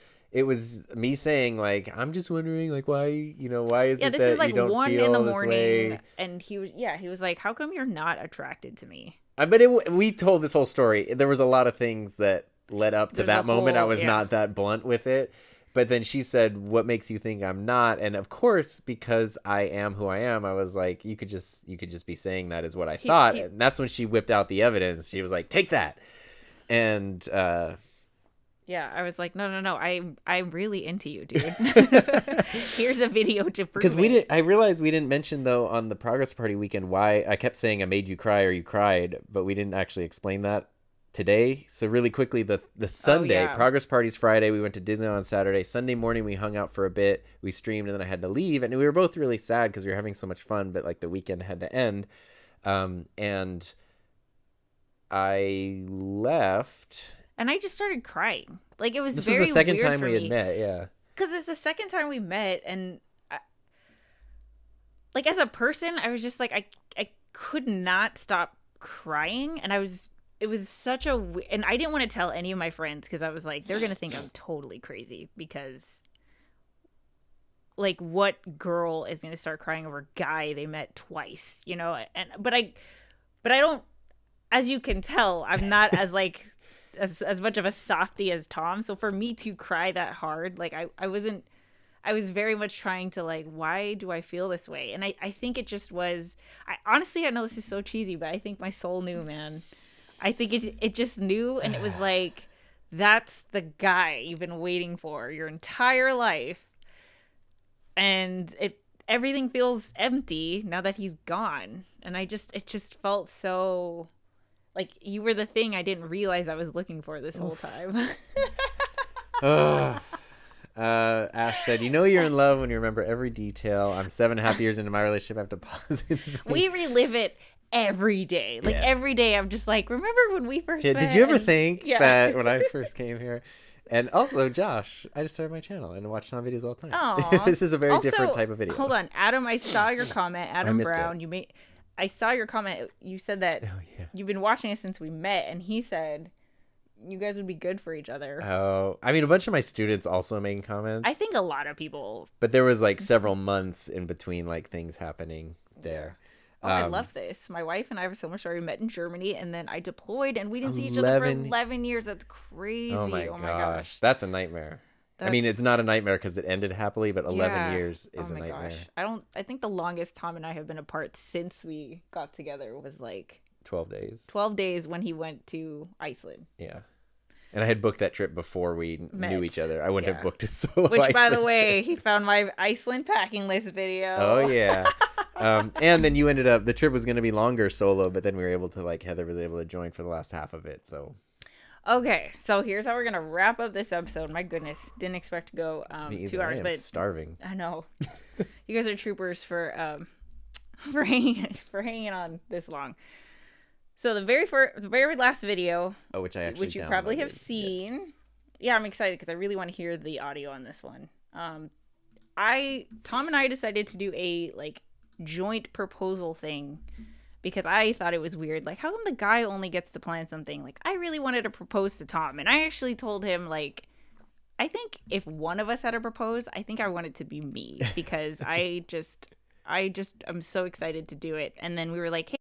me saying like, I'm just wondering like why is it this that is like you don't 1 feel in the this morning, way? and he was like, how come you're not attracted to me? But we told this whole story. There was a lot of things that led up to There's that a moment. I whole- was yeah. not that blunt with it. But then she said, what makes you think I'm not? And of course, because I am who I am, I was like, you could just be saying that is what I thought. And that's when she whipped out the evidence. She was like, take that. And yeah, I was like, no, I'm really into you, dude. Here's a video to prove because I realized we didn't mention though on the Progress Party weekend why I kept saying I made you cry or you cried, but we didn't actually explain that today. So really quickly, the Sunday, Progress Party's Friday, we went to Disney on Saturday. Sunday morning we hung out for a bit, we streamed, and then I had to leave, and we were both really sad because we were having so much fun, but like the weekend had to end. And I left, and I just started crying. Like, it was this very was the second weird time for we had me. met. Yeah, because it's the second time we met, and like as a person, I was just like, I could not stop crying, and it was such and I didn't want to tell any of my friends because I was like, they're gonna think I'm totally crazy, because like, what girl is gonna start crying over a guy they met twice, but I don't, as you can tell, I'm not as like as much of a softie as Tom. So for me to cry that hard, like I was very much trying to like, why do I feel this way? And I think it just was, honestly, I know this is so cheesy, but I think my soul knew, man. I think it just knew, and it was like, that's the guy you've been waiting for your entire life. And everything feels empty now that he's gone. And it just felt so like you were the thing I didn't realize I was looking for this whole time. Ash said, you're in love when you remember every detail. I'm 7.5 years into my relationship. I have to pause it. We relive it every day. Like, every day I'm just like, remember when we first met? Did you ever think that when I first came here? And also, Josh, I just started my channel and watch Tom videos all the time. Aww. This is a very different type of video. Hold on, Adam, I saw your comment. Adam missed Brown, I saw your comment. You said that you've been watching us since we met, and he said you guys would be good for each other. Oh, I mean, a bunch of my students also made comments. I think a lot of people. But there was like several months in between like things happening there. Oh, I love this. My wife and I were so much sorry. We met in Germany, and then I deployed, and we didn't see each other for 11 years. That's crazy. Oh my gosh. That's a nightmare. I mean, it's not a nightmare because it ended happily, but 11 years is a nightmare. I think the longest Tom and I have been apart since we got together was like 12 days. 12 days when he went to Iceland. Yeah. And I had booked that trip before we knew each other. I wouldn't have booked a solo Which, by the Iceland way, trip. he found my Iceland packing list video. Oh, yeah. And then you ended up, the trip was going to be longer solo, but then we were able to, like, Heather was able to join for the last half of it, so. Okay, so here's how we're going to wrap up this episode. My goodness, didn't expect to go 2 hours, I am starving. I know. You guys are troopers for hanging on this long. So the very last video, which you probably have seen. Yes. Yeah, I'm excited because I really want to hear the audio on this one. Tom and I decided to do a like joint proposal thing because I thought it was weird. Like, how come the guy only gets to plan something? Like, I really wanted to propose to Tom, and I actually told him, like, I think if one of us had to propose, I think I want it to be me because I just I'm so excited to do it. And then we were like, hey.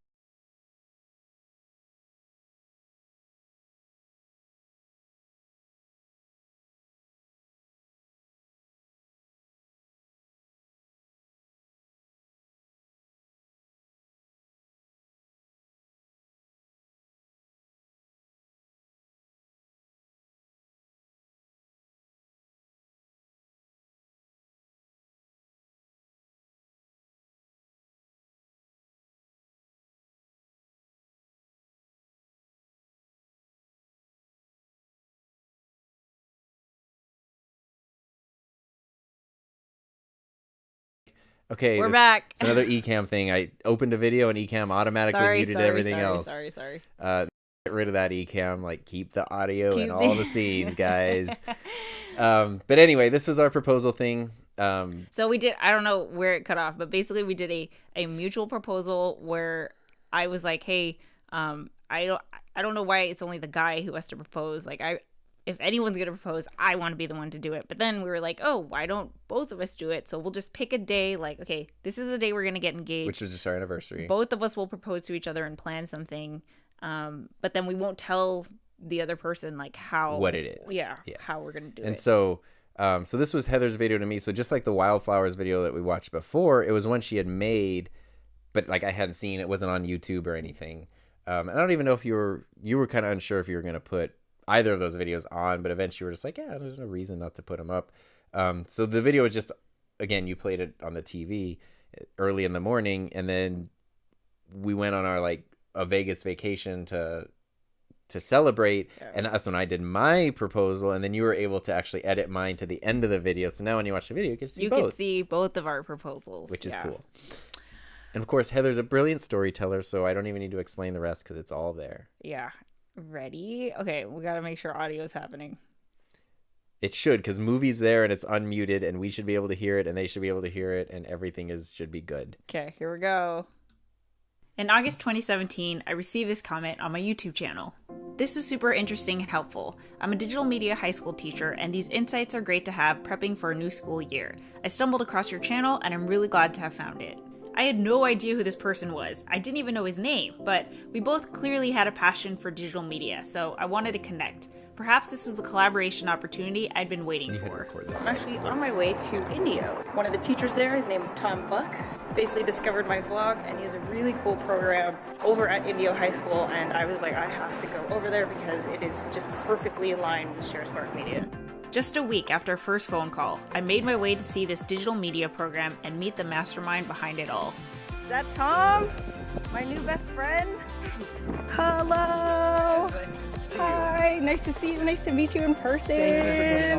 Okay, we're back. It's another Ecamm thing. I opened a video and Ecamm automatically muted everything else. Sorry. Get rid of that Ecamm. Like, keep the audio and all the scenes, guys. But anyway, this was our proposal thing. So we did. I don't know where it cut off, but basically we did a mutual proposal where I was like, hey, I don't know why it's only the guy who has to propose. Like, if anyone's going to propose, I want to be the one to do it. But then we were like, oh, why don't both of us do it? So we'll just pick a day. Like, okay, this is the day we're going to get engaged. Which was just our anniversary. Both of us will propose to each other and plan something. But then we won't tell the other person, like, what it is. Yeah. How we're going to do it. And so this was Heather's video to me. So just like the Wildflowers video that we watched before, it was one she had made, but like I hadn't seen. It wasn't on YouTube or anything. I don't even know if you were kind of unsure if you were going to put either of those videos on, but eventually you were just like, yeah, there's no reason not to put them up. So the video was just, again, you played it on the TV early in the morning, and then we went on our like a Vegas vacation to celebrate, and that's when I did my proposal, and then you were able to actually edit mine to the end of the video. So now when you watch the video, you can see both. You can see both of our proposals, which is cool. And of course, Heather's a brilliant storyteller, so I don't even need to explain the rest because it's all there. Yeah. Ready? Okay, we got to make sure audio is happening. It should, because movie's there and it's unmuted, and we should be able to hear it, and they should be able to hear it, and everything should be good. Okay, here we go. In August 2017, I received this comment on my YouTube channel. This was super interesting and helpful. I'm a digital media high school teacher, and these insights are great to have prepping for a new school year. I stumbled across your channel, and I'm really glad to have found it. I had no idea who this person was. I didn't even know his name, but we both clearly had a passion for digital media, so I wanted to connect. Perhaps this was the collaboration opportunity I'd been waiting for. I'm actually on my way to Indio. One of the teachers there, his name is Tom Buck, basically discovered my vlog, and he has a really cool program over at Indio High School, and I was like, I have to go over there because it is just perfectly aligned with Share Spark Media. Just a week after our first phone call, I made my way to see this digital media program and meet the mastermind behind it all. Is that Tom? My new best friend? Hello! Hi, nice to see you. Nice to meet you in person. Hey,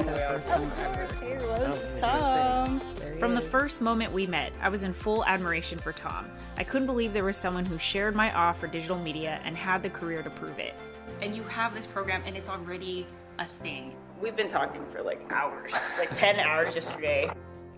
Rose, it's Tom. From the first moment we met, I was in full admiration for Tom. I couldn't believe there was someone who shared my awe for digital media and had the career to prove it. And you have this program and it's already a thing. We've been talking for like hours. It's like 10 hours yesterday.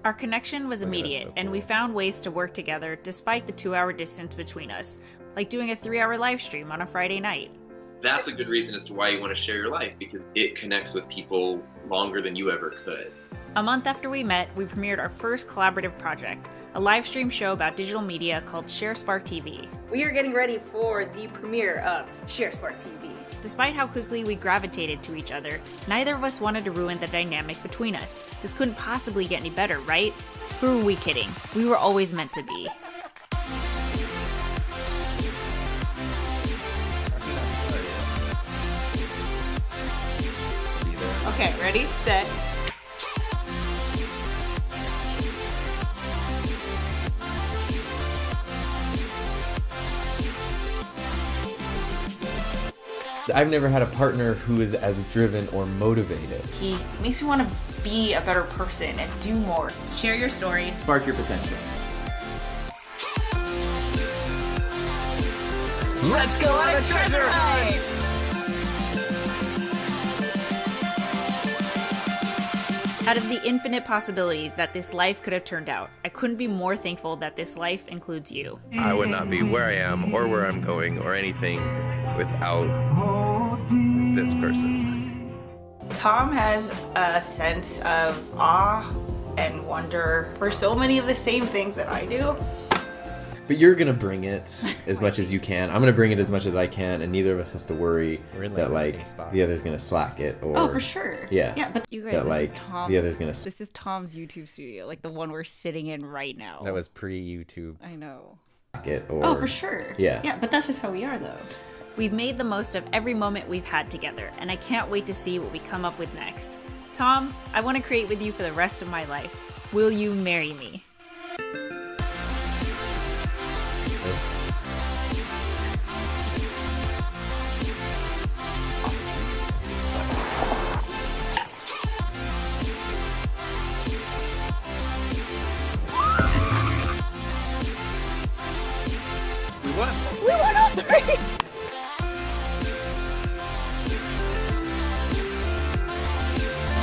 Our connection was immediate, and we found ways to work together despite the 2-hour distance between us, like doing a 3-hour live stream on a Friday night. that's a good reason as to why you want to share your life, because it connects with people longer than you ever could. A month after we met, we premiered our first collaborative project, a live stream show about digital media called ShareSpark TV. We are getting ready for the premiere of ShareSpark TV. Despite how quickly we gravitated to each other, neither of us wanted to ruin the dynamic between us. This couldn't possibly get any better, right? Who are we kidding? We were always meant to be. Okay, ready, set. I've never had a partner who is as driven or motivated. He makes me want to be a better person and do more. Share your stories. Spark your potential. Let's go on a treasure hunt! Out of the infinite possibilities that this life could have turned out, I couldn't be more thankful that this life includes you. I would not be where I am or where I'm going or anything without this person. Tom has a sense of awe and wonder for so many of the same things that I do. But you're gonna bring it as much as you can. I'm gonna bring it as much as I can, and neither of us has to worry that like the other's gonna slack it or. Oh, for sure. Yeah. Yeah, but You guys, that this like is Tom's, the other's gonna. this is Tom's YouTube studio, like the one we're sitting in right now. That was pre-YouTube. I know. Slack it or. oh, for sure. Yeah. Yeah, but that's just how we are, though. We've made the most of every moment we've had together, and I can't wait to see what we come up with next. Tom, I want to create with you for the rest of my life. Will you marry me? We won. We won all three!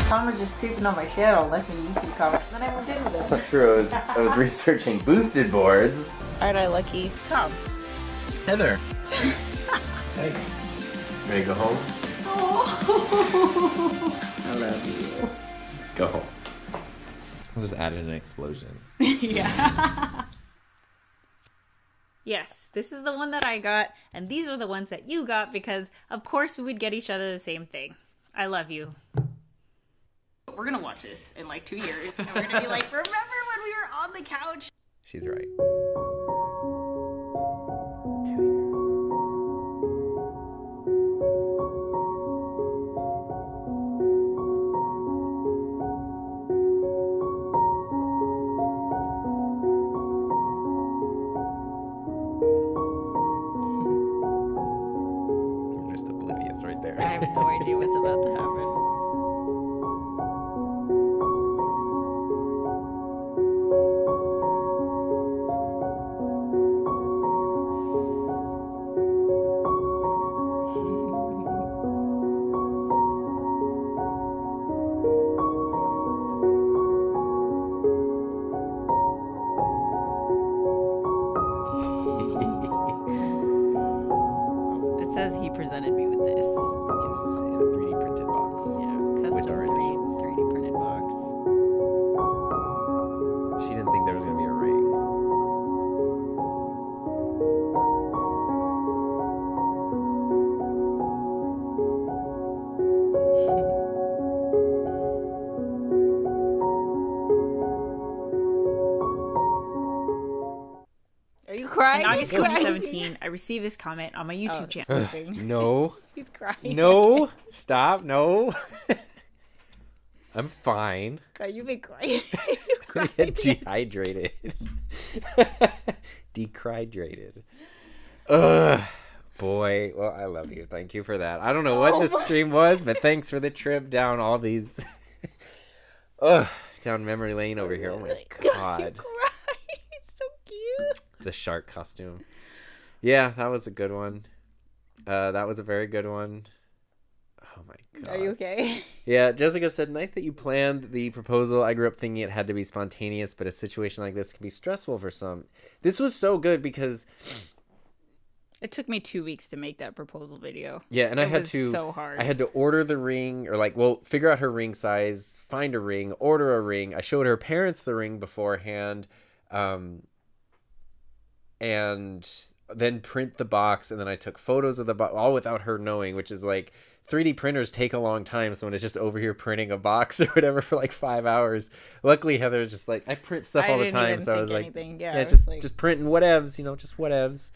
Tom was just creeping on my channel, liking YouTube comments, and then I moved in with That's him. not true. I was researching boosted boards. Aren't I lucky? Tom. Heather. Hey. Ready to go home? I love you. Let's go home. I'll just add in an explosion. Yeah. Yes, this is the one that I got, and these are the ones that you got because, of course, we would get each other the same thing. I love you. We're gonna watch this in like 2 years, and we're gonna be like, remember when we were on the couch? She's right. You're just oblivious right there. I have no idea what's about to happen. It says he presented me with this. Yes, in a 3D printed box. Yeah, With custom our 3D, initials. 3D printed box. She didn't think there was gonna be a ring. Are you crying? In August He's crying. 2017, I received this comment on my YouTube channel. No. He's crying. No. Stop. No. I'm fine. God, you've been crying. I'm gonna get dehydrated. Dehydrated. Ugh. Boy, well, I love you. Thank you for that. I don't know what this stream was, but thanks for the trip down all these. Down memory lane over here. Oh my god. It's so cute. The shark costume. Yeah, that was a good one. That was a very good one. Oh my god. Are you okay? Yeah, Jessica said, nice that you planned the proposal. I grew up thinking it had to be spontaneous, but a situation like this can be stressful for some. This was so good because It took me 2 weeks to make that proposal video. Yeah, and It was so hard. I had to order the ring, or like, well, figure out her ring size, find a ring, order a ring. I showed her parents the ring beforehand, and then print the box, and then I took photos of the box, all without her knowing, which is like 3D printers take a long time, so when it's just over here printing a box or whatever for like 5 hours. Luckily, Heather's just like, I print stuff all the time, so I was like, anything. yeah, I was like, just printing whatevs, just whatevs.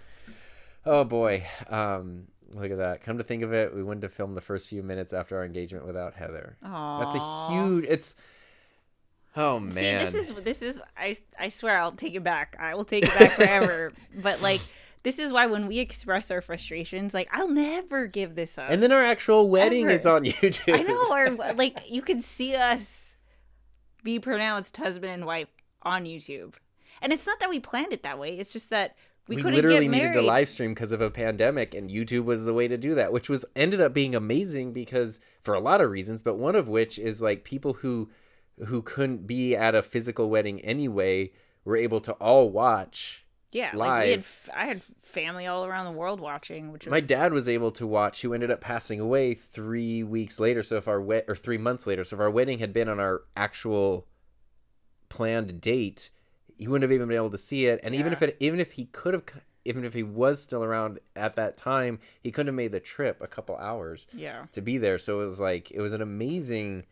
Oh boy. Look at that. Come to think of it, we wouldn't have filmed the first few minutes after our engagement without Heather. That's a huge, oh man. See, this is I swear I'll take it back. I will take it back forever. But like, this is why when we express our frustrations, like, I'll never give this up. And then our actual wedding Ever. is on YouTube. I know, or like, you can see us be pronounced husband and wife on YouTube. And it's not that we planned it that way. It's just that we couldn't literally get married. needed to live stream because of a pandemic, and YouTube was the way to do that, which ended up being amazing because for a lot of reasons, but one of which is like people who couldn't be at a physical wedding anyway were able to all watch Yeah, live. like I had family all around the world watching, which was... My dad was able to watch, who ended up passing away 3 weeks later. So if or 3 months later, so if our wedding had been on our actual planned date, he wouldn't have even been able to see it. And even if he was still around at that time, he couldn't have made the trip a couple hours to be there. So it was an amazing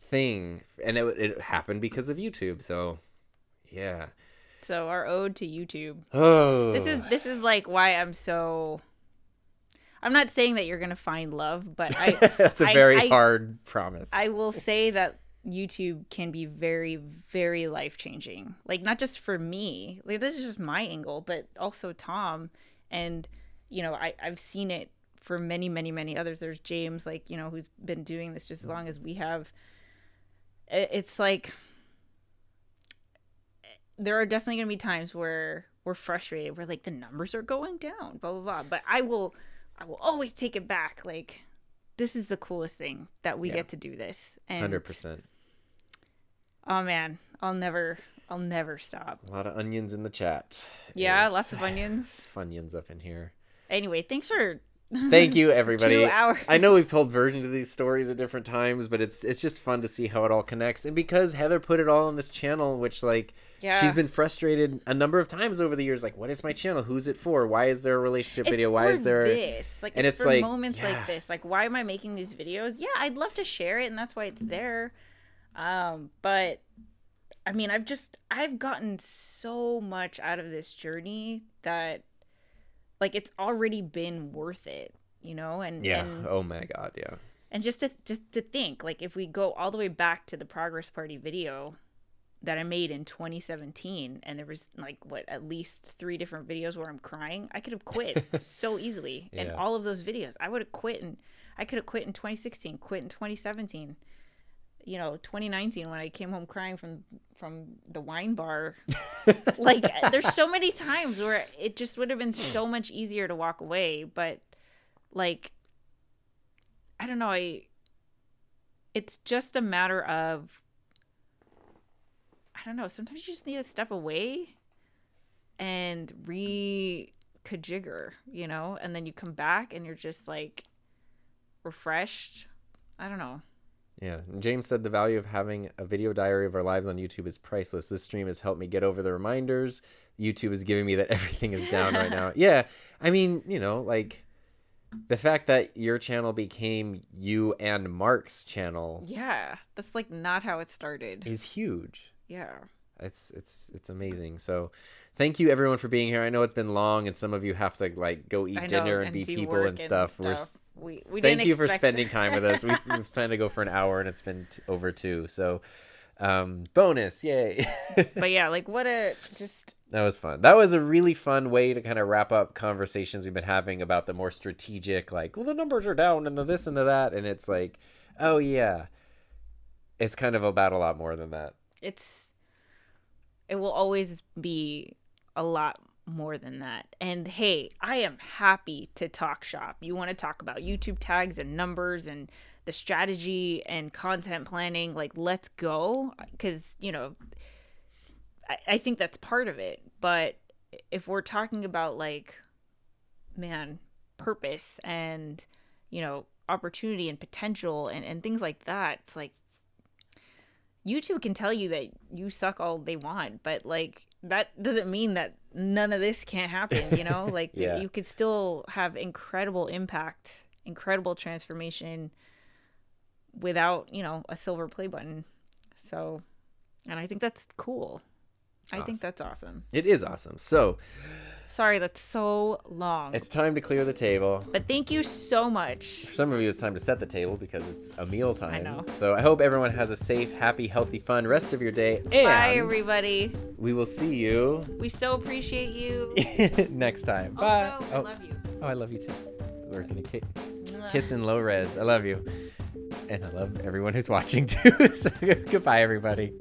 thing, and it happened because of YouTube. So yeah. So our ode to YouTube. Oh, this is like why I'm not saying that you're gonna find love, but that's a very hard promise. I will say that YouTube can be very, very life-changing. Like, not just for me, like, this is just my angle, but also Tom. And I've seen it for many, many, many others. There's James, like, who's been doing this just as long as we have. It's like, there are definitely going to be times where we're frustrated. We're like, the numbers are going down, blah, blah, blah. But I will always take it back. Like, this is the coolest thing that we get to do this. And 100%. Oh man, I'll never stop. A lot of onions in the chat. Yeah, lots of onions. Funyuns up in here. Anyway, thanks for Thank you, everybody. 2 hours. I know we've told versions of these stories at different times, but it's just fun to see how it all connects. And because Heather put it all on this channel, which she's been frustrated a number of times over the years. Like, what is my channel? Who's it for? Why is there a relationship video? Why is there this? Like, it's for moments like this. Like, why am I making these videos? Yeah, I'd love to share it, and that's why it's there. But I mean, I've gotten so much out of this journey that, like, it's already been worth it, and oh my God, yeah. And just to think, like, if we go all the way back to the progress party video that I made in 2017, and there was like at least 3 different videos where I'm crying, I could have quit so easily. And all of those videos, I would have quit, and I could have quit in 2016, quit in 2017. 2019 when I came home crying from the wine bar. Like, there's so many times where it just would have been so much easier to walk away, but like, I don't know, it's just a matter of, I don't know, sometimes you just need to step away and re-kajigger, and then you come back and you're just like refreshed. I don't know. Yeah, and James said the value of having a video diary of our lives on YouTube is priceless. This stream has helped me get over the reminders YouTube is giving me that everything is down right now. Yeah, I mean, like, the fact that your channel became you and Mark's channel. Yeah, that's like not how it started. Is huge. Yeah. It's amazing. So thank you everyone for being here. I know it's been long and some of you have to like go eat dinner and be people and stuff. We thank you for spending time with us. We planned to go for an hour and it's been over 2. So bonus, yay. But yeah, like, that was fun. That was a really fun way to kind of wrap up conversations we've been having about the more strategic, like, well, the numbers are down and the this and the that, and it's like, oh yeah, it's kind of about a lot more than that. It will always be a lot more than that. And hey, I am happy to talk shop. You want to talk about YouTube tags and numbers and the strategy and content planning, like, let's go. Because, I think that's part of it. But if we're talking about, like, man, purpose and, you know, opportunity and potential and things like that. It's like YouTube can tell you that you suck all they want, but like that doesn't mean that none of this can't happen, you know? Like Yeah. you could still have incredible impact, incredible transformation without, you know, a silver play button. So, and I think that's cool. I think that's awesome. It is awesome. So Sorry, that's so long. it's time to clear the table. But thank you so much. For some of you, it's time to set the table because it's a meal time. I know. So I hope everyone has a safe, happy, healthy, fun rest of your day. And Bye, everybody. we will see you We so appreciate you. next time. Bye. Also, I love you. Oh, I love you too. We're going to kiss in low res. I love you. And I love everyone who's watching too. So goodbye, everybody.